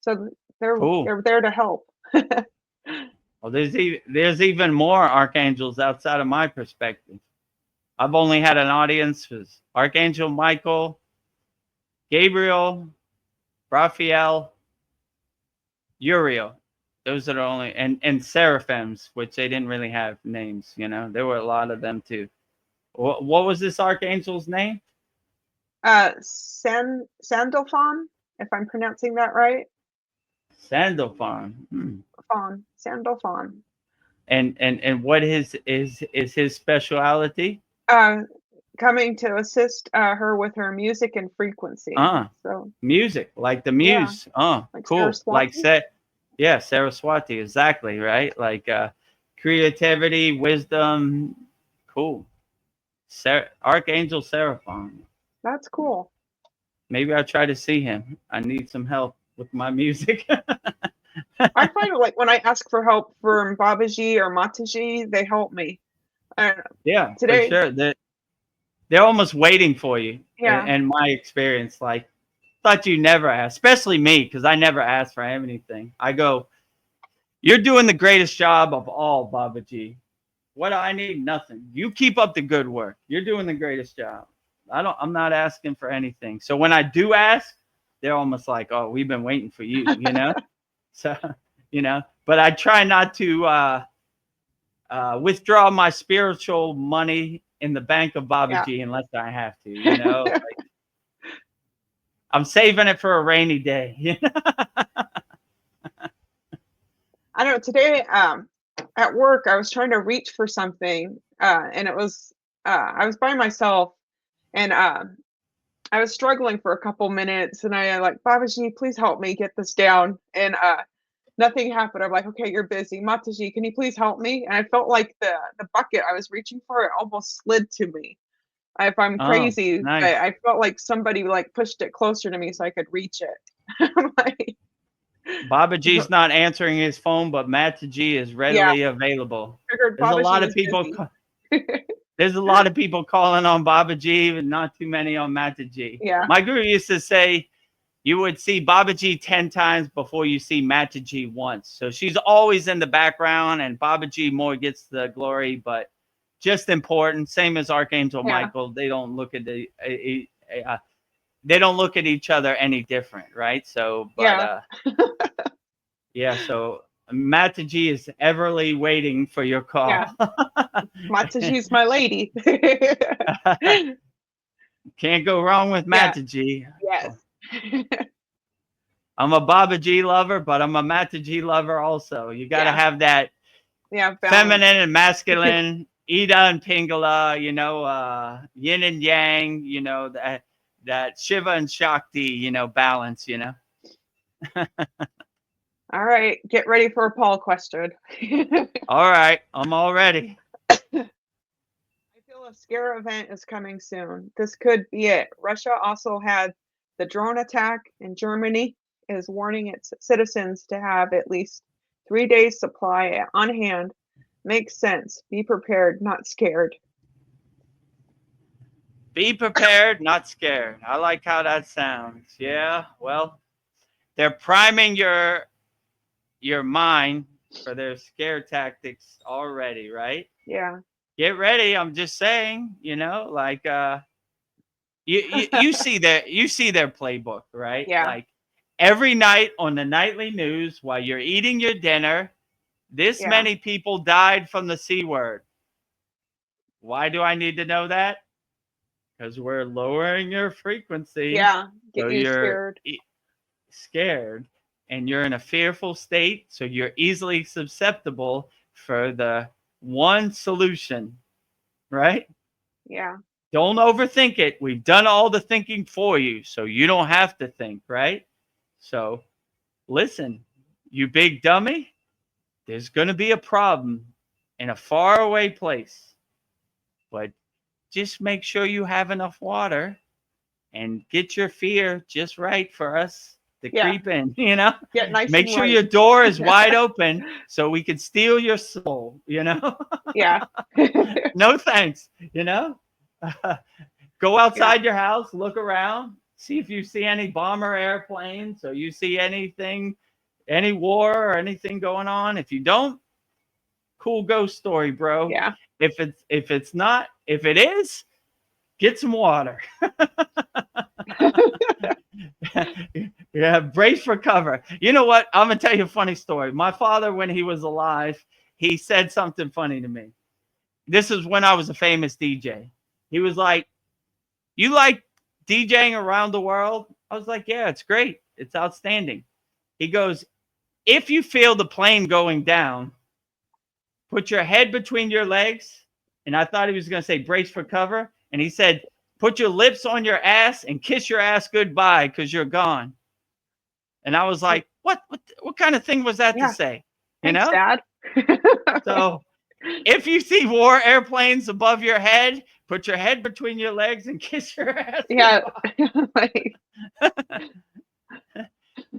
So they're there to help. Well, there's even more archangels outside of my perspective. I've only had an audience with Archangel Michael, Gabriel, Raphael, Uriel. Those are the only, and seraphims, which they didn't really have names. You know, there were a lot of them too. What was this archangel's name? Sandalphon, if I'm pronouncing that right. Sandalphon. Sandalphon. And what is his speciality? Coming to assist her with her music and frequency. So music, like the muse. Like cool. Saraswati? Like Saraswati, exactly, right? Like creativity, wisdom. Cool. Archangel Seraphon. That's cool. Maybe I'll try to see him. I need some help with my music. I find it like when I ask for help from Babaji or Mataji, they help me. Yeah, today, for sure. They're almost waiting for you. Yeah. And my experience, like, thought you never asked, especially me, because I never asked for anything. I go, you're doing the greatest job of all, Babaji. What do I need? Nothing. You keep up the good work. You're doing the greatest job. I'm not asking for anything. So when I do ask, they're almost like, oh, we've been waiting for you, you know? So, but I try not to withdraw my spiritual money in the bank of Babaji unless I have to, like, I'm saving it for a rainy day. I don't know. Today, at work, I was trying to reach for something, and it was I was by myself, and I was struggling for a couple minutes, and I like, Babaji, please help me get this down, and nothing happened. I'm like, okay, you're busy. Mataji, can you please help me? And I felt like the bucket I was reaching for, it almost slid to me. If I'm Oh, crazy, nice. I felt like somebody like pushed it closer to me so I could reach it. I'm like, Babaji's not answering his phone, but Mataji is readily available. figured There's a lot Babaji of was people. busy. There's a lot of people calling on Babaji, but not too many on Mataji. Yeah. My guru used to say you would see Babaji 10 times before you see Mataji once. So she's always in the background, and Babaji more gets the glory, but just important. Same as Archangel Michael. They don't look at they don't look at each other any different, right? So, but so Mataji is everly waiting for your call. Yeah. Mataji's my lady. Can't go wrong with Mataji. Yes. I'm a Babaji lover, but I'm a Mataji lover also. You got to have that feminine and masculine, Ida and Pingala, yin and yang, that Shiva and Shakti, balance, All right, get ready for a Paul question. All right, I'm all ready. I feel a scare event is coming soon. This could be it. Russia also had the drone attack, and Germany is warning its citizens to have at least 3 days supply on hand. Makes sense. Be prepared, not scared. Be prepared, not scared. I like how that sounds. Yeah, well, they're priming your mind for their scare tactics already, right? Yeah. Get ready. I'm just saying, like you see their playbook, right? Yeah. Like every night on the nightly news while you're eating your dinner, this many people died from the C word. Why do I need to know that? Because we're lowering your frequency. Yeah. Get so you you're scared. And you're in a fearful state. So you're easily susceptible for the one solution, right? Yeah. Don't overthink it. We've done all the thinking for you, so you don't have to think, right? So listen, you big dummy, there's going to be a problem in a faraway place, but just make sure you have enough water and get your fear just right for us to creep in, Get nice make and sure light. your door is wide open so we can steal your soul, Yeah. No thanks, go outside your house, look around, see if you see any bomber airplanes or you see anything, any war or anything going on. If you don't, cool ghost story, bro. Yeah. If it is, get some water. Yeah, brace for cover. You know what? I'm gonna tell you a funny story. My father, when he was alive, he said something funny to me. This is when I was a famous DJ. He was like, "You like DJing around the world?" I was like, "Yeah, it's great. It's outstanding." He goes, "If you feel the plane going down, put your head between your legs." And I thought he was going to say brace for cover. And he said, "Put your lips on your ass and kiss your ass goodbye because you're gone." And I was like, what kind of thing was that to say? Thanks, Dad. So if you see war airplanes above your head, put your head between your legs and kiss your ass. Yeah.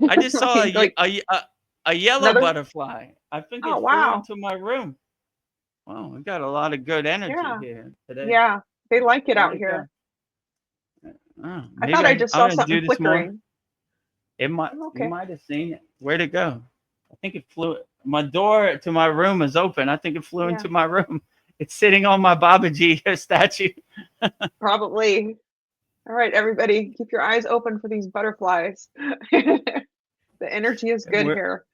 I just saw a yellow butterfly. I think it flew into my room. Wow, we got a lot of good energy here today. Yeah, they like it out here. Oh, I thought I just saw something flickering. You might have seen it. Where'd it go? I think it flew. My door to my room is open. I think it flew into my room. It's sitting on my Babaji statue. Probably. All right, everybody, keep your eyes open for these butterflies. The energy is good here.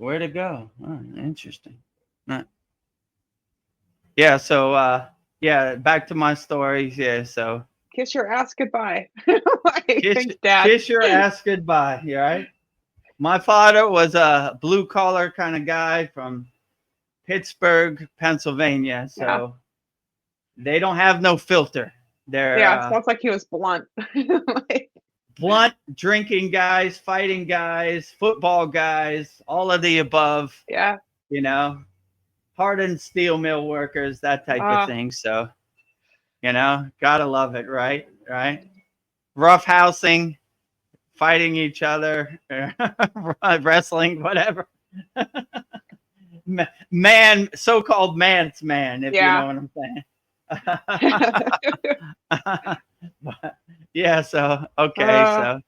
Where'd it go? Oh, interesting. Huh. Yeah. So, yeah, back to my stories. Yeah. So Kiss your ass goodbye. Like, kiss, thanks, Dad. kiss your ass goodbye. You right? My father was a blue collar kind of guy from Pittsburgh, Pennsylvania. Yeah. So they don't have no filter. They're Yeah. Sounds like he was blunt. Like, blunt drinking guys, fighting guys, football guys, all of the above, yeah. you know, hardened steel mill workers, that type of thing. So, gotta love it, right? Right. Rough housing, fighting each other, wrestling, whatever. Man, so-called man's man, if you Yeah. know what I'm saying. But, yeah, so okay, so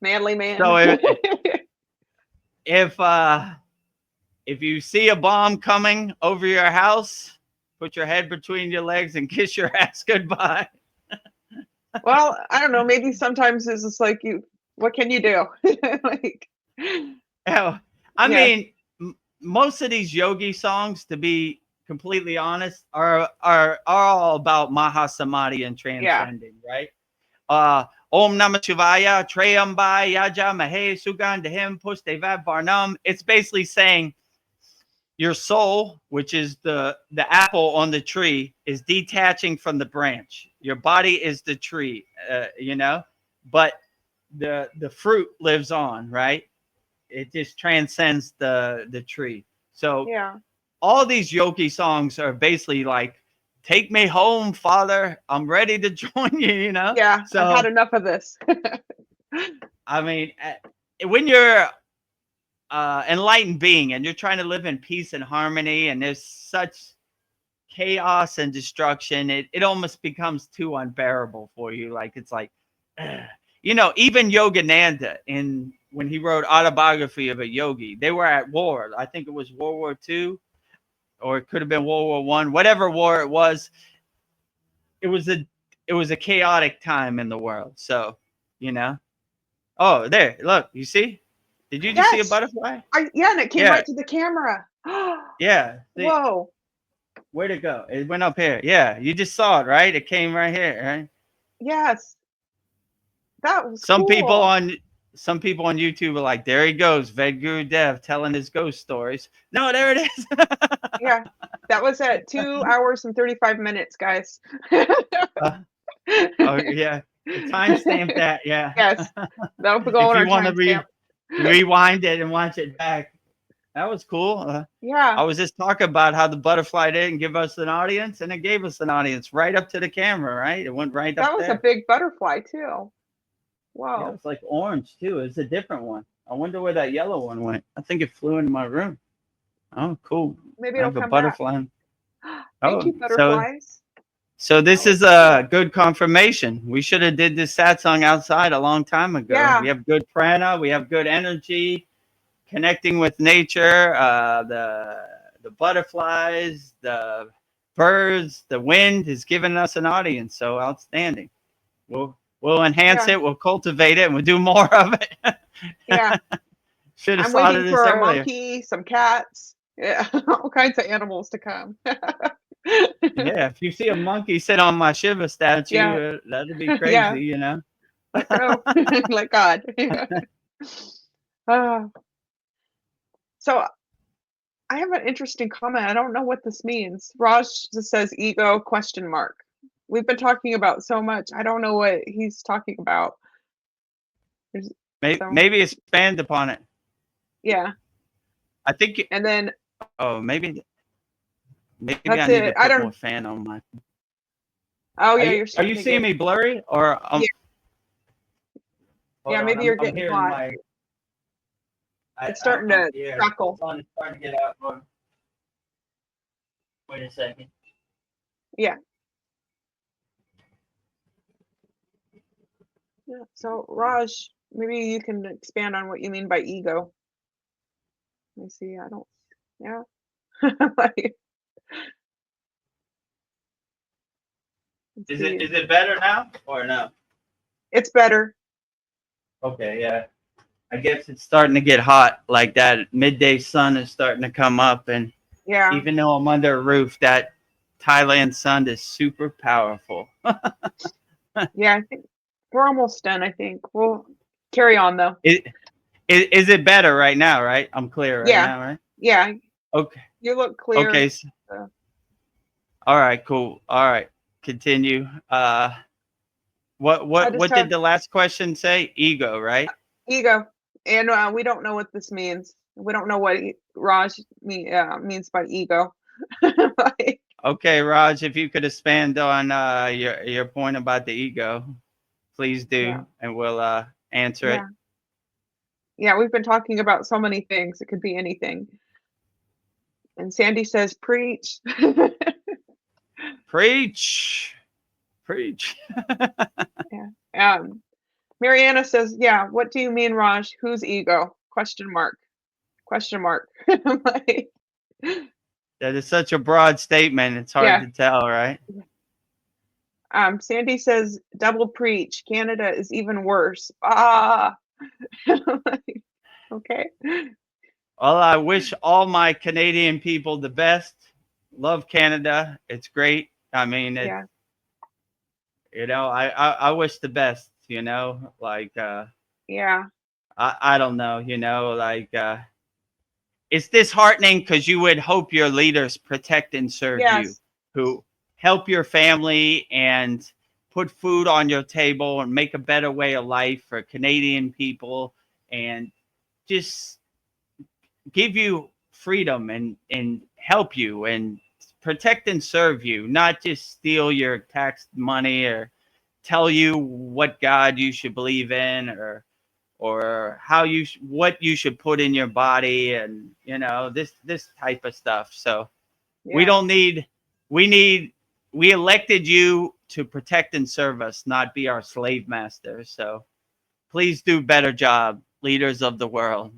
Manly man. so if you see a bomb coming over your house, put your head between your legs and kiss your ass goodbye. Well, I don't know. Maybe sometimes it's just like what can you do? Like, Yeah, I yeah. mean, most of these yogi songs, to be completely honest, are all about Mahasamadhi and Yeah. transcending, right? Om Namah Shivaya, Trayambaya, Yaja, Mahe, Sugandhim, Puste Varnam. It's basically saying your soul, which is the apple on the tree, is detaching from the branch. Your body is the tree, but the fruit lives on, right? It just transcends the tree. So Yeah. all these yogi songs are basically like, take me home, Father. I'm ready to join you, Yeah. I've had So, enough of this. I mean, when you're enlightened being and you're trying to live in peace and harmony, and there's such chaos and destruction, it almost becomes too unbearable for you. Like, it's like, even Yogananda, when he wrote Autobiography of a Yogi, they were at war. I think it was World War II, or it could have been World War I, whatever war it was. It was a chaotic time in the world. So, oh, there, look, you see? Did you just see a Yes. butterfly? Yeah, and it came Yeah. right to the camera. Yeah. Whoa. Where'd it go? It went up here. Yeah, you just saw it, right? It came right here, right? Yes. That was Some people cool. on YouTube are like, there he goes, Vedagurudev telling his ghost stories. No, there it is. Yeah. That was at 2 hours and 35 minutes, guys. Oh yeah, timestamp that. Yeah. Yes. That'll go If on you our want to timestamp. rewind it and watch it back, that was cool. Yeah. I was just talking about how the butterfly didn't give us an audience, and it gave us an audience right up to the camera, right? It went right That up was a there. big butterfly too. Yeah, Whoa. it's like orange too. It's a different one. I wonder where that yellow one went. I think it flew into my room. Oh, cool. Maybe I it'll have a come back. butterfly. Thank Oh, you, butterflies. so this That was is a cool. good confirmation. We should have did this satsang outside a long time ago. Yeah. We have good prana. We have good energy, connecting with nature. The butterflies, the birds, the wind is giving us an audience. So outstanding. We'll enhance Yeah. it. We'll cultivate it, and we'll do more of it. Yeah. Should have I'm thought of waiting this for a earlier. monkey, some cats. Yeah. All kinds of animals to come. Yeah, if you see a monkey sit on my Shiva Yeah. statue, that'd be Yeah. crazy, Let go. Let God. Uh, so I have an interesting comment. I don't know what this means. Raj just says ego question mark. We've been talking about so much. I don't know what he's talking about. There's, so Maybe expand upon it. yeah. I think. And then Oh, maybe that's I need to it. I put more don't fan on my. Oh yeah, you're Are you starting to seeing get me blurry or? yeah, Hold on, maybe you're I'm getting hearing hot. my. It's starting to Yeah, crackle. it's starting to get out more. Wait a second. Yeah. Yeah. So Raj, maybe you can expand on what you mean by ego. Let me see. I don't yeah. Like, let's see. Is it better now or no? It's better. Okay, yeah. I guess it's starting to get hot. Like that midday sun is starting to come up, and Yeah. even though I'm under a roof, that Thailand sun is super powerful. Yeah, I think we're almost done, I think. We'll carry on though. Is it better right now? Right, I'm clear right Yeah. now, right? Yeah. Okay. You look clear. Okay. All right. Cool. All right. Continue. What I what just what did have the last question say? Ego, right? ego. And we don't know what this means. We don't know what Raj means by ego. Like, Okay, Raj, if you could expand on your point about the ego, please yeah. do, and we'll answer Yeah. it. Yeah, we've been talking about so many things. It could be anything. And Sandy says, preach. Preach, preach. Yeah. Mariana says, yeah, what do you mean, Raj? Whose ego? Question mark. Question mark. I'm like, That is such a broad statement. It's hard yeah. to tell, right? Sandy says, double preach. Canada is even worse. Ah. Okay. Well, I wish all my Canadian people the best. Love Canada. It's great. I mean, Yeah. I wish the best, like Yeah. I don't know, like it's disheartening because you would hope your leaders protect and serve you, Yes. who help your family and put food on your table and make a better way of life for Canadian people and just give you freedom and help you and protect and serve you, not just steal your tax money or tell you what God you should believe in or how what you should put in your body and this type of stuff. So we Yeah. don't need we elected you to protect and serve us, not be our slave master. So please do better job, leaders of the world,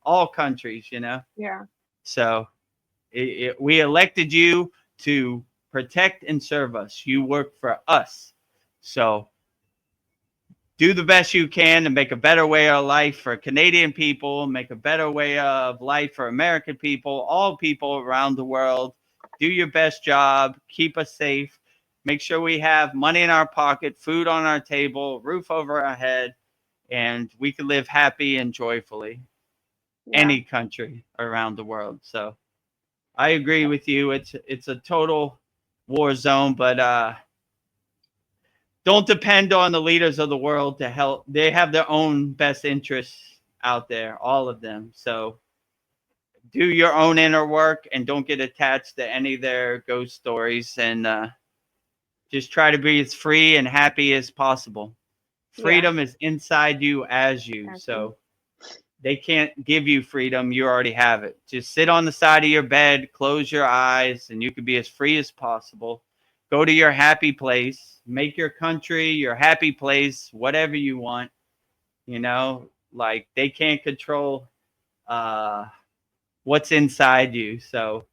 all countries, Yeah. so we elected you to protect and serve us. You work for us. So do the best you can to make a better way of life for Canadian people, make a better way of life for American people, all people around the world. Do your best job, keep us safe, make sure we have money in our pocket, food on our table, roof over our head, and we can live happy and joyfully Yeah. any country around the world. So I agree with you. It's a total war zone, but don't depend on the leaders of the world to help. They have their own best interests out there, all of them. So do your own inner work and don't get attached to any of their ghost stories and just try to be as free and happy as possible. Yeah. Freedom is inside you as you. Exactly. So they can't give you freedom. You already have it. Just sit on the side of your bed, close your eyes, and you can be as free as possible. Go to your happy place, make your country your happy place, whatever you want. Like they can't control uh, what's inside you. So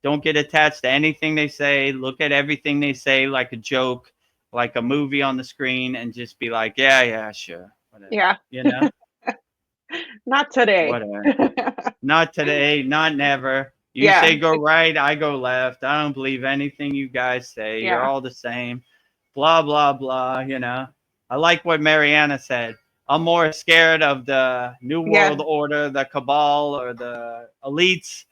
don't get attached to anything they say. Look at everything they say like a joke, like a movie on the screen, and just be like, yeah, yeah, sure, whatever. Yeah. You know, Not today. whatever. Not today, not never. You Yeah. say go right, I go left. I don't believe anything you guys say. You're Yeah. all the same. Blah, blah, blah. I like what Mariana said. I'm more scared of the New World Yeah. Order, the cabal, or the elites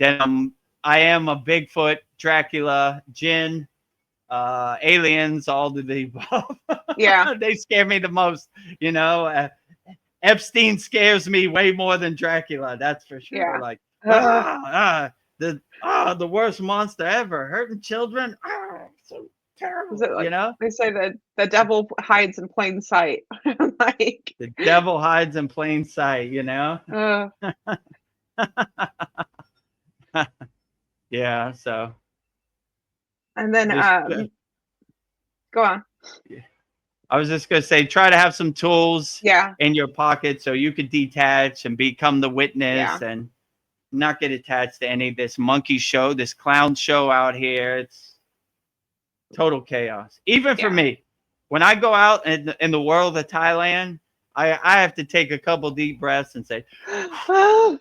than I am a Bigfoot, Dracula, Jinn, aliens, all of the above. Yeah. They scare me the most, you know. Epstein scares me way more than Dracula. That's for sure. Yeah. Like Ugh. the worst monster ever, hurting children. So Is terrible. it like they say that the devil hides in plain sight? Like, The devil hides in plain sight. uh, Yeah. So and then just go on. I was just gonna say, try to have some tools Yeah. in your pocket so you could detach and become the witness Yeah. and not get attached to any of this monkey show, this clown show out here. It's total chaos. Even for Yeah. me, when I go out in the world of Thailand, I have to take a couple deep breaths and say, Oh.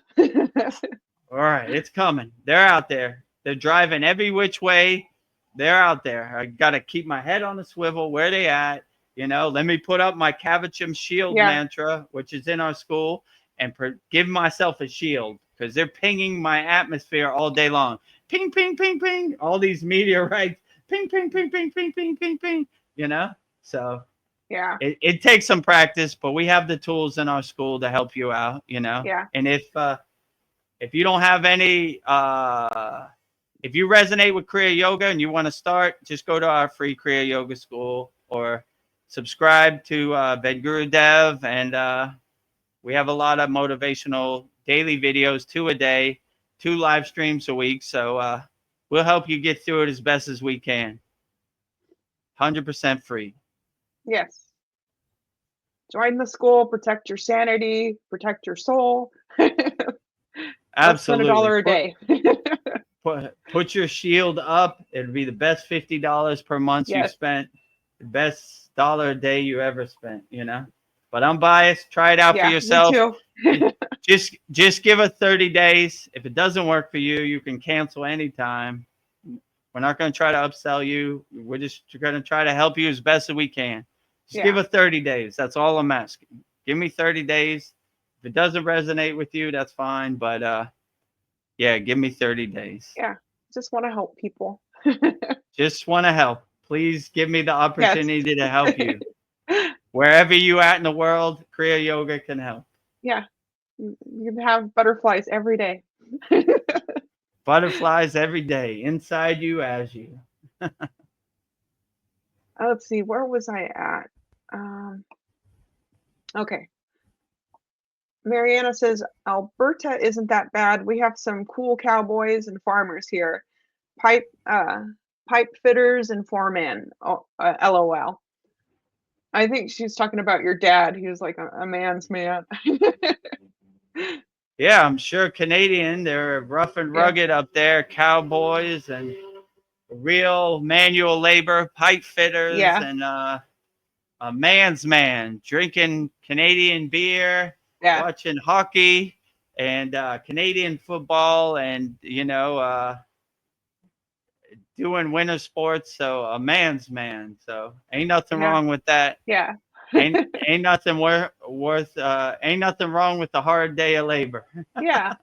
all right, it's coming. They're out there. They're driving every which way. They're out there. I got to keep my head on the swivel. Where they at? You know, let me put up my Kavachum shield Yeah. mantra, which is in our school, and give myself a shield because they're pinging my atmosphere all day long. Ping, ping, ping, ping. All these meteorites. Ping, ping, ping, ping, ping, ping, ping, ping. You know? So Yeah. it takes some practice, but we have the tools in our school to help you out, you know? Yeah. And if you don't have any, if you resonate with Kriya Yoga and you want to start, just go to our free Kriya Yoga school or subscribe to Vedagurudev. And we have a lot of motivational daily videos, 2 a day, 2 live streams a week. So we'll help you get through it as best as we can. 100% free. Yes. Join the school, protect your sanity, protect your soul. Absolutely. Less than $1 a day. Put your shield up. It'd be the best $50 per month you Yes. spent. The best $1 a day you ever spent, you know? But I'm biased. Try it out for yourself. Me too. Just give it 30 days. If it doesn't work for you, you can cancel anytime. We're not going to try to upsell you. We're just going to try to help you as best as we can. Just give it 30 days. That's all I'm asking. Give me 30 days. If it doesn't resonate with you, that's fine. But yeah, give me 30 days. Yeah. Just want to help people. Just want to help. Please give me the opportunity to help you. Wherever you at in the world, Kriya Yoga can help. Yeah. You have butterflies every day. Butterflies every day, inside you, as you. Let's see, where was I at? Okay. Mariana says, Alberta isn't that bad. We have some cool cowboys and farmers here. Pipe fitters and foremen. Oh, LOL. I think she's talking about your dad. He was like a man's man. Yeah, I'm sure Canadian. They're rough and rugged up there. Cowboys and real manual labor, pipe fitters, and a man's man drinking Canadian beer, watching hockey and Canadian football, and doing winter sports. So a man's man. So ain't nothing wrong with that. Yeah. ain't nothing ain't nothing wrong with the hard day of labor. Yeah.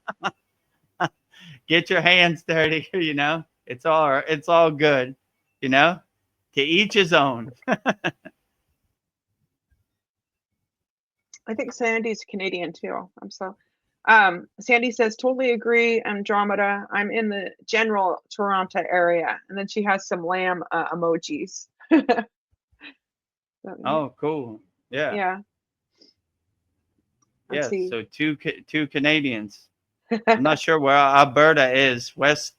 Get your hands dirty, you know. It's all good, you know. To each his own. I think Sandy's Canadian too. Sandy says, totally agree, Andromeda. I'm in the general Toronto area. And then she has some lamb emojis. Oh, cool. Yeah. Yeah. Yeah. So two Canadians. I'm not sure where Alberta is. West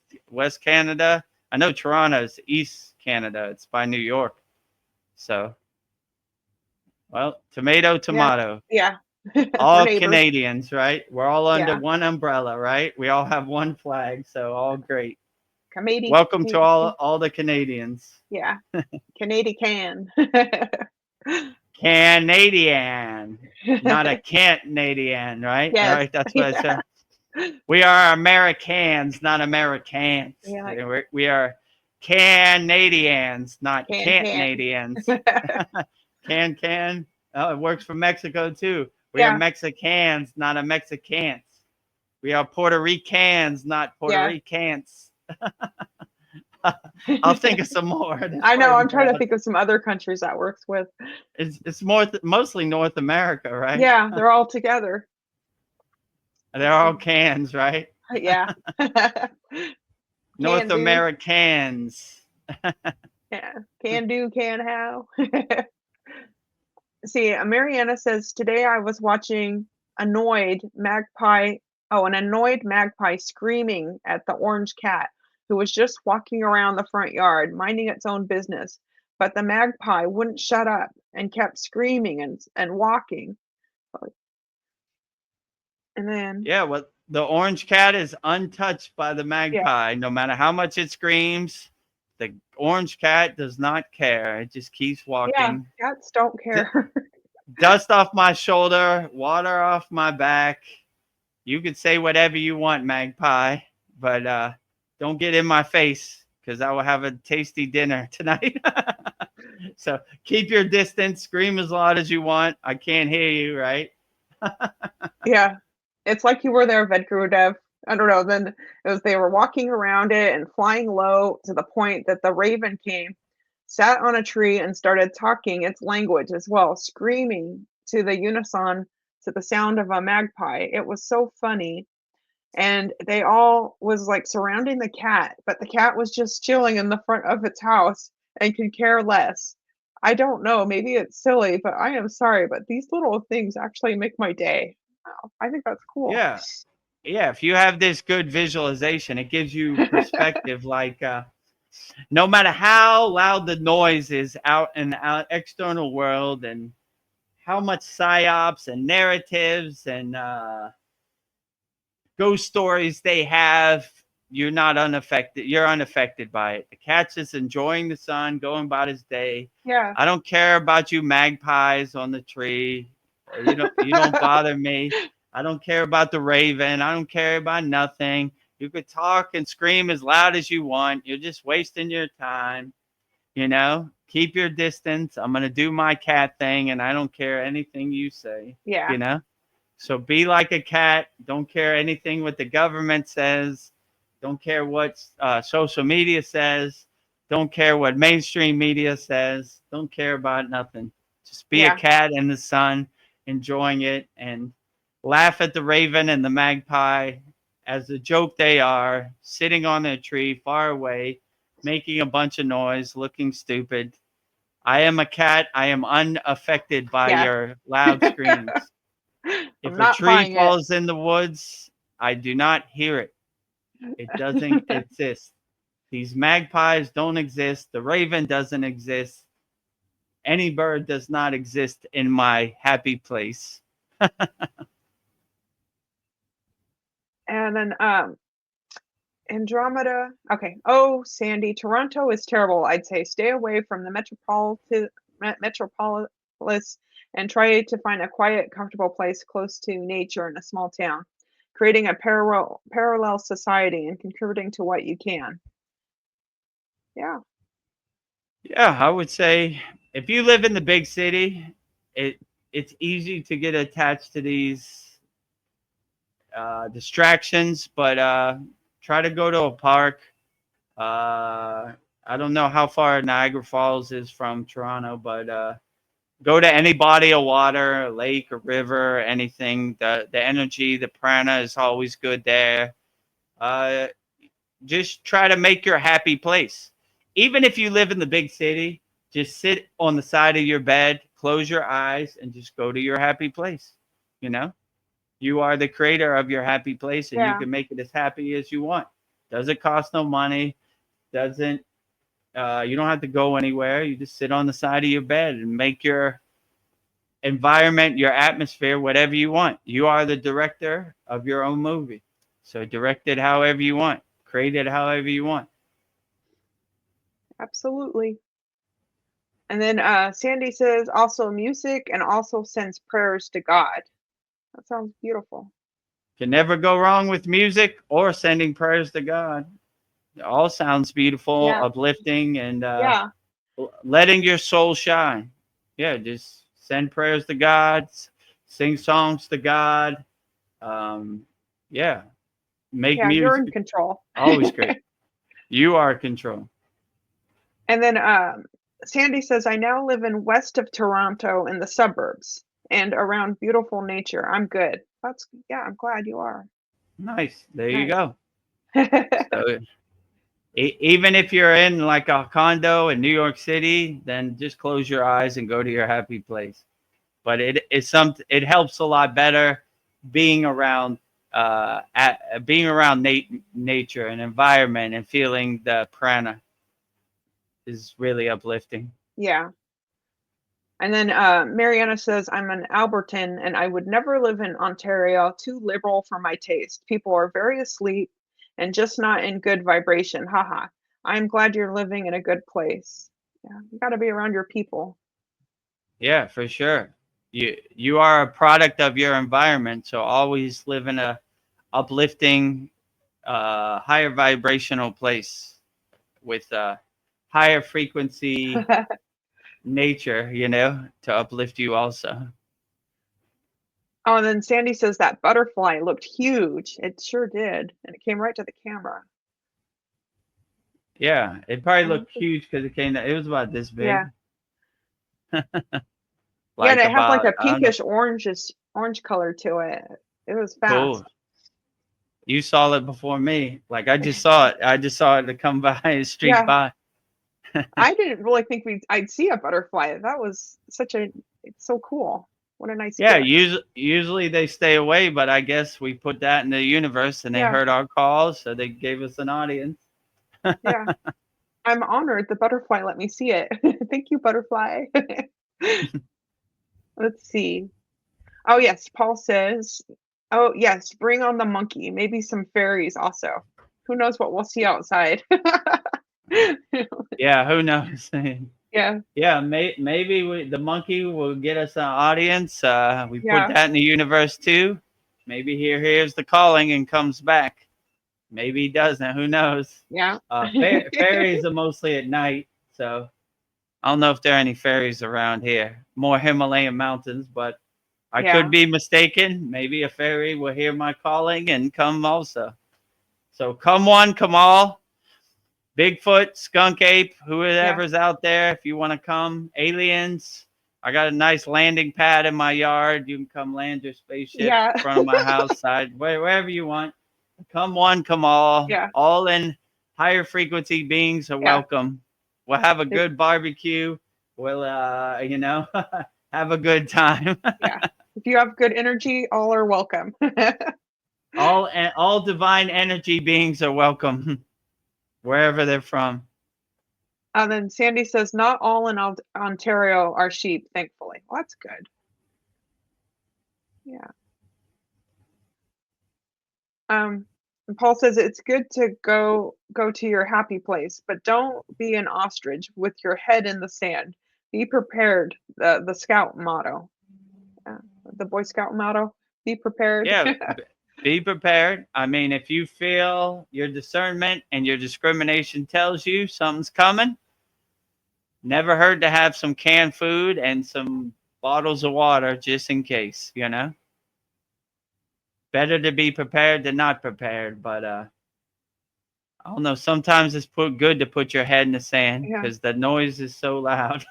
Canada. I know Toronto is East Canada. It's by New York. So, well, tomato. Yeah. All Canadians, right? We're all under one umbrella, right? We all have one flag, so all great. Welcome to all the Canadians. Yeah. Canadian. Canadian, not a Canadian, right? Yes. All right, that's what I said. We are Americans, not Americans. Yeah. We are Canadians, not Canadians. Can. Oh, it works for Mexico too. We are Mexicans, not a Mexicans. We are Puerto Ricans, not Puerto Ricans. I'll think of some more. I know. I'm trying to think of some other countries that works with. It's mostly North America, right? Yeah, they're all together. They're all cans, right? Yeah. North Americans. Yeah. Can do, can how. See, Mariana says, today I was watching an annoyed magpie screaming at the orange cat who was just walking around the front yard, minding its own business. But the magpie wouldn't shut up and kept screaming and walking. And then well, the orange cat is untouched by the magpie. No matter how much it screams, the orange cat does not care. It just keeps walking. Yeah, cats don't care. dust off my shoulder, water off my back. You can say whatever you want, Magpie, but don't get in my face because I will have a tasty dinner tonight. So keep your distance, scream as loud as you want. I can't hear you, right? Yeah. It's like you were there, Vedagurudev. I don't know. Then it was they were walking around it and flying low to the point that the raven came, sat on a tree and started talking its language as well, screaming to the unison to the sound of a magpie. It was so funny. And they all was like surrounding the cat, but the cat was just chilling in the front of its house and could care less. I don't know, maybe it's silly, but I am sorry, but these little things actually make my day. Wow, I think that's cool. Yeah. Yeah. If you have this good visualization, it gives you perspective. Like, no matter how loud the noise is out in the external world and how much psyops and narratives and ghost stories they have, you're not unaffected. You're unaffected by it. The cat's just enjoying the sun, going about his day. Yeah. I don't care about you magpies on the tree. You don't bother me. I don't care about the raven. I don't care about nothing. You could talk and scream as loud as you want. You're just wasting your time. Keep your distance. I'm going to do my cat thing and I don't care anything you say, Yeah. So be like a cat. Don't care anything what the government says. Don't care what social media says. Don't care what mainstream media says. Don't care about nothing. Just be a Yeah. cat in the sun, enjoying it, and laugh at the raven and the magpie as a joke they are, sitting on their tree far away, making a bunch of noise, looking stupid. I am a cat. I am unaffected by Yeah. your loud screams. I'm If a not tree buying it. falls in the woods, I do not hear it. It doesn't exist. These magpies don't exist. The raven doesn't exist. Any bird does not exist in my happy place. And then Andromeda. Okay. Oh, Sandy, Toronto is terrible. I'd say stay away from the metropolis and try to find a quiet, comfortable place close to nature in a small town, creating a parallel society and contributing to what you can. Yeah. Yeah, I would say if you live in the big city, it it's easy to get attached to these distractions, but try to go to a park. I don't know how far Niagara Falls is from Toronto, but go to any body of water, a lake, a river, anything. The energy, the prana is always good there. Uh, just try to make your happy place. Even if you live in the big city, just sit on the side of your bed, close your eyes, and just go to your happy place. You know, you are the creator of your happy place, and you Yeah. can make it as happy as you want. Doesn't cost no money. Doesn't You don't have to go anywhere. You just sit on the side of your bed and make your environment, your atmosphere, whatever you want. You are the director of your own movie. So direct it however you want. Create it however you want. Absolutely. And then Sandy says also music and also sends prayers to God. That sounds beautiful. Can never go wrong with music or sending prayers to God. It all sounds beautiful, Yeah. uplifting, and Yeah. letting your soul shine. Yeah, just send prayers to God, sing songs to God. Um, yeah, make Yeah. You're in music. control. Always great. You are in control. And then Sandy says, I now live in west of Toronto in the suburbs and around beautiful nature. I'm good. Yeah, I'm glad you are. Nice. There you Nice. go. So even if you're in like a condo in New York City, then just close your eyes and go to your happy place. But it helps a lot better being around nature and environment and feeling the prana is really uplifting. Yeah. And then Mariana says, I'm an Albertan and I would never live in Ontario, too liberal for my taste. People are very asleep and just not in good vibration. Haha. I'm glad you're living in a good place. Yeah, you got to be around your people. Yeah, for sure. You are a product of your environment, so always live in a uplifting, higher vibrational place with higher frequency nature, to uplift you also. Oh, and then Sandy says that butterfly looked huge. It sure did, and it came right to the camera. Yeah, it probably Mhm. looked huge because it was about this Yeah. big. Yeah, and Like it had like about, a I don't know, pinkish orange color to it. It was cool. fast. You saw it before me. Like I just saw it. I just saw it to come by, streak Yeah, by. I didn't really think I'd see a butterfly. That was it's so cool. What a nice Yeah, gift. usually they stay away, but I guess we put that in the universe and they Yeah, heard our calls, so they gave us an audience. yeah. I'm honored the butterfly let me see it. Thank you, butterfly. Let's see. Oh, yes, Paul says, "Oh, yes, bring on the monkey, maybe some fairies also. Who knows what we'll see outside." Yeah, who knows? Yeah, Yeah, maybe the monkey will get us an audience. We put yeah, that in the universe too. Maybe he hears the calling and comes back. Maybe he doesn't. Who knows? yeah. Fairies are mostly at night, so I don't know if there are any fairies around here. More Himalayan mountains, but I could Yeah, be mistaken. Maybe a fairy will hear my calling and come also. So come one, come all. Bigfoot, skunk ape, yeah, whoever's out there, if you want to come. Aliens, I got a nice landing pad in my yard. You can come land your spaceship yeah, in front of my house, side, wherever you want. Come one, come all. yeah, All in higher frequency beings are yeah, welcome. We'll have a if good barbecue. We'll, have a good time. yeah. If you have good energy, all are welcome. All divine energy beings are welcome, wherever they're from. And then Sandy says, "Not all in Ontario are sheep, thankfully." Well, that's good. Yeah. And Paul says it's good to go to your happy place, but don't be an ostrich with your head in the sand. Be prepared. The Scout motto, uh, the Boy Scout motto. Be prepared. Yeah, be prepared. I mean, if you feel your discernment and your discrimination tells you something's coming, never hurt to have some canned food and some bottles of water just in case. Better to be prepared than not prepared, but I don't know, sometimes it's good to put your head in the sand Yeah. because the noise is so loud.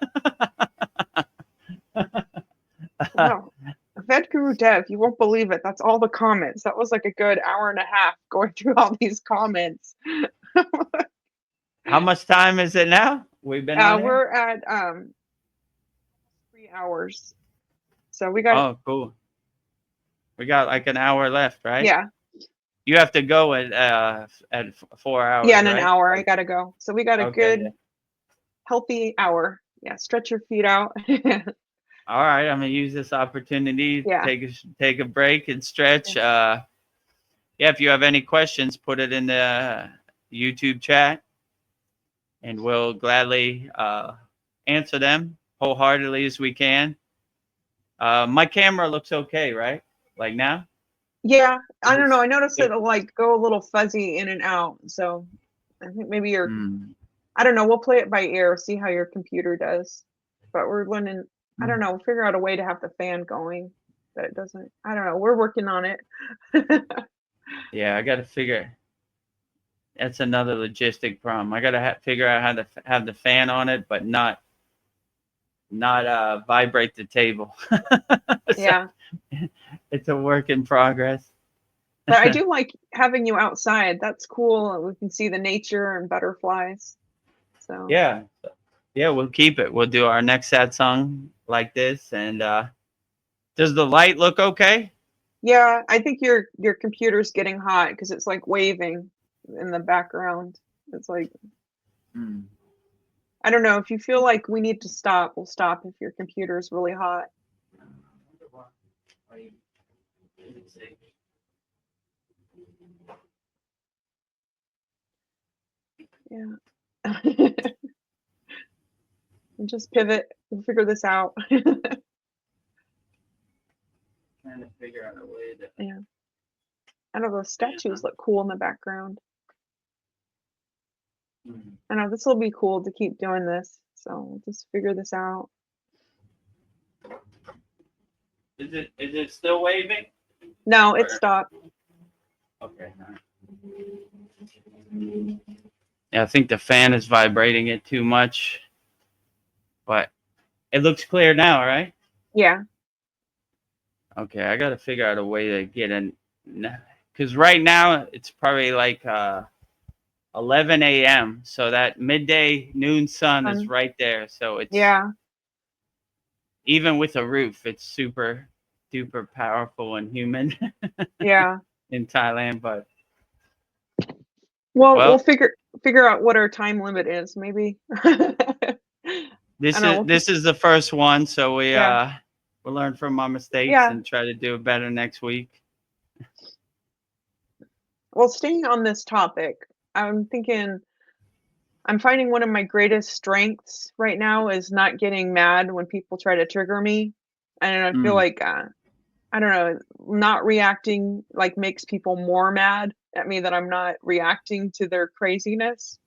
Wow. Vedagurudev, you won't believe it. That's all the comments. That was like a good hour and a half going through all these comments. How much time is it now? We've been on here? We're at 3 hours. So we got Oh, cool. We got like an hour left, right? yeah. You have to go at 4 Yeah, hours, in an right? hour I gotta go. So we got a Okay, yeah. good healthy hour. Yeah, stretch your feet out. All right, I'm gonna use this opportunity to Yeah. take a break and stretch. Yeah, if you have any questions, put it in the YouTube chat, and we'll gladly answer them wholeheartedly as we can. My camera looks okay, right? Like now? Yeah, I Is don't it, know. I noticed it, it'll like go a little fuzzy in and out. So I think maybe mm, I don't know. We'll play it by ear, see how your computer does. But we're running, I don't mm. know, figure out a way to have the fan going that it doesn't, I don't know. We're working on it. Yeah, I got to figure. That's another logistic problem. I got to figure out how to have the fan on it, but not vibrate the table. So Yeah. it's a work in progress. But I do like having you outside. That's cool. We can see the nature and butterflies. So Yeah, yeah, we'll keep it. We'll do our next Satsang like this. And does the light look okay? yeah, I think your computer's getting hot because it's like waving in the background. It's like Hmm. I don't know. If you feel like we need to stop, we'll stop if your computer's really hot. Yeah. And just pivot. We'll figure this out. figure out a way to. Yeah. I know those statues look cool in the background. Mhm. I know this will be cool to keep doing this. So we'll just figure this out. Is it still waving? No, it Or- stopped. Okay. Yeah, I think the fan is vibrating it too much, but it looks clear now, right? Yeah. Okay, I got to figure out a way to get in, because right now it's probably like 11 a.m. So that midday noon sun is right there. So it's Yeah. even with a roof, it's super duper powerful and humid Yeah. in Thailand. But Well, we'll well, figure out what our time limit is, maybe. I don't know. We'll this is the first one, so yeah. we'll learn from our mistakes Yeah. and try to do it better next week. Well, staying on this topic, I'm thinking I'm finding one of my greatest strengths right now is not getting mad when people try to trigger me. And I feel Mm, like I don't know, not reacting like makes people more mad at me that I'm not reacting to their craziness.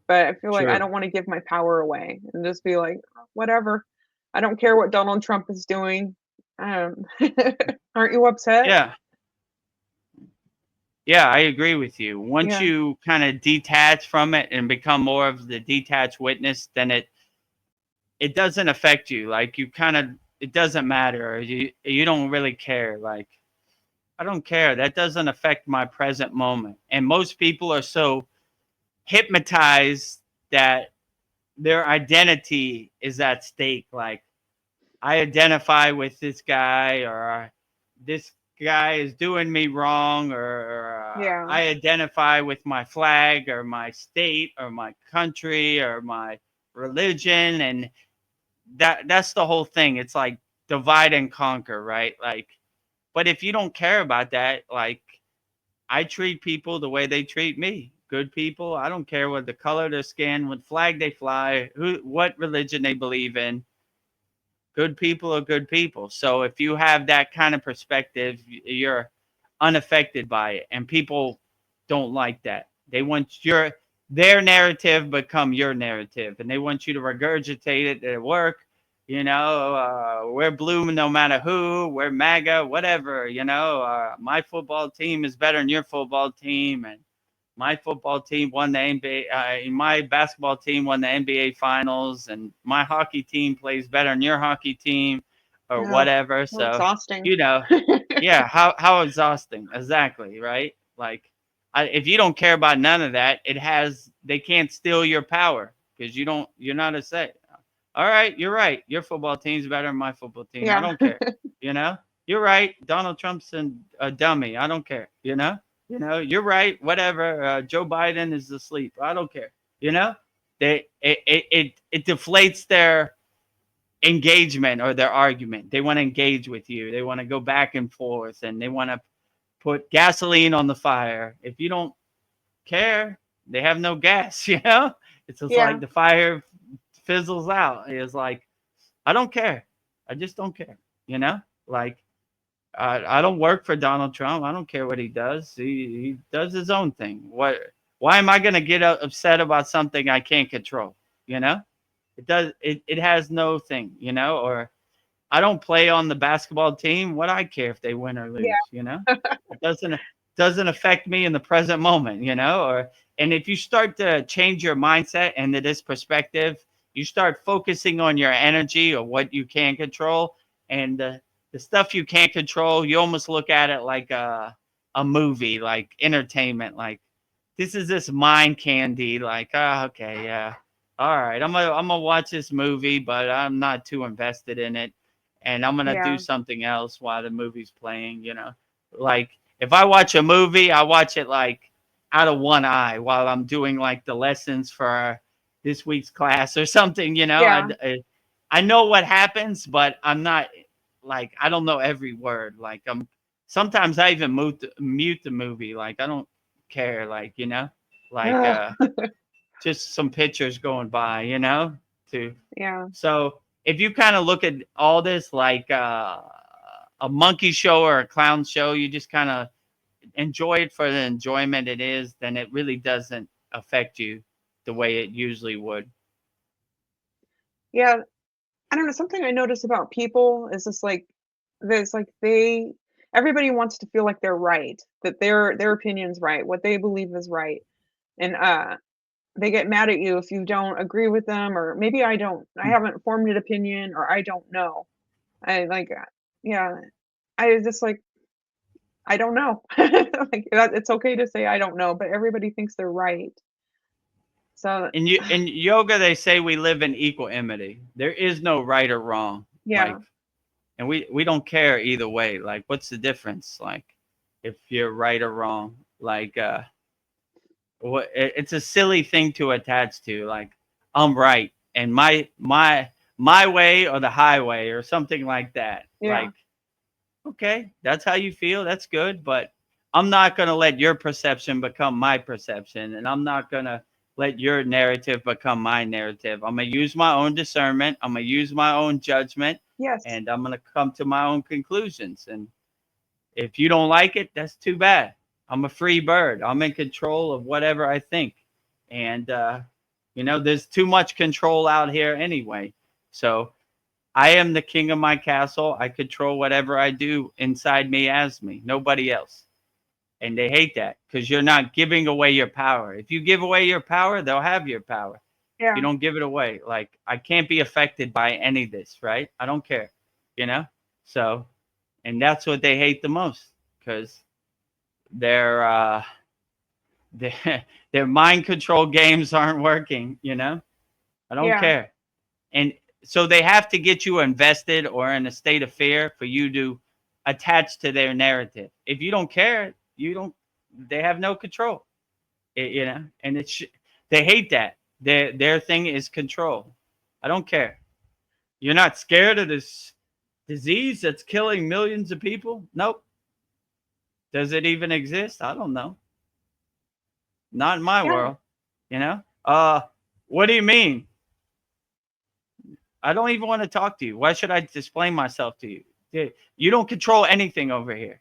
But I feel like I true. don't want to give my power away and just be like, whatever. I don't care what Donald Trump is doing. Um, aren't you upset? Yeah. Yeah, I agree with you. Once Yeah. you kind of detach from it and become more of the detached witness, then it doesn't affect you. Like you kind of it doesn't matter. You don't really care. Like I don't care. That doesn't affect my present moment. And most people are so hypnotized that their identity is at stake. Like I identify with this guy, or this guy is doing me wrong, or Yeah. I identify with my flag, or my state, or my country, or my religion, and that's the whole thing. It's like divide and conquer, right? Like, but if you don't care about that, like I treat people the way they treat me. Good people. I don't care what the color of their skin, what flag they fly, what religion they believe in. Good people are good people. So if you have that kind of perspective, you're unaffected by it. And people don't like that. They want their narrative become your narrative, and they want you to regurgitate it at work. We're blue no matter who. We're MAGA, whatever. My football team is better than your football team, and my football team won the NBA. My basketball team won the NBA finals, and my hockey team plays better than your hockey team, or Yeah. whatever. So So, exhausting. you know, yeah, how exhausting, exactly, right? Like, if you don't care about none of that, they can't steal your power because you're not a set. All right, you're right. Your football team's better than my football team. I Yeah. don't care. You know, you're right. Donald Trump's a dummy. I don't care. You're right. Whatever. Joe Biden is asleep. I don't care. You know, it deflates their engagement or their argument. They want to engage with you. They want to go back and forth, and they want to put gasoline on the fire. If you don't care, they have no gas. It's just Yeah. like the fire fizzles out. It's like I don't care. I just don't care. Like I don't work for Donald Trump. I don't care what he does. He does his own thing. Why am I going to get upset about something I can't control? You know, it has no thing. Or I don't play on the basketball team. What I care if they win or lose? It doesn't affect me in the present moment. And if you start to change your mindset into this perspective, you start focusing on your energy or what you can control, and the stuff you can't control, you almost look at it like a movie, like entertainment. Like this mind candy. Like, oh, okay, yeah, all right, I'm gonna watch this movie, but I'm not too invested in it, and I'm gonna do Yeah. something else while the movie's playing. Like if I watch a movie, I watch it like out of one eye while I'm doing like the lessons for this week's class or something. Yeah. I know what happens, but I'm not like I don't know every word. Like sometimes I even mute the movie. Like I don't care. Like like Ugh. just some pictures going by. To Yeah. so if you kind of look at all this like a monkey show or a clown show, you just kind of enjoy it for the enjoyment it is, then it really doesn't affect you the way it usually would. Yeah, I don't know, something I notice about people is just like there's like everybody wants to feel like they're right, that their opinion's right, what they believe is right. And they get mad at you if you don't agree with them, or maybe I haven't formed an opinion, or I don't know. I like yeah, I just like I don't know. Like it's okay to say I don't know, but everybody thinks they're right. So In yoga, they say we live in equanimity. There is no right or wrong. yeah, Like, and we don't care either way. Like, what's the difference? Like, if you're right or wrong. Like, it's a silly thing to attach to. Like, I'm right, and my way or the highway or something like that. yeah, Like, okay, that's how you feel. That's good, but I'm not gonna let your perception become my perception, and I'm not gonna let your narrative become my narrative. I'm gonna use my own discernment. I'm gonna use my own judgment, yes, and I'm gonna come to my own conclusions. And if you don't like it, that's too bad. I'm a free bird. I'm in control of whatever I think. And, there's too much control out here anyway. So I am the king of my castle. I control whatever I do inside me as me, nobody else. And they hate that because you're not giving away your power. If you give away your power, they'll have your power. You yeah, don't give it away. Like, I can't be affected by any of this, right? I don't care, you know? So, and that's what they hate the most because their their their mind control games aren't working. I don't yeah, care, and so they have to get you invested or in a state of fear for you to attach to their narrative. If you don't care, you don't. They have no control. And they hate that. Their thing is control. I don't care. You're not scared of this disease that's killing millions of people? Nope. Does it even exist? I don't know. Not in my yeah, world, you know? What do you mean? I don't even want to talk to you. Why should I explain myself to you? You don't control anything over here.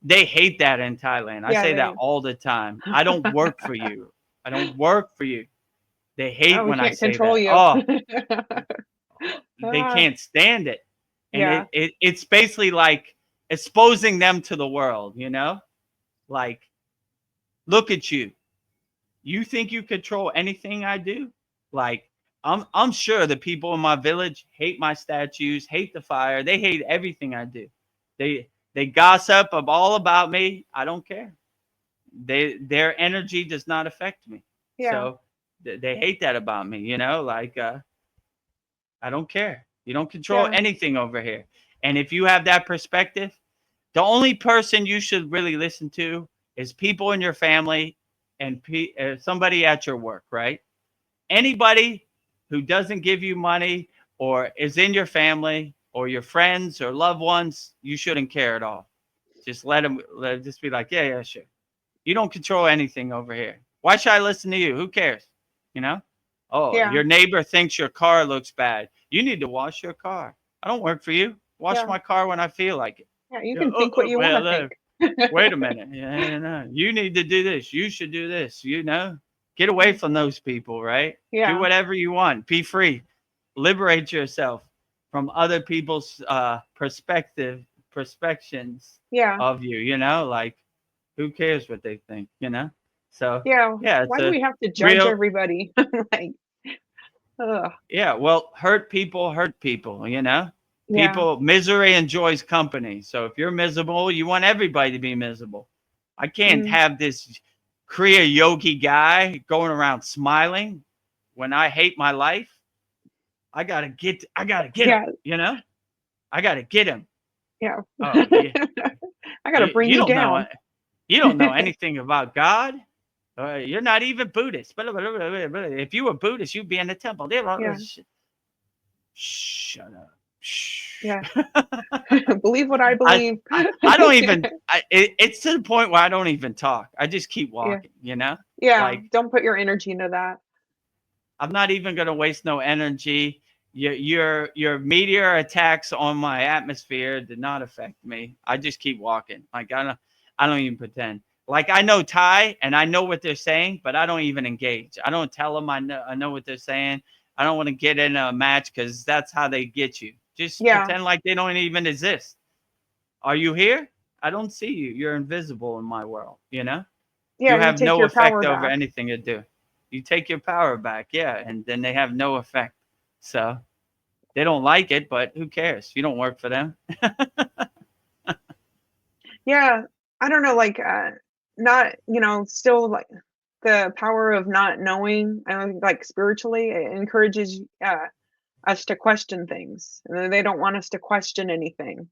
They hate that in Thailand. I yeah. say that all the time. I don't work for you. I don't work for you. They Oh, hate we when I can't say control that. you. Oh, they Ah, can't stand it. And yeah, it's basically like exposing them to the world. Like, look at you. You think you control anything I do? Like, I'm sure the people in my village hate my statues, hate the fire. They hate everything I do. They gossip all about me. I don't care. Their energy does not affect me. yeah, So they hate that about me. Like, I don't care. You don't control yeah, anything over here. And if you have that perspective, the only person you should really listen to is people in your family and somebody at your work, right? Anybody who doesn't give you money or is in your family or your friends or loved ones, you shouldn't care at all. Just just be like, yeah, yeah, sure. You don't control anything over here. Why should I listen to you? Who cares? You know? Oh, yeah, your neighbor thinks your car looks bad. You need to wash your car. I don't work for you. Wash yeah, my car when I feel like it. yeah. You Yeah, can think what you want to well, think. wait a minute. Yeah, no. You need to do this. You should do this. Get away from those people, right? Do Yeah, whatever you want. Be free. Liberate yourself from other people's perspectives yeah, of you, like, who cares what they think? So yeah. yeah, it's Why do a we have to judge real everybody? Like, ugh, yeah, well, hurt people. yeah, People misery enjoys company. So if you're miserable, you want everybody to be miserable. I can't mm, have this Kriya yogi guy going around smiling when I hate my life. I gotta get him, yeah, you know? I gotta get him. yeah. Oh yeah. I gotta You, bring you you don't know down. you don't know anything about God. You're not even Buddhist. If you were Buddhist, you'd be in the temple. Yeah, Shut up. Shh. yeah. Believe what I I, believe. I don't even. It's to the point where I don't even talk. I just keep Yeah, walking. yeah. Like, Don't put your energy into that. I'm not even gonna waste no energy Your meteor attacks on my atmosphere did not affect me. I just keep walking. Like I don't even pretend. Like I know Thai and I know what they're saying, but I don't even engage. I don't tell them I know what they're saying. I don't want to get in a match because that's how they get you. Just Yeah. pretend like they don't even exist. Are you here? I don't see you. You're invisible in my world. You know, Yeah, you you have take no your effect power over back. anything you do. You take your power back, yeah, and then they have no effect. So they don't like it, but who cares? You don't work for them. Yeah, I don't know, like, not, still like the power of not knowing. I don't think, like, spiritually, it encourages us to question things, and they don't want us to question anything.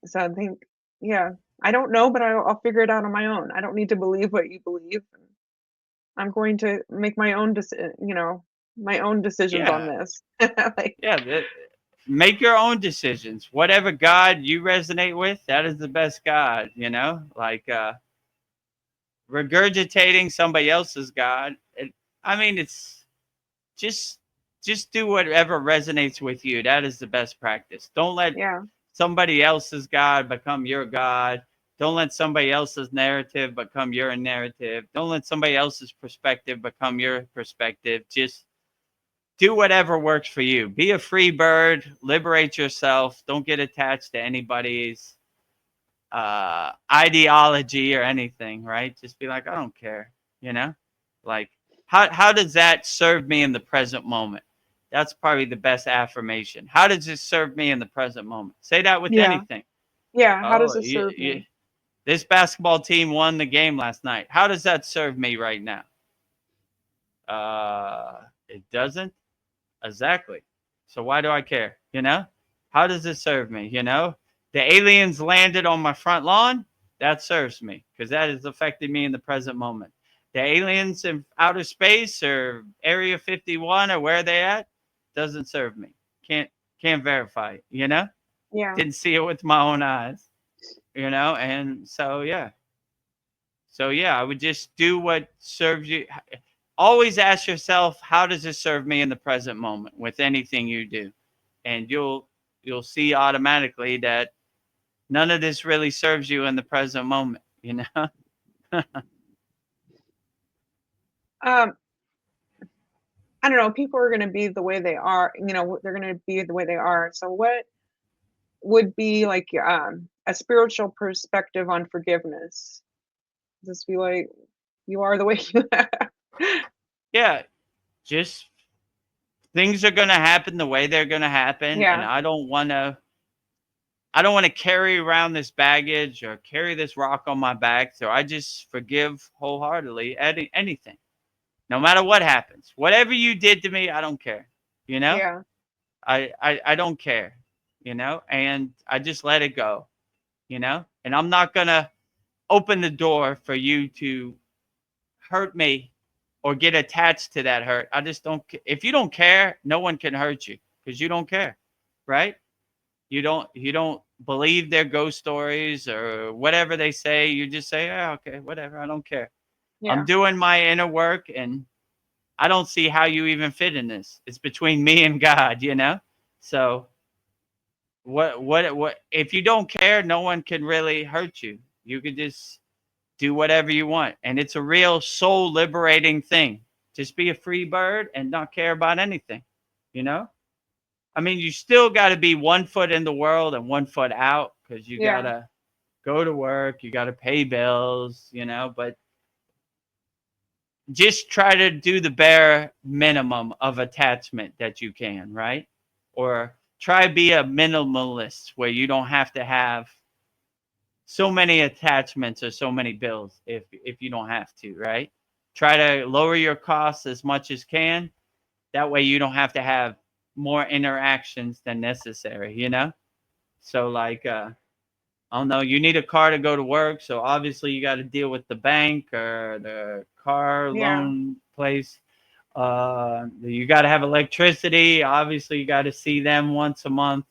So I think, yeah, I don't know, but I'll figure it out on my own. I don't need to believe what you believe. I'm going to make my own, my own decisions on Yeah, this. Like, yeah. Make your own decisions. Whatever God you resonate with, that is the best God. You know, like regurgitating somebody else's God. I mean, it's just just do whatever resonates with you. That is the best practice. Don't let yeah, somebody else's God become your God. Don't let somebody else's narrative become your narrative. Don't let somebody else's perspective become your perspective. Just do whatever works for you. Be a free bird. Liberate yourself. Don't get attached to anybody's ideology or anything, right? Just be like, I don't care, you know? Like, how does that serve me in the present moment? That's probably the best affirmation. How does this serve me in the present moment? Say that with yeah, anything. yeah. How does Oh, this serve me? this basketball team won the game last night. How does that serve me right now? It doesn't. Exactly. So why do I care? You know? How does it serve me? You know? The aliens landed on my front lawn. That serves me because that has affected me in the present moment. The aliens in outer space or Area 51 or where they at doesn't serve me. Can't verify it, you know? Yeah, Didn't see it with my own eyes, you know? And so yeah. So yeah, I would just do what serves you. Always ask yourself, how does this serve me in the present moment with anything you do? And you'll see automatically that none of this really serves you in the present moment, you know? um, I don't know. People are going to be the way they are. They're going to be the way they are. So, what would be like a spiritual perspective on forgiveness? Just be like, you are the way you are. Yeah, just things are going to happen the way they're going to happen and Yeah, I don't want to carry around this baggage or carry this rock on my back. So I just forgive wholeheartedly anything. No matter what happens. Whatever you did to me, I don't care. You know? yeah, I don't care, you know, and I just let it go, you know, and I'm not gonna open the door for you to hurt me or get attached to that hurt. I just don't. If you don't care, no one can hurt you because you don't care, right? You don't believe their ghost stories or whatever they say. You just say, oh, okay, whatever. I don't care. I'm yeah, doing my inner work, and I don't see how you even fit in this. It's between me and God, you know. So what if you don't care, no one can really hurt you. You can just do whatever you want, and it's a real soul liberating thing. Just be a free bird and not care about anything, you know. I mean, you still got to be 1 foot in the world and 1 foot out because you got yeah, to go to work, you got to pay bills, you know, but just try to do the bare minimum of attachment that you can, right? Or try be a minimalist where you don't have to have so many attachments or so many bills if you don't have to, right? Try to lower your costs as much as can. That way you don't have to have more interactions than necessary, you know? So like I don't know, you need a car to go to work, so obviously you got to deal with the bank or the car yeah, loan place. You got to have electricity. Obviously, you got to see them once a month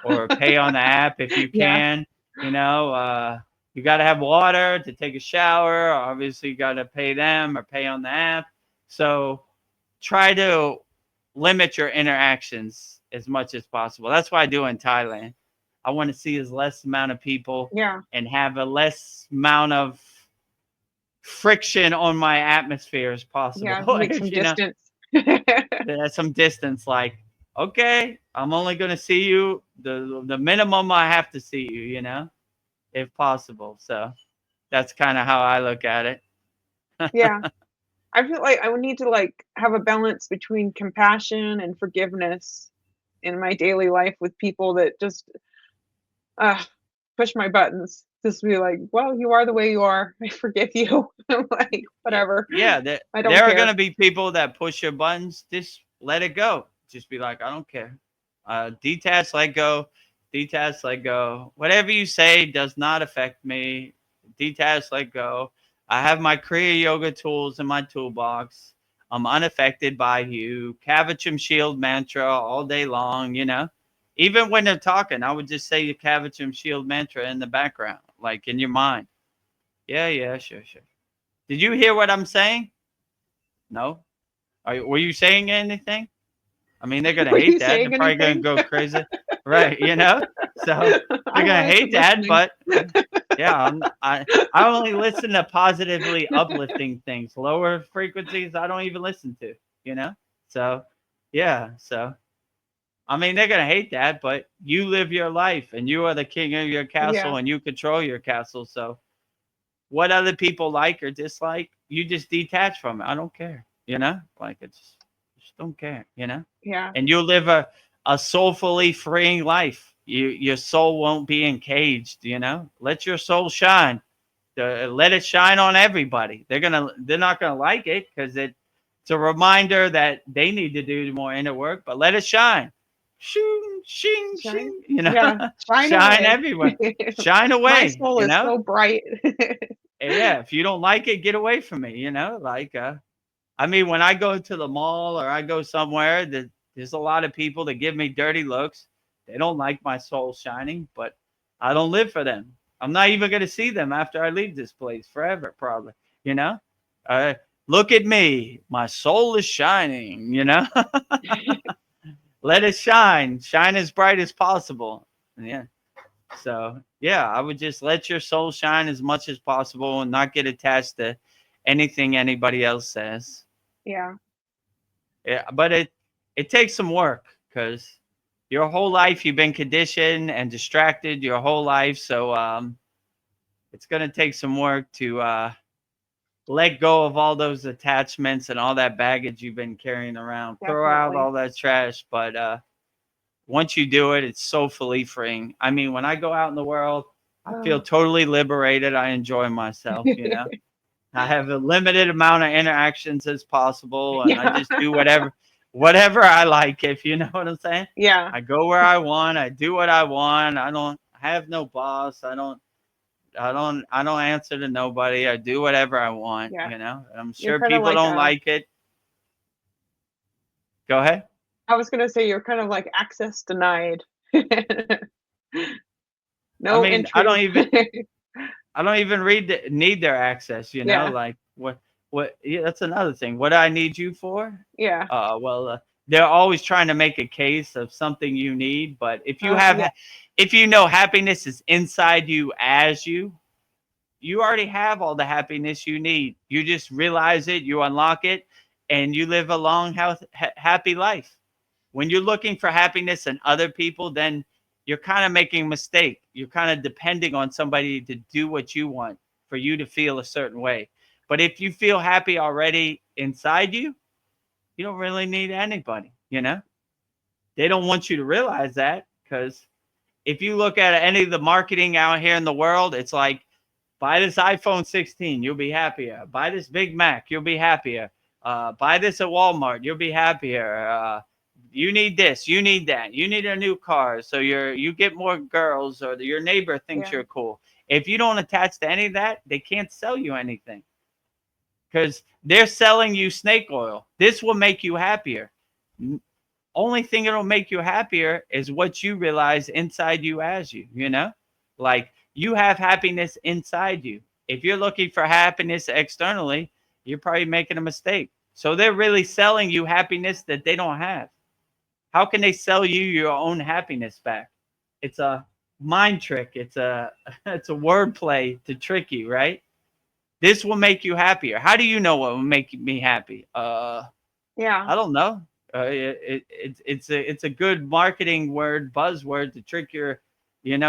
or pay on the app if you yeah, can. You know, you got to have water to take a shower. Obviously, you got to pay them or pay on the app. So try to limit your interactions as much as possible. That's what I do in Thailand. I want to see as less amount of people Yeah. and have a less amount of friction on my atmosphere as possible. Yeah. Make some If you know, distance. there's some distance. Like, okay, I'm only going to see you the minimum I have to see you. You know, if possible. So that's kind of how I look at it. Yeah. I feel like I would need to like have a balance between compassion and forgiveness in my daily life with people that just uh push my buttons. Just be like, well, you are the way you are. I forgive you. I'm like, Yeah, whatever. yeah. I don't There are going care. to be people that push your buttons. Just let it go. Just be like, I don't care. Detach, let go. Detach, let go. Whatever you say does not affect me. Detach, let go. I have my Kriya yoga tools in my toolbox. I'm unaffected by you. Kavacham shield mantra all day long, you know. Even when they're talking, I would just say your Kavacham shield mantra in the background, like in your mind. Yeah, yeah, sure, sure. Did you hear what I'm saying? No? Were you saying anything? I mean, they're gonna Were hate you that. They're saying probably gonna anything? go crazy, right? You know, so they're I gonna wasn't hate that. listening. But yeah, I only listen to positively uplifting things. Lower frequencies, I don't even listen to. You know, so yeah, so I mean, they're gonna hate that, but you live your life, and you are the king of your castle, Yeah. and you control your castle. So what other people like or dislike, you just detach from it. I don't care. You know, like it's just don't care. You know, Yeah. and you'll live a soulfully freeing life. Your soul won't be encaged. You know, let your soul shine. Let it shine on everybody. They're not gonna like it because it's a reminder that they need to do more inner work. But let it shine. Shing, shing, Shine. shing. You know, Yeah. Shine shine away. everywhere. Shine My away. soul You is know, so bright. yeah, if you don't like it, get away from me, you know? Like I mean, when I go to the mall or I go somewhere that there's a lot of people that give me dirty looks. They don't like my soul shining, but I don't live for them. I'm not even going to see them after I leave this place forever, probably, you know? Uh, Look at me. My soul is shining, you know? Let it shine. Shine as bright as possible. Yeah. So yeah, I would just let your soul shine as much as possible and not get attached to anything anybody else says. Yeah. Yeah, but it takes some work because your whole life you've been conditioned and distracted your whole life. So it's gonna take some work to let go of all those attachments and all that baggage you've been carrying around. Throw out Definitely. all that trash, but once you do it, it's soulfully freeing. I mean, when I go out in the world, I feel Oh. totally liberated. I enjoy myself, you know. I have a limited amount of interactions as possible and I Yeah. just do whatever I like, if you know what I'm saying. Yeah. I go where I want, I do what I want. I don't have no boss. I don't answer to nobody. I do whatever I want, Yeah. you know. I'm You're sure kind of people like don't like it. Go ahead. I was gonna say you're kind of like access denied. I No mean, I don't entry. even I don't even need their access, you know, Yeah. like what yeah, that's another thing. What I need you for? Yeah. Well, they're always trying to make a case of something you need, but Yeah. if you know happiness is inside you as you already have all the happiness you need. You just realize it, you unlock it, and you live a long, happy life. When you're looking for happiness in other people, then you're kind of making a mistake. You're kind of depending on somebody to do what you want for you to feel a certain way. But if you feel happy already inside you, you don't really need anybody, you know? They don't want you to realize that because if you look at any of the marketing out here in the world, it's like buy this iPhone 16, you'll be happier. Buy this Big Mac, you'll be happier. Buy this at Walmart, you'll be happier. You need this, you need that, you need a new car, so you get more girls, or your neighbor thinks Yeah. you're cool. If you don't attach to any of that, they can't sell you anything because they're selling you snake oil. This will make you happier. Only thing that'll make you happier is what you realize inside you as you know? Like you have happiness inside you. If you're looking for happiness externally, you're probably making a mistake. So they're really selling you happiness that they don't have. How can they sell you your own happiness back? It's a mind trick. It's a it's a word play to trick you, right? This will make you happier. How do you know what will make me happy? Yeah. I don't know. It's a good marketing word, buzzword to trick your,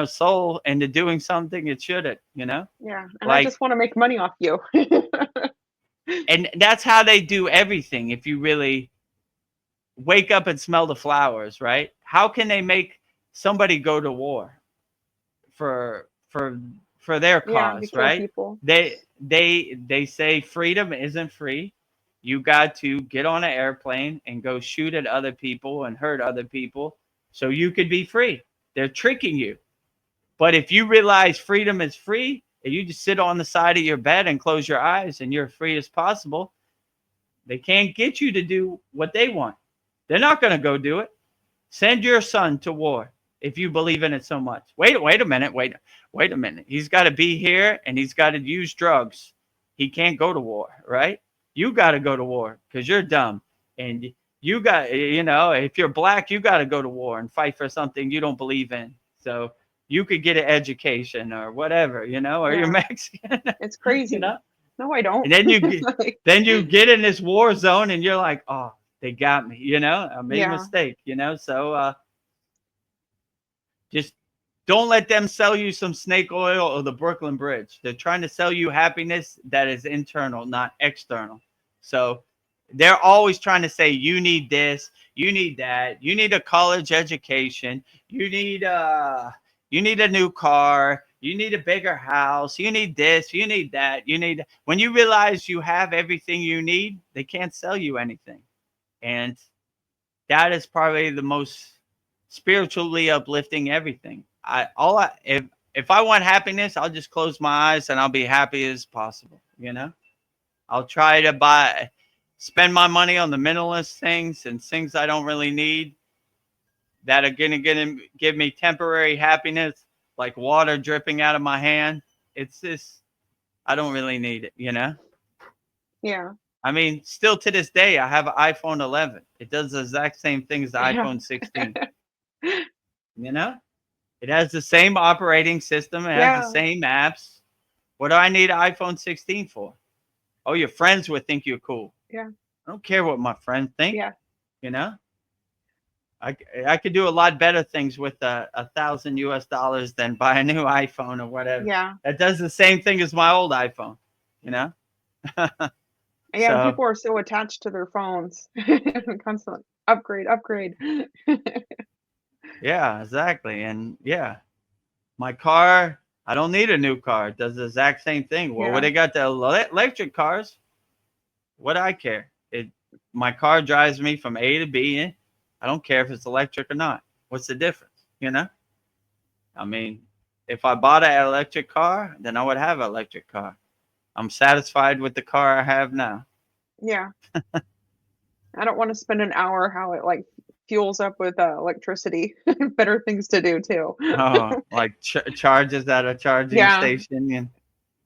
soul into doing something it shouldn't. Yeah. And I Like, just want to make money off you. and that's how they do everything. If you really wake up and smell the flowers, right? How can they make somebody go to war for their Yeah, to cause, kill right? people. They say freedom isn't free. You got to get on an airplane and go shoot at other people and hurt other people so you could be free. They're tricking you. But if you realize freedom is free and you just sit on the side of your bed and close your eyes and you're free as possible, they can't get you to do what they want. They're not going to go do it. Send your son to war if you believe in it so much. Wait a minute. Wait a minute. He's got to be here and he's got to use drugs. He can't go to war, right? You got to go to war because you're dumb. And you got, if you're black, you got to go to war and fight for something you don't believe in. So you could get an education or whatever, or you're Yeah. Mexican, It's crazy. No, I don't. And then Like, you get in this war zone and you're like, oh, they got me, I made a yeah. mistake, so just don't let them sell you some snake oil or the Brooklyn Bridge. They're trying to sell you happiness that is internal, not external. So they're always trying to say you need this, you need that, you need a college education, you need a new car, you need a bigger house, you need this, you need that, when you realize you have everything you need, they can't sell you anything. And that is probably the most spiritually uplifting everything. If I want happiness, I'll just close my eyes and I'll be happy as possible. I'll try to spend my money on the minimalist things and things I don't really need that are gonna give me temporary happiness, like water dripping out of my hand. It's just I don't really need it. Yeah. I mean, still to this day, I have an iPhone 11. It does the exact same thing as the Yeah. iPhone 16. It has the same operating system. It has the Yeah. same apps. What do I need an iPhone 16 for? Oh, your friends would think you're cool. Yeah. I don't care what my friends think. Yeah. You know, I could do a lot better things with $1,000 than buy a new iPhone or whatever. Yeah. That does the same thing as my old iPhone. You know. Yeah. And So people are so attached to their phones. Constantly upgrade, upgrade. yeah, exactly, and yeah, my car. I don't need a new car. It does the exact same thing. Well, when Yeah. they got the electric cars, what do I care? My car drives me from A to B. I don't care if it's electric or not. What's the difference? I mean, if I bought an electric car, then I would have an electric car. I'm satisfied with the car I have now. Yeah. I don't want to spend an hour how it like fuels up with electricity. Better things to do too. Oh, like charges at a charging Yeah. station and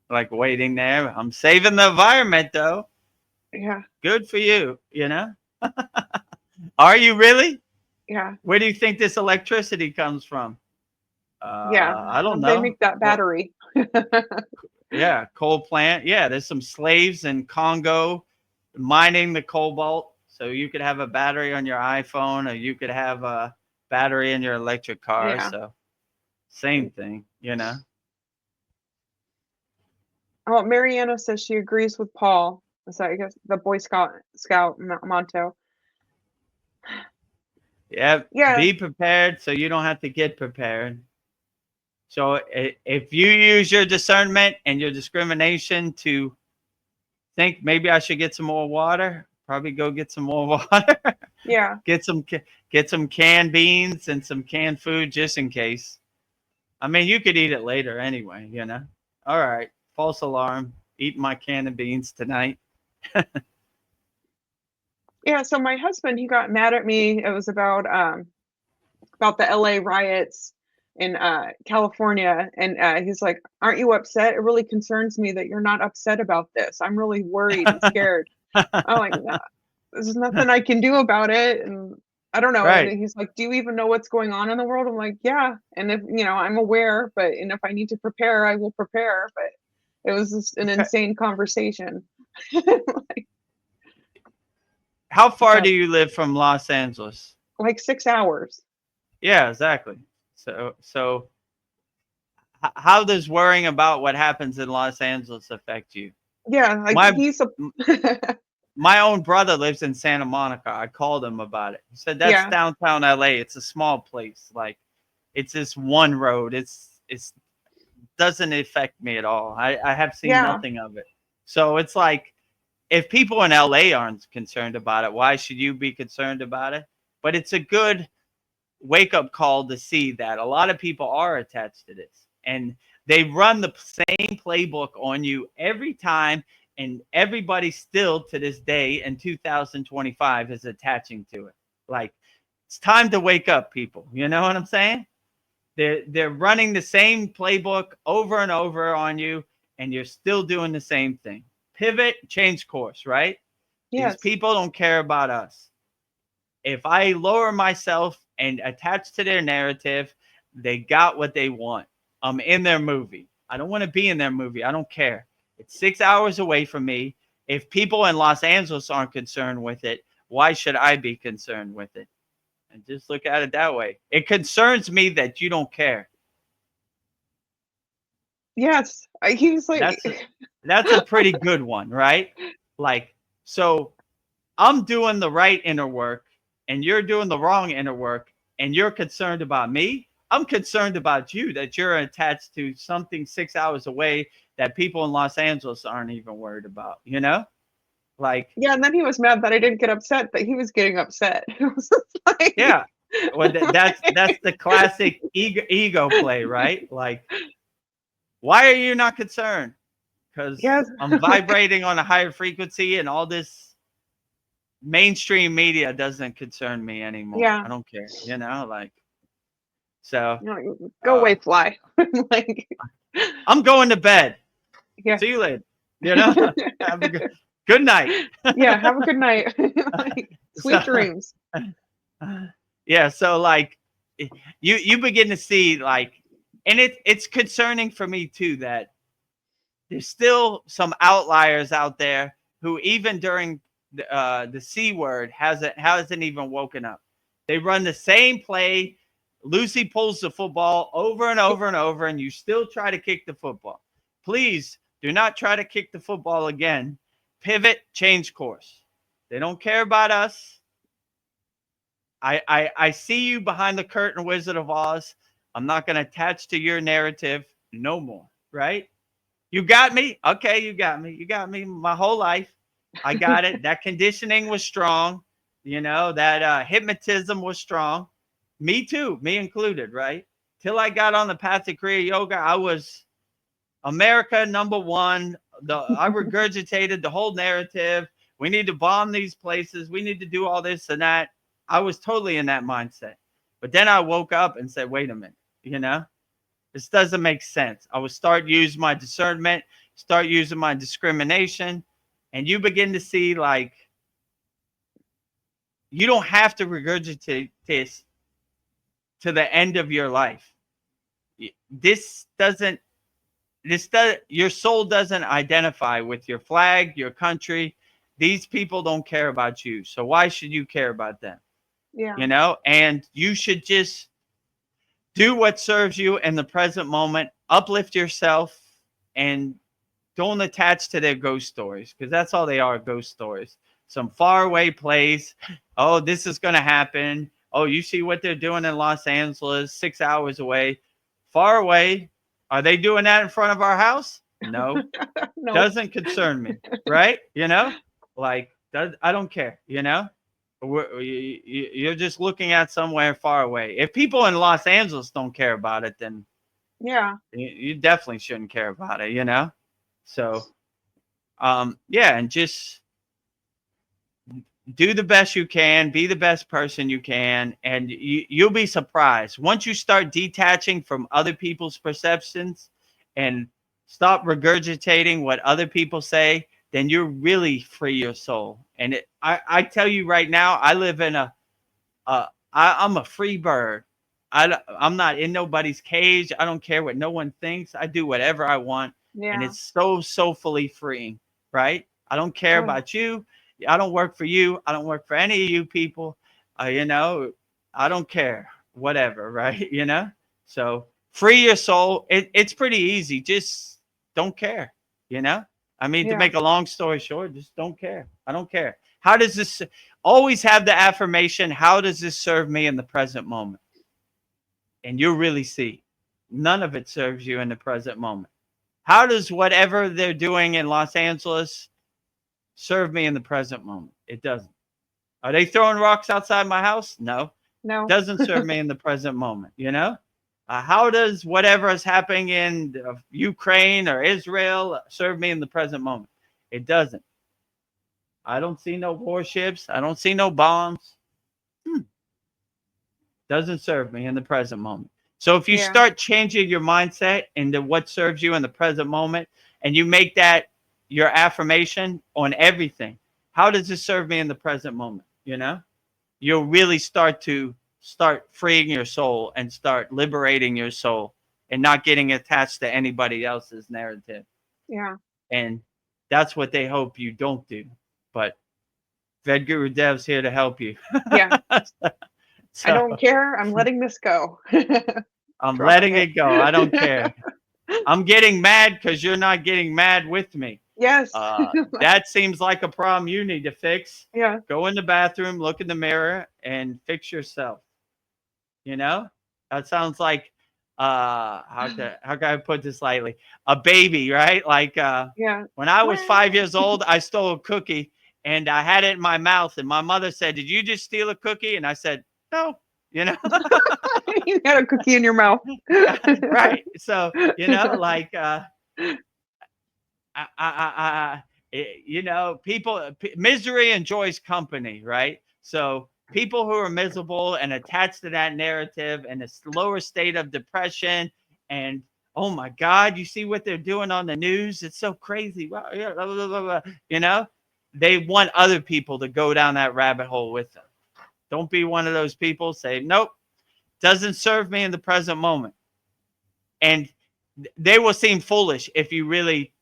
like waiting there. I'm saving the environment though. Yeah. Good for you. Are you really? Yeah. Where do you think this electricity comes from? Yeah. I don't They know. make that Well, battery. yeah, coal plant. Yeah, there's some slaves in Congo mining the cobalt. So you could have a battery on your iPhone or you could have a battery in your electric car. Yeah. So same thing. Oh, Mariana says she agrees with Paul. So I guess the Boy Scout motto. Yeah, Yeah. be prepared so you don't have to get prepared. So if you use your discernment and your discrimination to think maybe I should get some more water, probably go get some more water. Yeah. get some canned beans and some canned food just in case. I mean, you could eat it later anyway. All right, false alarm. Eating my canned beans tonight. Yeah. So my husband, he got mad at me. It was about the LA riots in California, and he's like, "Aren't you upset? It really concerns me that you're not upset about this. I'm really worried and scared." I'm like, "No, there's nothing I can do about it." And I don't know. And Right. he's like, "Do you even know what's going on in the world?" I'm like, "Yeah." And if I'm aware, and if I need to prepare, I will prepare. But it was just an Okay. insane conversation. How far do But you live from Los Angeles? like 6 hours. Yeah, exactly. So how does worrying about what happens in Los Angeles affect you? Yeah, like My he's a my own brother lives in Santa Monica. I called him about it. He said that's yeah, downtown LA. It's a small place. Like it's this one road. It's doesn't affect me at all. I have seen yeah, nothing of it. So it's like if people in LA aren't concerned about it, why should you be concerned about it? But it's a good wake up call to see that a lot of people are attached to this and they run the same playbook on you every time. And everybody still to this day in 2025 is attaching to it. Like it's time to wake up, people. You know what I'm saying? They're running the same playbook over and over on you, and you're still doing the same thing. Pivot, change course, right? These yes, people don't care about us. If I lower myself and attach to their narrative, they got what they want. I'm in their movie. I don't want to be in their movie. I don't care. It's 6 hours away from me. If people in Los Angeles aren't concerned with it, why should I be concerned with it? And just look at it that way. It concerns me that you don't care. yes. He's like, That's a pretty good one, right? Like, so I'm doing the right inner work and you're doing the wrong inner work and you're concerned about me. I'm concerned about you that you're attached to something 6 hours away that people in Los Angeles aren't even worried about, you know? Like, yeah. And then he was mad that I didn't get upset, that he was getting upset. It was just like, yeah. Well, that's the classic ego play, right? Like, why are you not concerned? Because yes, I'm vibrating on a higher frequency and all this mainstream media doesn't concern me anymore. yeah. I don't care, like so Go away, uh fly. Like, I'm going to bed. yeah, See you later. Have a good night. yeah. Have a good night. Like, So sweet dreams. yeah, so like you begin to see like and it's concerning for me too that there's still some outliers out there who even during the C word hasn't even woken up. They run the same play. Lucy pulls the football over and over and over, and you still try to kick the football. Please do not try to kick the football again. Pivot, change course. They don't care about us. I see you behind the curtain, Wizard of Oz. I'm not going to attach to your narrative no more, right? You got me? Okay, you got me. You got me my whole life. I got it. That conditioning was strong. That hypnotism was strong. Me too, me included, right? Till I got on the path to Kriya Yoga, I was America #1. I regurgitated the whole narrative. We need to bomb these places. We need to do all this and that. I was totally in that mindset. But then I woke up and said, wait a minute, this doesn't make sense. I would start using my discernment, start using my discrimination, and you begin to see like you don't have to regurgitate this to the end of your life. This doesn't your soul doesn't identify with your flag, your country. These people don't care about you. So why should you care about them? Yeah, And you should just do what serves you in the present moment, uplift yourself, and don't attach to their ghost stories because that's all they are, ghost stories. Some faraway place. Oh, this is going to happen. Oh, you see what they're doing in Los Angeles, 6 hours away. Far away. Are they doing that in front of our house? No. no, Doesn't concern me, right? Like, I don't care, You're just looking at somewhere far away. If people in Los Angeles don't care about it, then yeah, you definitely shouldn't care about it. So, yeah, and just do the best you can, be the best person you can, and you'll be surprised. Once you start detaching from other people's perceptions and stop regurgitating what other people say, then you're really free your soul. And I tell you right now, I live in I'm a free bird. I'm not in nobody's cage. I don't care what no one thinks. I do whatever I want. And Yeah. it's so soulfully freeing, right? I don't care Oh, about you. I don't work for you. I don't work for any of you people. You know, I don't care. Whatever, right? You know? So free your soul. It's pretty easy. Just don't care, you know? I mean, to yeah. make a long story short, just don't care. I don't care. How does this always have the affirmation? How does this serve me in the present moment? And you'll really see none of it serves you in the present moment. How does whatever they're doing in Los Angeles serve me in the present moment? It doesn't. Are they throwing rocks outside my house? No. No. Doesn't serve me in the present moment, you know? How does whatever is happening in Ukraine or Israel serve me in the present moment? It doesn't. I don't see no warships. I don't see no bombs. Doesn't serve me in the present moment. So if you Yeah. start changing your mindset into what serves you in the present moment, and you make that your affirmation on everything, how does this serve me in the present moment? You know, you'll really start freeing your soul and start liberating your soul and not getting attached to anybody else's narrative. Yeah. And that's what they hope you don't do. But Vedgurudev's here to help you. Yeah. I So don't care. I'm letting this go. I'm Dropping letting it. it go. I don't care. I'm getting mad because you're not getting mad with me. Yes. That seems like a problem you need to fix. Yeah. Go in the bathroom, look in the mirror, and fix yourself. You know, that sounds like how can I put this lightly? A baby, right? Like Yeah. when I was 5 years old, I stole a cookie and I had it in my mouth, and my mother said, "Did you just steal a cookie?" And I said, "No." You know, You got a cookie in your mouth. right? So you know, like you know, people, misery enjoys company, right? So people who are miserable and attached to that narrative and a lower state of depression and oh my God, you see what they're doing on the news? It's so crazy. Wow, yeah, blah, blah, blah, blah. You know, they want other people to go down that rabbit hole with them. Don't be one of those people. Say, nope, doesn't serve me in the present moment. And they will seem foolish if you really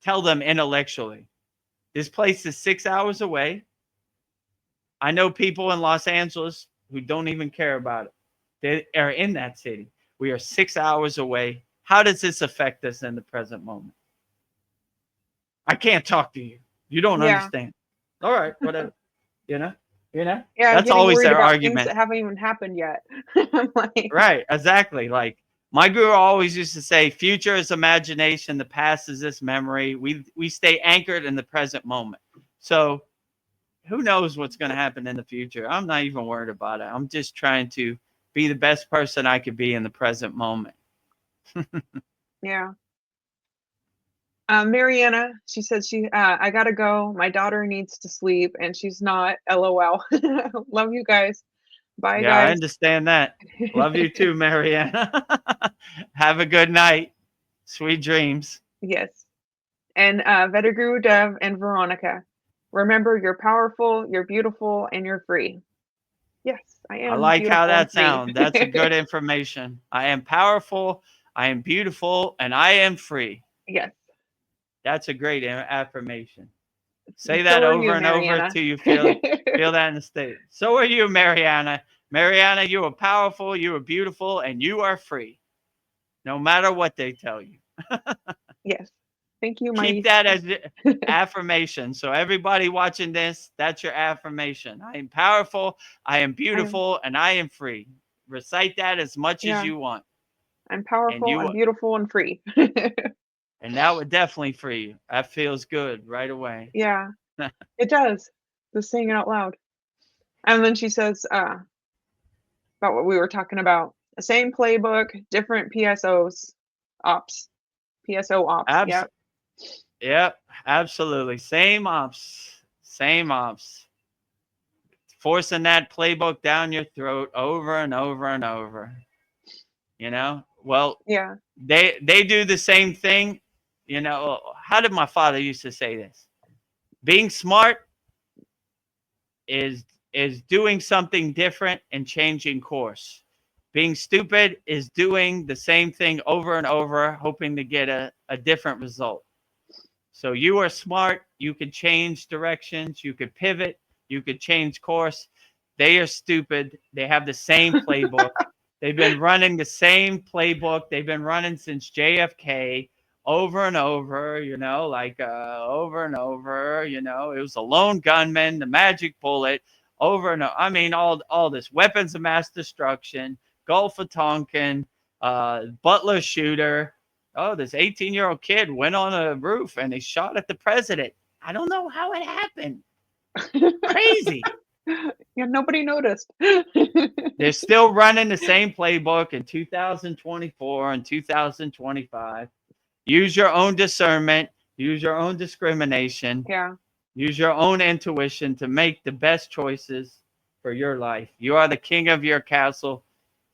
tell them intellectually. This place is 6 hours away. I know people in Los Angeles who don't even care about it. They are in that city. We are 6 hours away. How does this affect us in the present moment? I can't talk to you. You don't Yeah. understand. All right, whatever. You know? Yeah. That's Getting always worried their about things argument. that haven't even happened yet. I'm like, Right, exactly. Like my guru always used to say, future is imagination, the past is this memory. We stay anchored in the present moment. So who knows what's going to happen in the future? I'm not even worried about it. I'm just trying to be the best person I could be in the present moment. yeah. Mariana, she said I gotta go. My daughter needs to sleep and she's not. LOL. Love you guys. Bye, Yeah, I guys. understand that. Love you too, Marianne. Have a good night. Sweet dreams. Yes. And Vedagurudev and Veronica, remember you're powerful, you're beautiful, and you're free. Yes, I I am like how beautiful and that free. sounds. That's a good information. I am powerful, I am beautiful, and I am free. Yes. That's a great affirmation. And Say so that are over you, and over Mariana. till you feel that in the state. So are you, Mariana. Mariana, you are powerful, you are beautiful, and you are free. No matter what they tell you. Yes. Thank you, Keep Mais. that as affirmation. So everybody watching this, that's your affirmation. I am powerful, I am I am, beautiful, and I am free. Recite that as much as yeah, you want. I'm And powerful, I'm you beautiful, and free. and that would definitely free you. That feels good right away. Yeah, it does. Just saying it out loud. And then she says, about what we were talking about. The same playbook, different PSOs, ops. PSO ops. Abs- Yep. yep, absolutely. Same ops. Same ops. Forcing that playbook down your throat over and over and over. You know? Well, Yeah. they do the same thing You know, how did my father used to say this? Being smart is doing something different and changing course. Being stupid is doing the same thing over and over, hoping to get a different result. So you are smart. You could change directions. You could pivot. You could change course. They are stupid. They have the same playbook. They've been running the same playbook. They've been running since JFK over and over, you know, like over and over, you know, it was a lone gunman, the magic bullet, over and over. I mean, all this weapons of mass destruction, Gulf of Tonkin, Butler shooter. Oh, this 18-year-old kid went on a roof and he shot at the president. I don't know how it happened. Crazy. Yeah, nobody noticed. They're still running the same playbook in 2024 and 2025. Use your own discernment. Use your own discrimination. Yeah. Use your own intuition to make the best choices for your life. You are the king of your castle.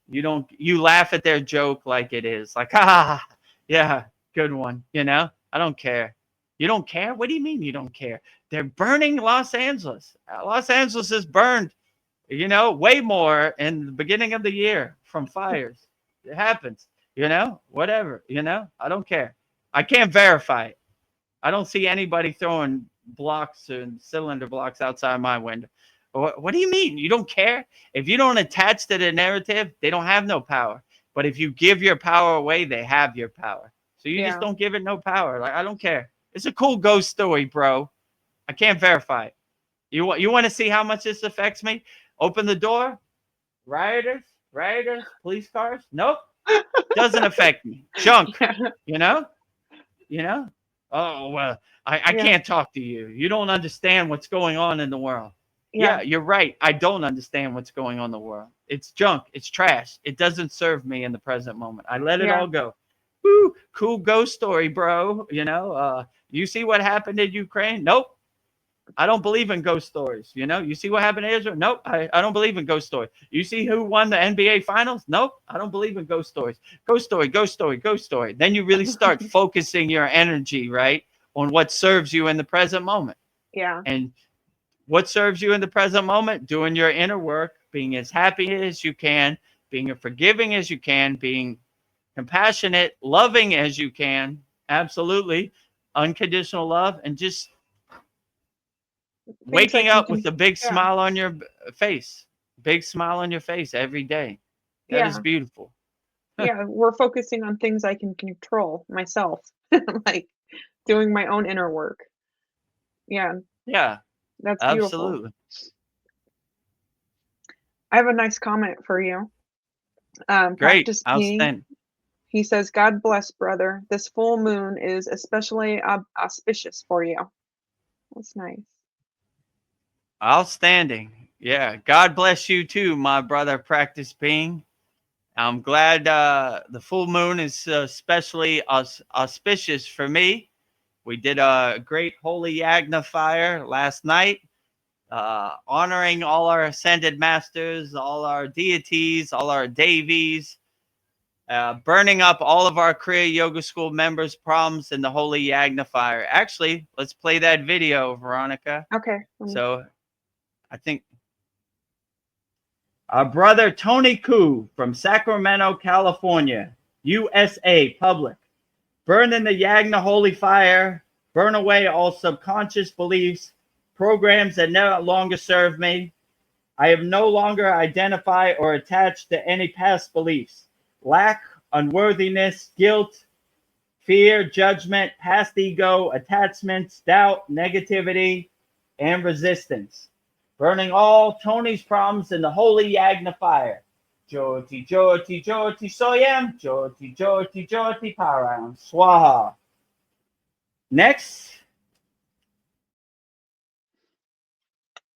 You laugh at their joke like it is. Like, ah, yeah, good one. You know, I don't care. You don't care? What do you mean you don't care? They're burning Los Angeles. Los Angeles is burned, you know, way more in the beginning of the year from fires. It happens, you know, whatever, you know, I don't care. I can't verify it. I don't see anybody throwing blocks and cylinder blocks outside my window. What do you mean? You don't care? If you don't attach to the narrative, they don't have no power. But if you give your power away, they have your power. So you just Yeah. don't give it no power. Like, I don't care. It's a cool ghost story, bro. I can't verify it. You want to see how much this affects me? Open the door. Rioters, police cars. Nope. Doesn't affect me. Junk. Yeah. You know? You know? Oh, well, I Yeah. can't talk to you. You don't understand what's going on in the world. Yeah. Yeah, you're right. I don't understand what's going on in the world. It's junk. It's trash. It doesn't serve me in the present moment. I let it Yeah. all go. Woo, cool ghost story, bro. You know, you see what happened in Ukraine? Nope. I don't believe in ghost stories. You know, you see what happened in Israel? Nope. I don't believe in ghost stories. You see who won the NBA finals? Nope. I don't believe in ghost stories. Ghost story, ghost story, ghost story. Then you really start focusing your energy, right, on what serves you in the present moment. Yeah. And what serves you in the present moment? Doing your inner work, being as happy as you can, being as forgiving as you can, being compassionate, loving as you can. Absolutely. Unconditional love, and just Things I waking can up with a big yeah. smile on your face. Big smile on your face every day. That is Yeah. beautiful. Yeah. We're focusing on things I can control myself, like doing my own inner work. Yeah. Yeah, That's beautiful. absolutely. I have a nice comment for you. Great. Practice being. Outstanding. He says, God bless, brother. This full moon is especially auspicious for you. That's nice. Outstanding. Yeah. God bless you too, my brother. Practice being. I'm glad the full moon is especially auspicious for me. We did a great holy yagna fire last night, honoring all our ascended masters, all our deities, all our devis, burning up all of our Kriya Yoga School members' problems in the holy yagna fire. Actually, let's play that video, Veronica. Okay. So I think our brother Tony Koo from Sacramento, California, USA, public. Burn in the Yagna holy fire. Burn away all subconscious beliefs, programs that no longer serve me. I have no longer identify or attached to any past beliefs. Lack, unworthiness, guilt, fear, judgment, past ego, attachments, doubt, negativity, and resistance. Burning all Tony's problems in the holy Yagna fire. Jyoti, Jyoti, Jyoti, Soyam, Jyoti, Jyoti, Jyoti, Param, Swaha. Next.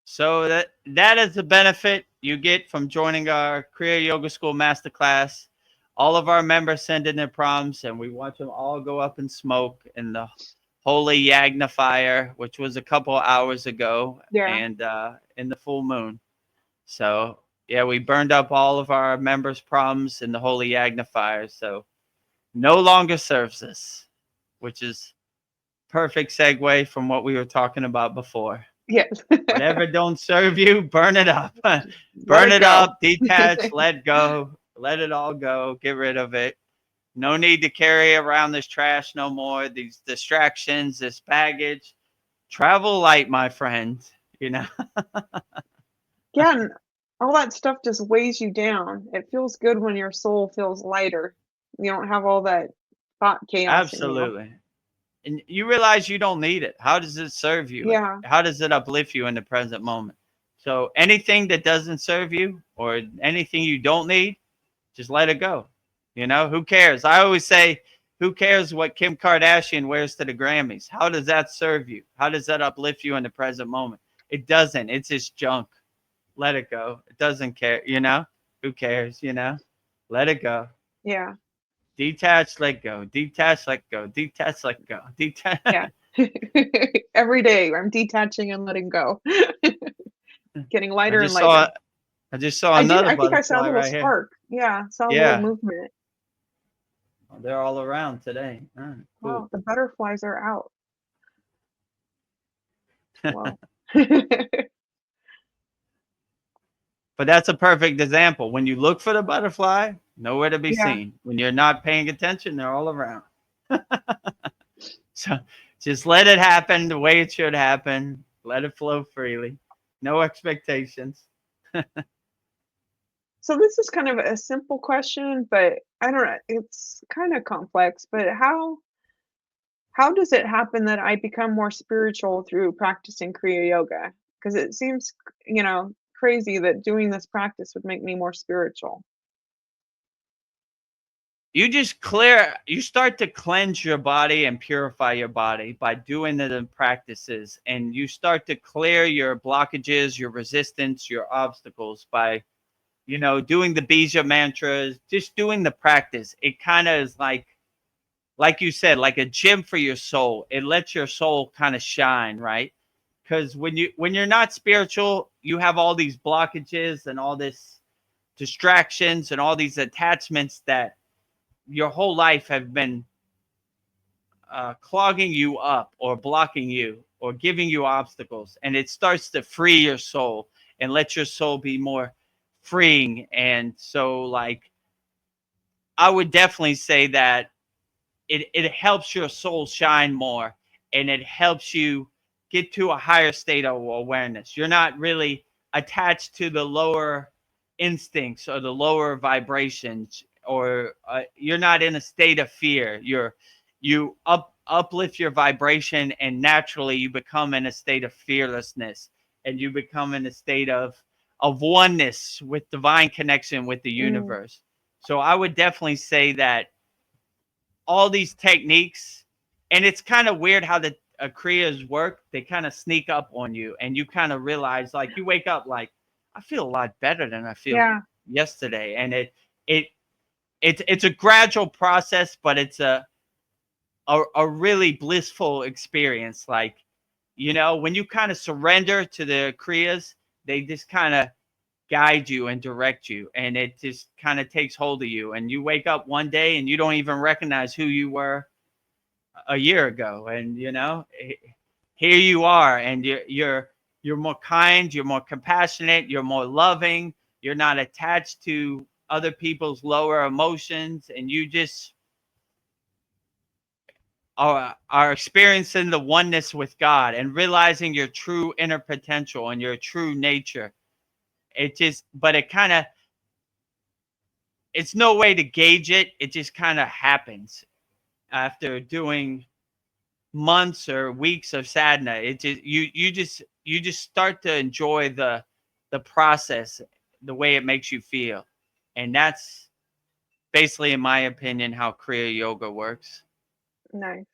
So that is the benefit you get from joining our Kriya Yoga School Masterclass. All of our members send in their problems, and we watch them all go up in smoke in the holy Yagna fire, which was a couple hours ago, and in the full moon. So, yeah, we burned up all of our members' problems in the holy Yagna fire. So, no longer serves us. which is perfect segue from what we were talking about before. Yes. Whatever don't serve you, burn it up. Let Burn it it go. up, detach, let go, let it all go, get rid of it. No need to carry around this trash no more, these distractions, this baggage. Travel light, my friend, you know. Yeah, and all that stuff just weighs you down. It feels good when your soul feels lighter. You don't have all that thought chaos in you. Absolutely. And you realize you don't need it. How does it serve you? Yeah, How does it uplift you in the present moment? So anything that doesn't serve you or anything you don't need, just let it go. Who cares? I always say, who cares what Kim Kardashian wears to the Grammys? How does that serve you? How does that uplift you in the present moment? It doesn't. It's just junk. Let it go. It doesn't care. Who cares? Let it go. yeah, Detach, let go. Detach, let go. Detach, let go. Detach. yeah. Every day I'm detaching and letting go. Getting I lighter and just saw lighter. I just saw I did. another I think I saw a butterfly little right here. spark. Yeah, saw a little Yeah. movement. Oh, they're all around today. Cool. Wow, the butterflies are out. Wow. But that's a perfect example. When you look for the butterfly, nowhere to be Yeah, seen. When you're not paying attention, they're all around. So just let it happen the way it should happen. Let it flow freely. No expectations. so this is kind of a simple question, but I don't know, it's kind of complex, but how does it happen that I become more spiritual through practicing Kriya Yoga? Because it seems, crazy that doing this practice would make me more spiritual. You start to cleanse your body and purify your body by doing the practices, and you start to clear your blockages, your resistance, your obstacles by doing the bija mantras, just doing the practice. It kind of is like you said, like a gym for your soul. It lets your soul kind of shine, right? Because when you're not spiritual, you have all these blockages and all this distractions and all these attachments that your whole life have been clogging you up or blocking you or giving you obstacles, and it starts to free your soul and let your soul be more freeing. And so, like, I would definitely say that it helps your soul shine more, and it helps you get to a higher state of awareness. You're not really attached to the lower instincts or the lower vibrations, or you're not in a state of fear. You uplift your vibration, and naturally you become in a state of fearlessness, and you become in a state of oneness with divine connection with the Mm, universe. So I would definitely say that all these techniques, and it's kind of weird how the kriyas work. They kind of sneak up on you, and you kind of realize, like, you wake up like, I feel a lot better than I feel yeah, yesterday. And it it's a gradual process, but it's a really blissful experience. Like, when you kind of surrender to the kriyas, they just kind of guide you and direct you, and it just kind of takes hold of you, and you wake up one day and you don't even recognize who you were a year ago. And here you are, and you're more kind, you're more compassionate, you're more loving, you're not attached to other people's lower emotions, and you just are experiencing the oneness with God and realizing your true inner potential and your true nature. But it kind of, it's no way to gauge it. It just kind of happens after doing months or weeks of sadhana. It just you just start to enjoy the process, the way it makes you feel. And that's basically, in my opinion, how Kriya Yoga works. nice.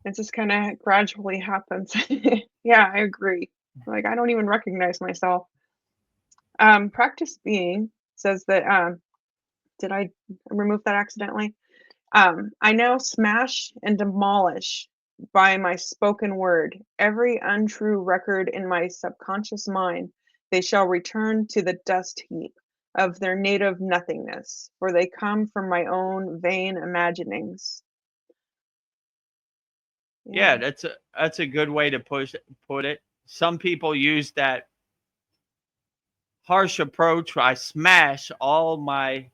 It just kind of gradually happens. Yeah, I agree. Like I don't even recognize myself. Practice being says that. Did I remove that accidentally? I now smash and demolish by my spoken word every untrue record in my subconscious mind. They shall return to the dust heap of their native nothingness, for they come from my own vain imaginings. Yeah, that's a good way to put it. Some people use that harsh approach. I smash all my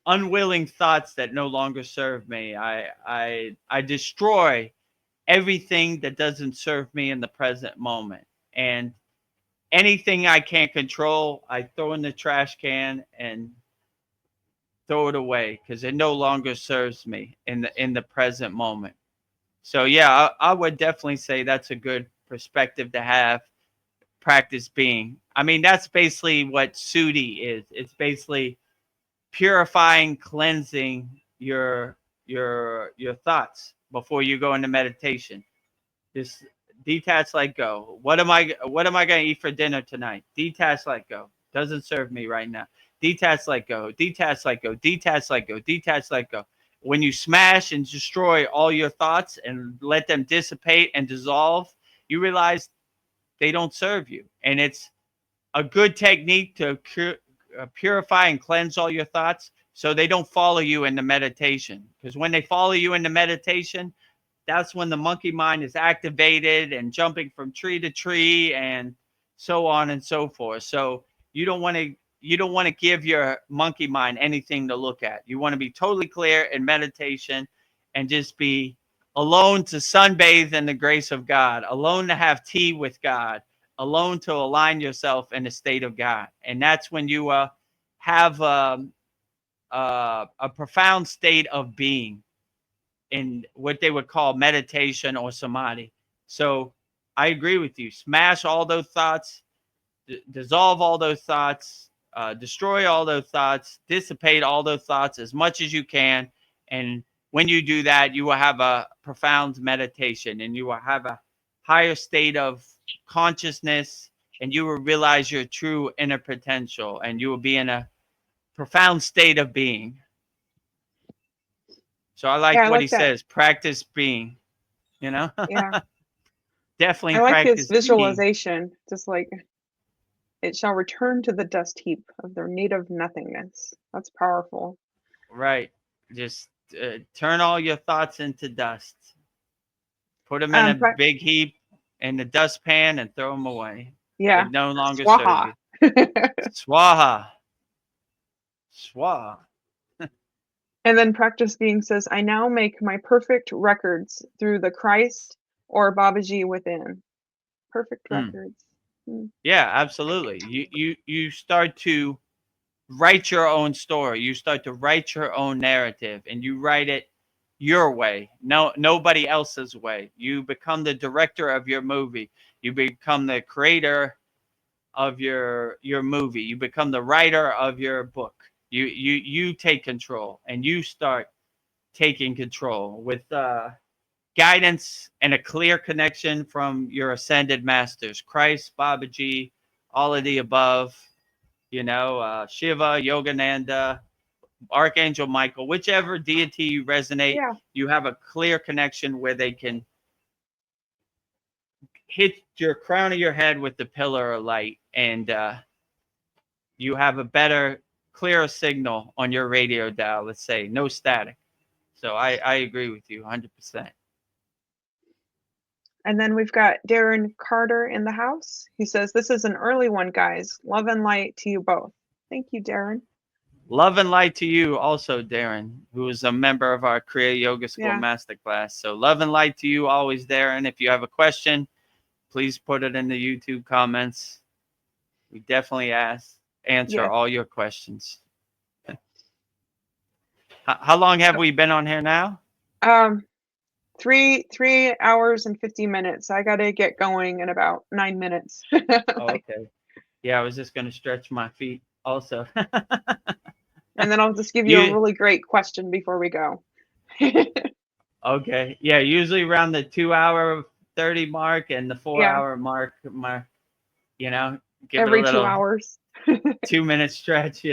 unwilling thoughts that no longer serve me. I destroy everything that doesn't serve me in the present moment. And anything I can't control, I throw in the trash can and throw it away because it no longer serves me in the present moment. So yeah, I would definitely say that's a good perspective to have. Practice being. I mean, that's basically what Sudi is. It's basically purifying, cleansing your thoughts before you go into meditation. Just detach, let go. What am I going to eat for dinner tonight? Detach, let go. Doesn't serve me right now. Detach, let go. Detach, let go. Detach, let go. Detach, let go. When you smash and destroy all your thoughts and let them dissipate and dissolve, you realize they don't serve you. And it's a good technique to purify and cleanse all your thoughts so they don't follow you into meditation. Because when they follow you into meditation, that's when the monkey mind is activated and jumping from tree to tree and so on and so forth. So you don't want to give your monkey mind anything to look at. You want to be totally clear in meditation and just be alone to sunbathe in the grace of God, alone to have tea with God, alone to align yourself in the state of God. And that's when you have a profound state of being in what they would call meditation or samadhi. So I agree with you. Smash all those thoughts, dissolve all those thoughts, destroy all those thoughts, dissipate all those thoughts as much as you can. And when you do that, you will have a profound meditation and you will have a higher state of consciousness and you will realize your true inner potential and you will be in a profound state of being. So I Yeah, like I what he like that. says, practice being, you know, Yeah. definitely I like his practice being. visualization, just like it shall return to the dust heap of their native nothingness. That's powerful. Right. Just turn all your thoughts into dust. Put them in a Pra- big heap in the dustpan and throw them away. They yeah, no longer serve swaha. you. Swaha. Swaha. And then practice being says, I now make my perfect records through the Christ or Babaji within. Perfect Mm. records. Mm. Yeah, absolutely. You start to write your own story. You start to write your own narrative and you write it your way. No, nobody else's way. You become the director of your movie. You become the creator of your movie. You become the writer of your book. You take control and you start taking control with guidance and a clear connection from your ascended masters, Christ, Babaji, all of the above, Shiva, Yogananda, Archangel Michael, whichever deity you resonate, Yeah. you have a clear connection where they can hit your crown of your head with the pillar of light and you have a better, clearer signal on your radio dial, let's say, no static. So I agree with you 100%. And then we've got Darren Carter in the house. He says, this is an early one, guys. Love and light to you both. Thank you, Darren. Love and light to you also, Darren, who is a member of our Kriya Yoga School Yeah. Masterclass. So love and light to you always, Darren. If you have a question, please put it in the YouTube comments. We definitely answer Yes. all your questions. How long have we been on here now? 3 hours and 50 minutes. I got to get going in about 9 minutes. Oh, okay. Yeah, I was just going to stretch my feet also. And then I'll just give you a You really great question before we go. okay? Yeah, usually around the 2 hour 30 mark and the four Yeah, hour mark. You know, give it a every two little hours. 2 minute stretch.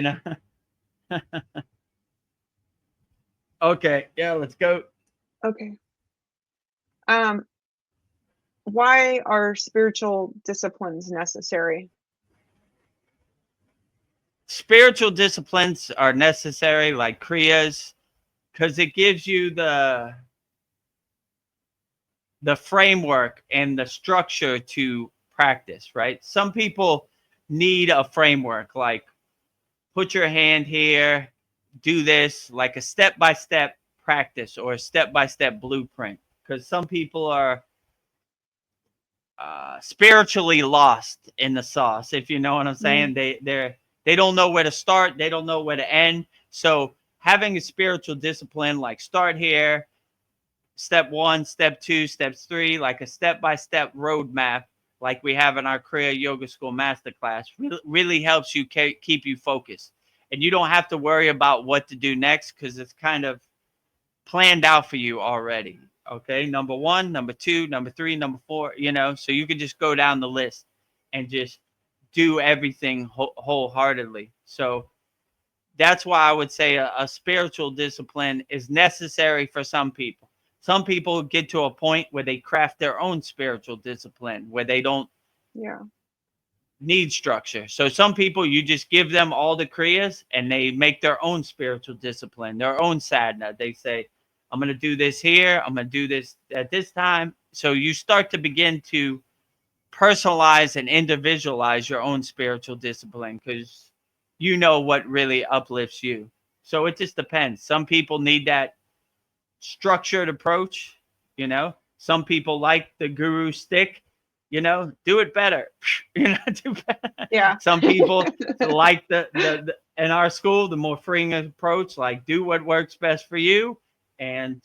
Okay, yeah, let's go. Okay. Um, why are spiritual disciplines necessary? Spiritual disciplines are necessary, like kriyas, because it gives you the framework and the structure to practice, right? Some people need a framework, like put your hand here, do this, like a step-by-step practice or a step-by-step blueprint. Because some people are spiritually lost in the sauce, if you know what I'm saying. They don't know where to start, they don't know where to end. So having a spiritual discipline, like start here, step 1, step 2, steps 3, like a step-by-step roadmap, like we have in our Kriya Yoga School Masterclass, really helps you keep you focused. And you don't have to worry about what to do next, because it's kind of planned out for you already. Okay, number 1, number 2, number 3, number 4, so you can just go down the list and just do everything wholeheartedly. So that's why I would say a spiritual discipline is necessary for some people. Some people get to a point where they craft their own spiritual discipline, where they don't need structure. So some people, you just give them all the kriyas and they make their own spiritual discipline, their own sadhana. They say, I'm going to do this here, I'm going to do this at this time. So you start to begin to personalize and individualize your own spiritual discipline, because you know what really uplifts you. So it just depends. Some people need that structured approach. Some people like the guru stick, do it better. Do better. Yeah. Some people like the in our school, the more freeing approach, like do what works best for you, and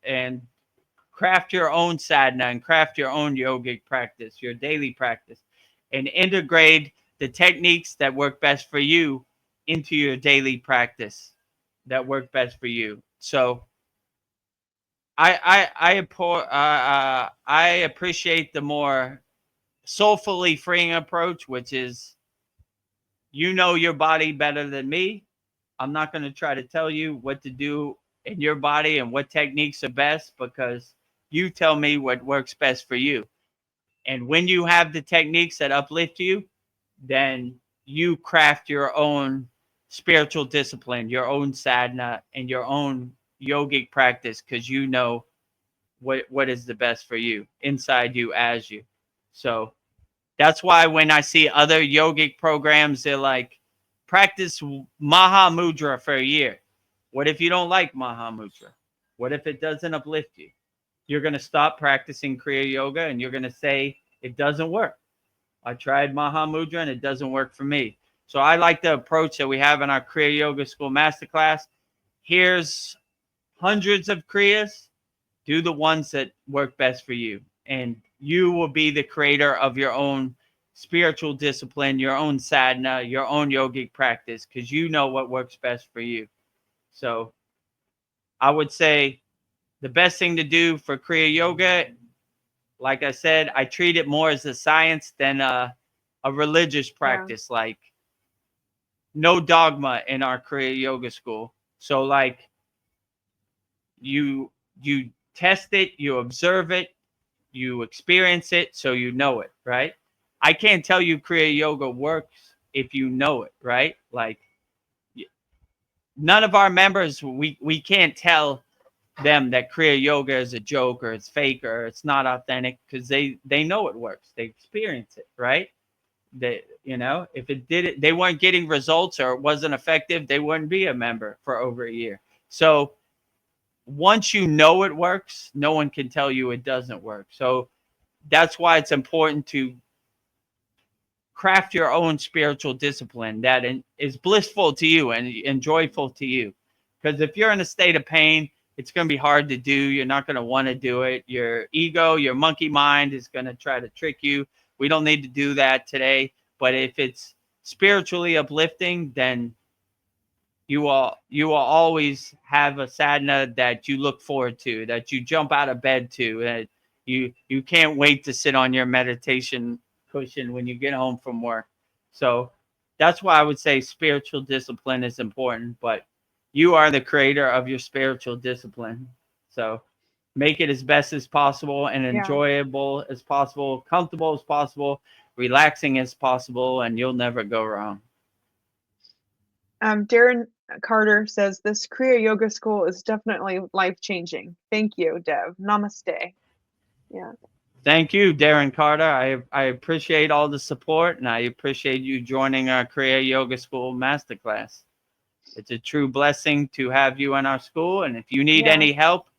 and craft your own sadhana and craft your own yogic practice, your daily practice, and integrate the techniques that work best for you into your daily practice that work best for you. So I appreciate the more soulfully freeing approach, which is, your body better than me. I'm not going to try to tell you what to do in your body and what techniques are best, because you tell me what works best for you. And when you have the techniques that uplift you, then you craft your own spiritual discipline, your own sadhana, and your own yogic practice, because you know what is the best for you, inside you, as you. So that's why when I see other yogic programs, they're like, practice Maha Mudra for a year. What if you don't like Maha Mudra? What if it doesn't uplift you? You're going to stop practicing Kriya Yoga and you're going to say, it doesn't work. I tried Maha Mudra and it doesn't work for me. So I like the approach that we have in our Kriya Yoga School Masterclass. Here's hundreds of Kriyas. Do the ones that work best for you. And you will be the creator of your own spiritual discipline, your own sadhana, your own yogic practice, because you know what works best for you. So I would say the best thing to do for Kriya Yoga, like I said, I treat it more as a science than a religious practice. Like, no dogma in our Kriya Yoga school. So like, you test it, you observe it, you experience it, so you know it, right? I can't tell you Kriya Yoga works if you know it, right? Like, none of our members, we can't tell them that Kriya Yoga is a joke or it's fake or it's not authentic, because they know it works. They experience it, right? If it did it, they weren't getting results or it wasn't effective, they wouldn't be a member for over a year. So once you know it works, no one can tell you it doesn't work. So that's why it's important to craft your own spiritual discipline that is blissful to you and joyful to you. Because if you're in a state of pain, it's going to be hard to do. You're not going to want to do it. Your ego, your monkey mind is going to try to trick you. We don't need to do that today. But if it's spiritually uplifting, then you will always have a sadhana that you look forward to, that you jump out of bed to, that you can't wait to sit on your meditation cushion when you get home from work. So that's why I would say spiritual discipline is important, but you are the creator of your spiritual discipline. So make it as best as possible and enjoyable as possible, comfortable as possible, relaxing as possible, and you'll never go wrong. Darren Carter says this Kriya Yoga school is definitely life-changing. Thank you, Dev. Namaste. Yeah. Thank you, Darren Carter. I appreciate all the support, and I appreciate you joining our Kriya Yoga School Masterclass. It's a true blessing to have you in our school, and if you need Yeah. any help,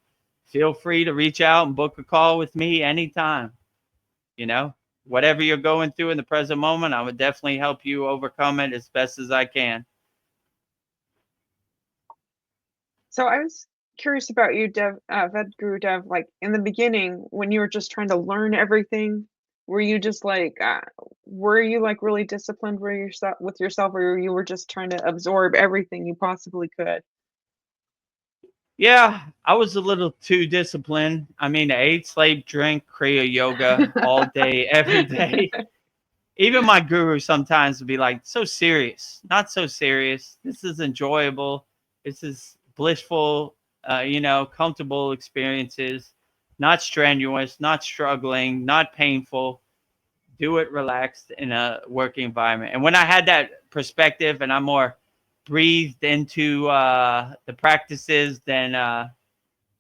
feel free to reach out and book a call with me anytime. You know, whatever you're going through in the present moment, I would definitely help you overcome it as best as I can. So I was curious about you, Vedagurudev. Like in the beginning, when you were just trying to learn everything, were you just like, were you like really disciplined with yourself, or you were just trying to absorb everything you possibly could? Yeah, I was a little too disciplined. I mean, I ate, sleep, drink, Kriya yoga all day, every day. Even my guru sometimes would be like, so serious, not so serious. This is enjoyable. This is blissful, comfortable experiences, not strenuous, not struggling, not painful. Do it relaxed in a working environment. And when I had that perspective and I more breathed into the practices, then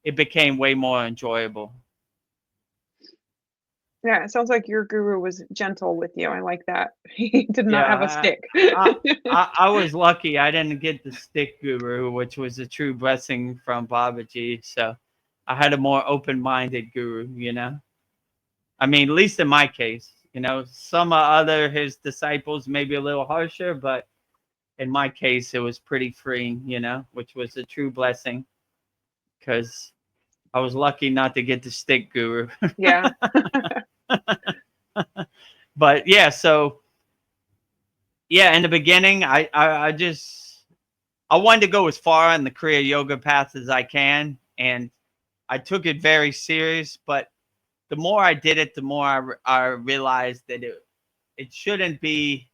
it became way more enjoyable. Yeah, it sounds like your guru was gentle with you. I like that. He did not have a Yeah, stick. I was lucky. I didn't get the stick guru, which was a true blessing from Babaji. So I had a more open-minded guru, I mean, at least in my case, some other his disciples may be a little harsher, but in my case, it was pretty freeing, which was a true blessing because I was lucky not to get the stick guru. Yeah. But yeah, so yeah, in the beginning, I wanted to go as far on the Kriya yoga path as I can, and I took it very serious. But the more I did it, the more I realized that it shouldn't be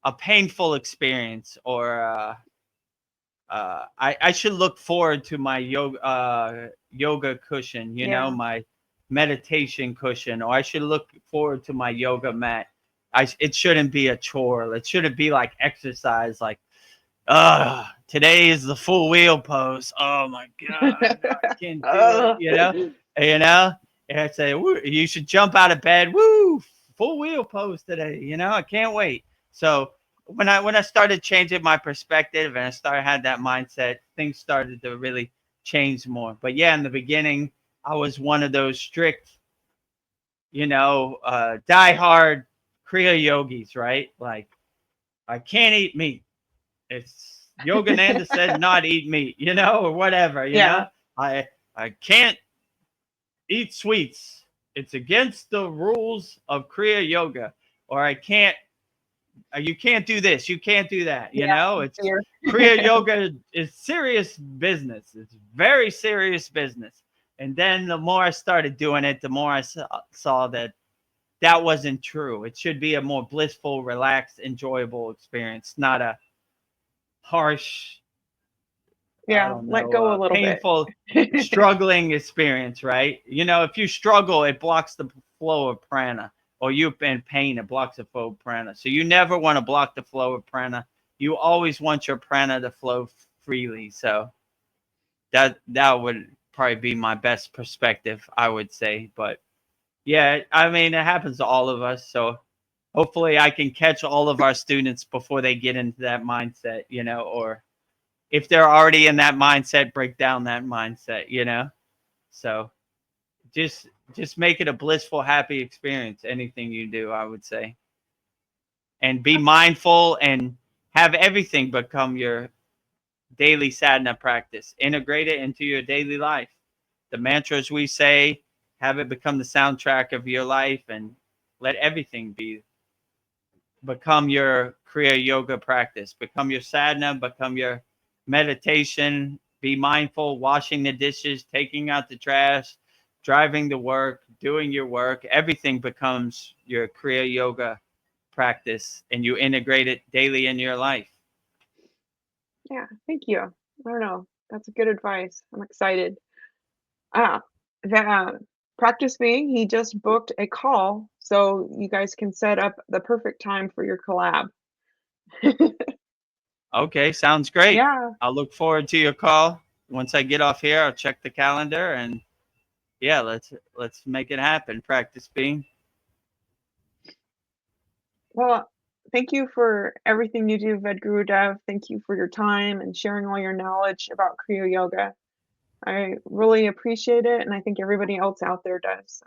a painful experience, or I should look forward to my yoga cushion, Yeah. my meditation cushion, or I should look forward to my yoga mat. It shouldn't be a chore. It shouldn't be like exercise, like today is the full wheel pose. Oh my God, no, I can't do it. Ugh. You know. And I say, woo, you should jump out of bed. Woo, full wheel pose today. I can't wait. So when I started changing my perspective and I started had that mindset, things started to really change more. But yeah, in the beginning, I was one of those strict, diehard Kriya yogis, right? Like I can't eat meat. It's Yogananda said not eat meat, or whatever, Yeah. I can't eat sweets. It's against the rules of Kriya yoga, or I can't you can't do this, you can't do that, Yeah. it's Fear. Kriya yoga is serious business. It's very serious business. And then the more I started doing it, the more I saw that that wasn't true. It should be a more blissful, relaxed, enjoyable experience, not a harsh, I Yeah, don't let know, go a little bit. painful, struggling experience, right? If you struggle, it blocks the flow of prana, or you're in pain, it blocks the flow of prana. So you never want to block the flow of prana. You always want your prana to flow freely. So that would probably be my best perspective, I would say. But yeah, I mean, it happens to all of us. So hopefully I can catch all of our students before they get into that mindset, or if they're already in that mindset, break down that mindset. So just make it a blissful, happy experience. Anything you do, I would say, and be mindful and have everything become your daily sadhana practice. Integrate it into your daily life. The mantras we say, have it become the soundtrack of your life, and let everything become your Kriya yoga practice, become your sadhana, become your meditation. Be mindful, washing the dishes, taking out the trash, driving to work, doing your work. Everything becomes your Kriya yoga practice, and you integrate it daily in your life. Yeah, thank you. I don't know. That's good advice. I'm excited. Ah, that practice being, he just booked a call so you guys can set up the perfect time for your collab. Okay, sounds great. Yeah. I'll look forward to your call. Once I get off here, I'll check the calendar, and yeah, let's make it happen. Practice being. Well, thank you for everything you do, Vedagurudev. Thank you for your time and sharing all your knowledge about Kriya Yoga. I really appreciate it, and I think everybody else out there does. So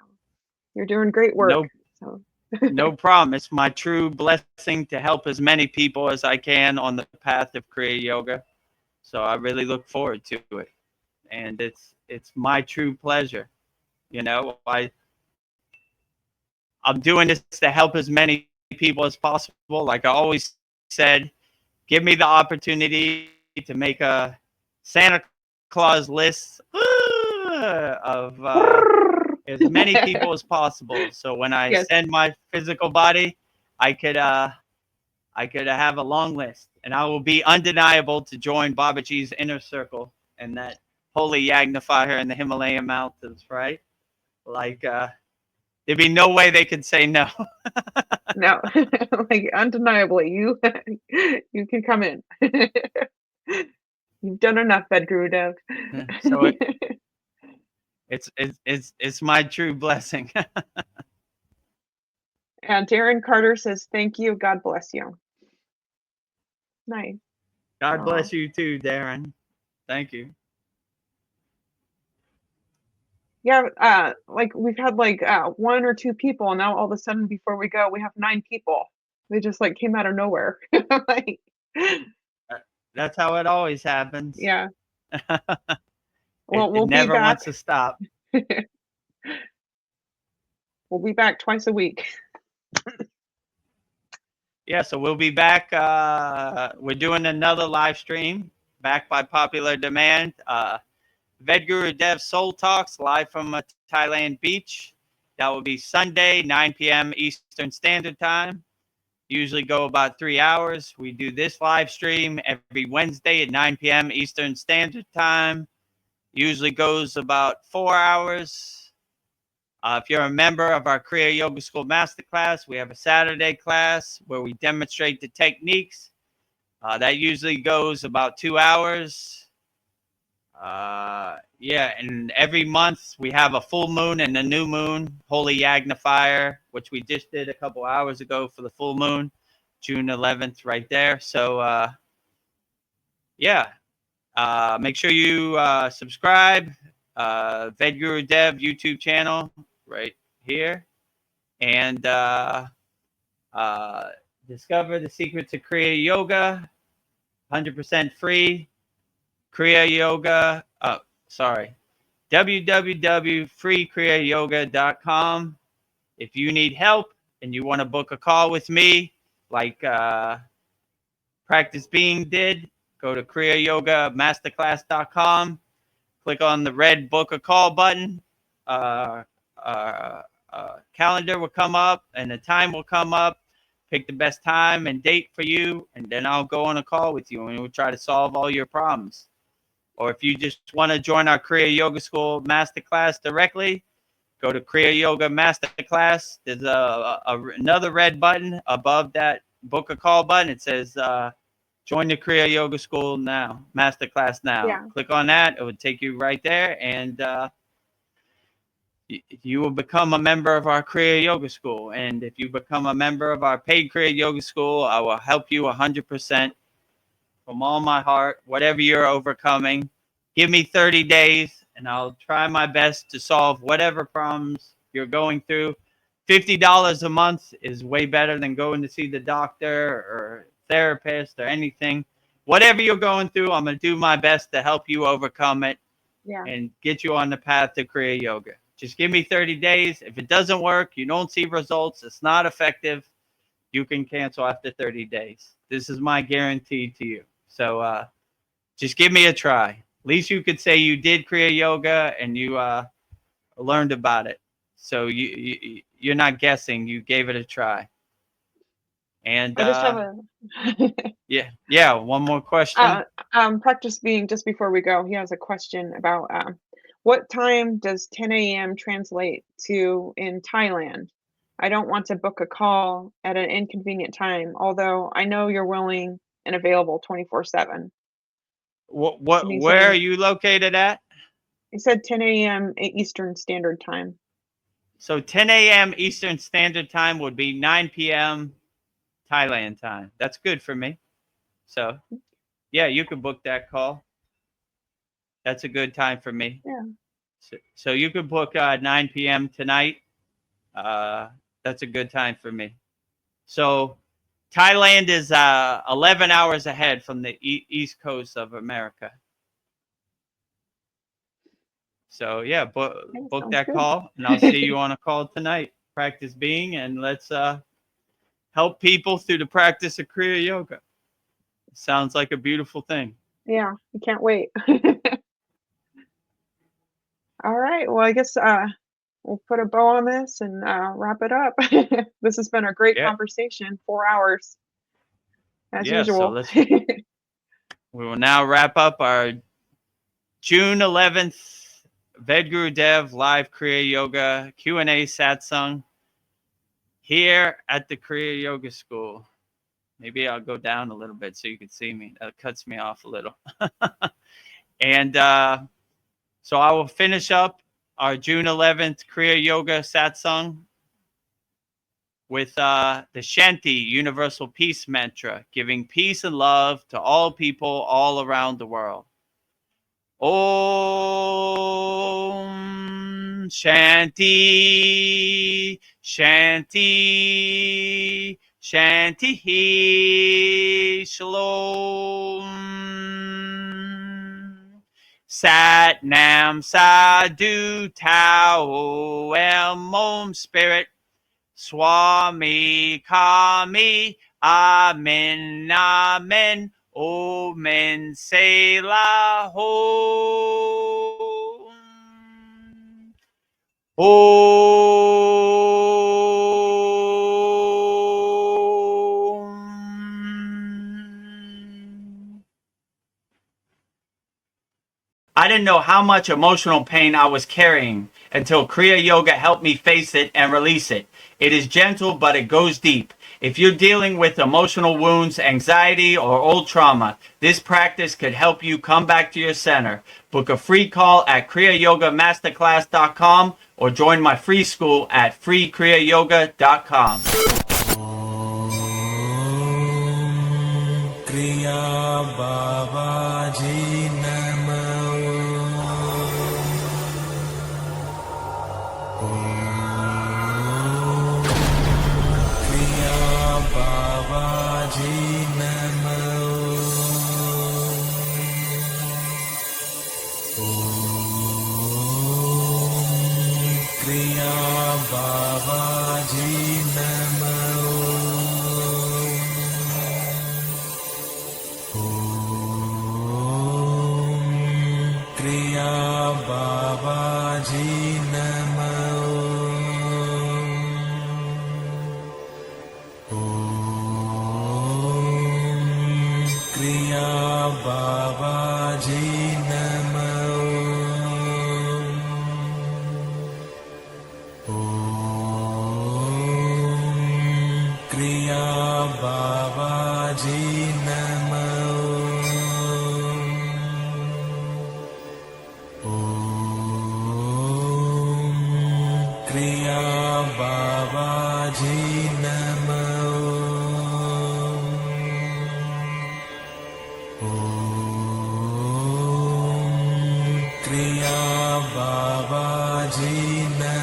you're doing great work. No, So no problem. It's my true blessing to help as many people as I can on the path of Kriya Yoga. So I really look forward to it, and it's my true pleasure. You know, I'm doing this to help as many people as possible. Like I always said, give me the opportunity to make a Santa Claus list of as many people as possible. So when I yes, send my physical body, I could have a long list, and I will be undeniable to join Babaji's inner circle and that holy Yagnifier in the Himalayan mountains. Right? Like there'd be no way they could say no. no, like undeniably, you you can come in. You've done enough, Vedagurudev. So it's my true blessing. And Darren Carter says, "Thank you. God bless you." Nice. God Oh. bless you too, Darren. Thank you. Yeah, like we've had like one or two people, and now all of a sudden before we go, we have 9 people. They just like came out of nowhere. Like, That's how it always happens. yeah. it, Well, it we'll be never back. wants to stop. We'll be back twice a week. Yeah, so we'll be back. We're doing another live stream, back by popular demand. Vedagurudev Soul Talks live from a Thailand beach. That will be Sunday, 9 p.m. Eastern Standard Time. Usually go about 3 hours. We do this live stream every Wednesday at 9 p.m. Eastern Standard Time. Usually goes about 4 hours. If you're a member of our Kriya Yoga School Masterclass, we have a Saturday class where we demonstrate the techniques. That usually goes about 2 hours. Yeah, and every month we have a full moon and a new moon, Holy Yagnifier, which we just did a couple hours ago for the full moon, June 11th, right there. So, yeah, make sure you subscribe, Vedagurudev YouTube channel right here, and discover the secrets of Kriya Yoga, 100% free. Kriya Yoga, sorry, www.freekriyayoga.com. If you need help and you want to book a call with me, like Practice Being did, go to kriyayogamasterclass.com. Click on the red book a call button. Uh, Calendar will come up and the time will come up. Pick the best time and date for you, and then I'll go on a call with you and we'll try to solve all your problems. Or if you just want to join our Kriya Yoga School Masterclass directly, go to Kriya Yoga Masterclass. There's another red button above that book a call button. It says join the Kriya Yoga School now, Masterclass now. Yeah. Click on that. It would take you right there, and you will become a member of our Kriya Yoga School. And if you become a member of our paid Kriya Yoga School, I will help you 100% from all my heart, whatever you're overcoming. Give me 30 days and I'll try my best to solve whatever problems you're going through. $50 a month is way better than going to see the doctor or therapist or anything. Whatever you're going through, I'm going to do my best to help you overcome it Yeah. and get you on the path to Kriya Yoga. Just give me 30 days. If it doesn't work, you don't see results, it's not effective, you can cancel after 30 days. This is my guarantee to you. So just give me a try. At least you could say you did Kriya Yoga and you learned about it. So you're not guessing. You gave it a try. And I just have a yeah. One more question. Practice Being, just before we go, he has a question about what time does 10 a.m. translate to in Thailand? I don't want to book a call at an inconvenient time, although I know you're willing and available 24/7. And he's Where are saying you located at? I said 10 a.m. Eastern Standard Time. So 10 a.m. Eastern Standard Time would be 9 p.m. Thailand time. That's good for me. So, yeah, you can book that call. That's a good time for me. Yeah. So you could book 9 p.m. tonight. That's a good time for me. So Thailand is 11 hours ahead from the east coast of America. So yeah, book that good. call, and I'll see you on a call tonight. Practice being, and let's help people through the practice of Kriya Yoga. Sounds like a beautiful thing. Yeah, I can't wait. All right. Well, I guess we'll put a bow on this and wrap it up. This has been a great conversation. 4 hours, as usual. So we will now wrap up our June 11th Vedagurudev live Kriya Yoga Q&A Satsang here at the Kriya Yoga School. Maybe I'll go down a little bit so you can see me. That cuts me off a little. And so I will finish up our June 11th Kriya Yoga Satsang with the Shanti Universal Peace Mantra, giving peace and love to all people all around the world. Om Shanti, Shanti, Shanti, Shalom. Sat Nam Sadhu Tao Om Spirit Swami Kami Amen Amen Omen Selah Om I didn't know how much emotional pain I was carrying until Kriya Yoga helped me face it and release it. It is gentle, but it goes deep. If you're dealing with emotional wounds, anxiety, or old trauma, this practice could help you come back to your center. Book a free call at kriyayogamasterclass.com or join my free school at freekriyayogamasterclass.com. Kriya Babaji Babaji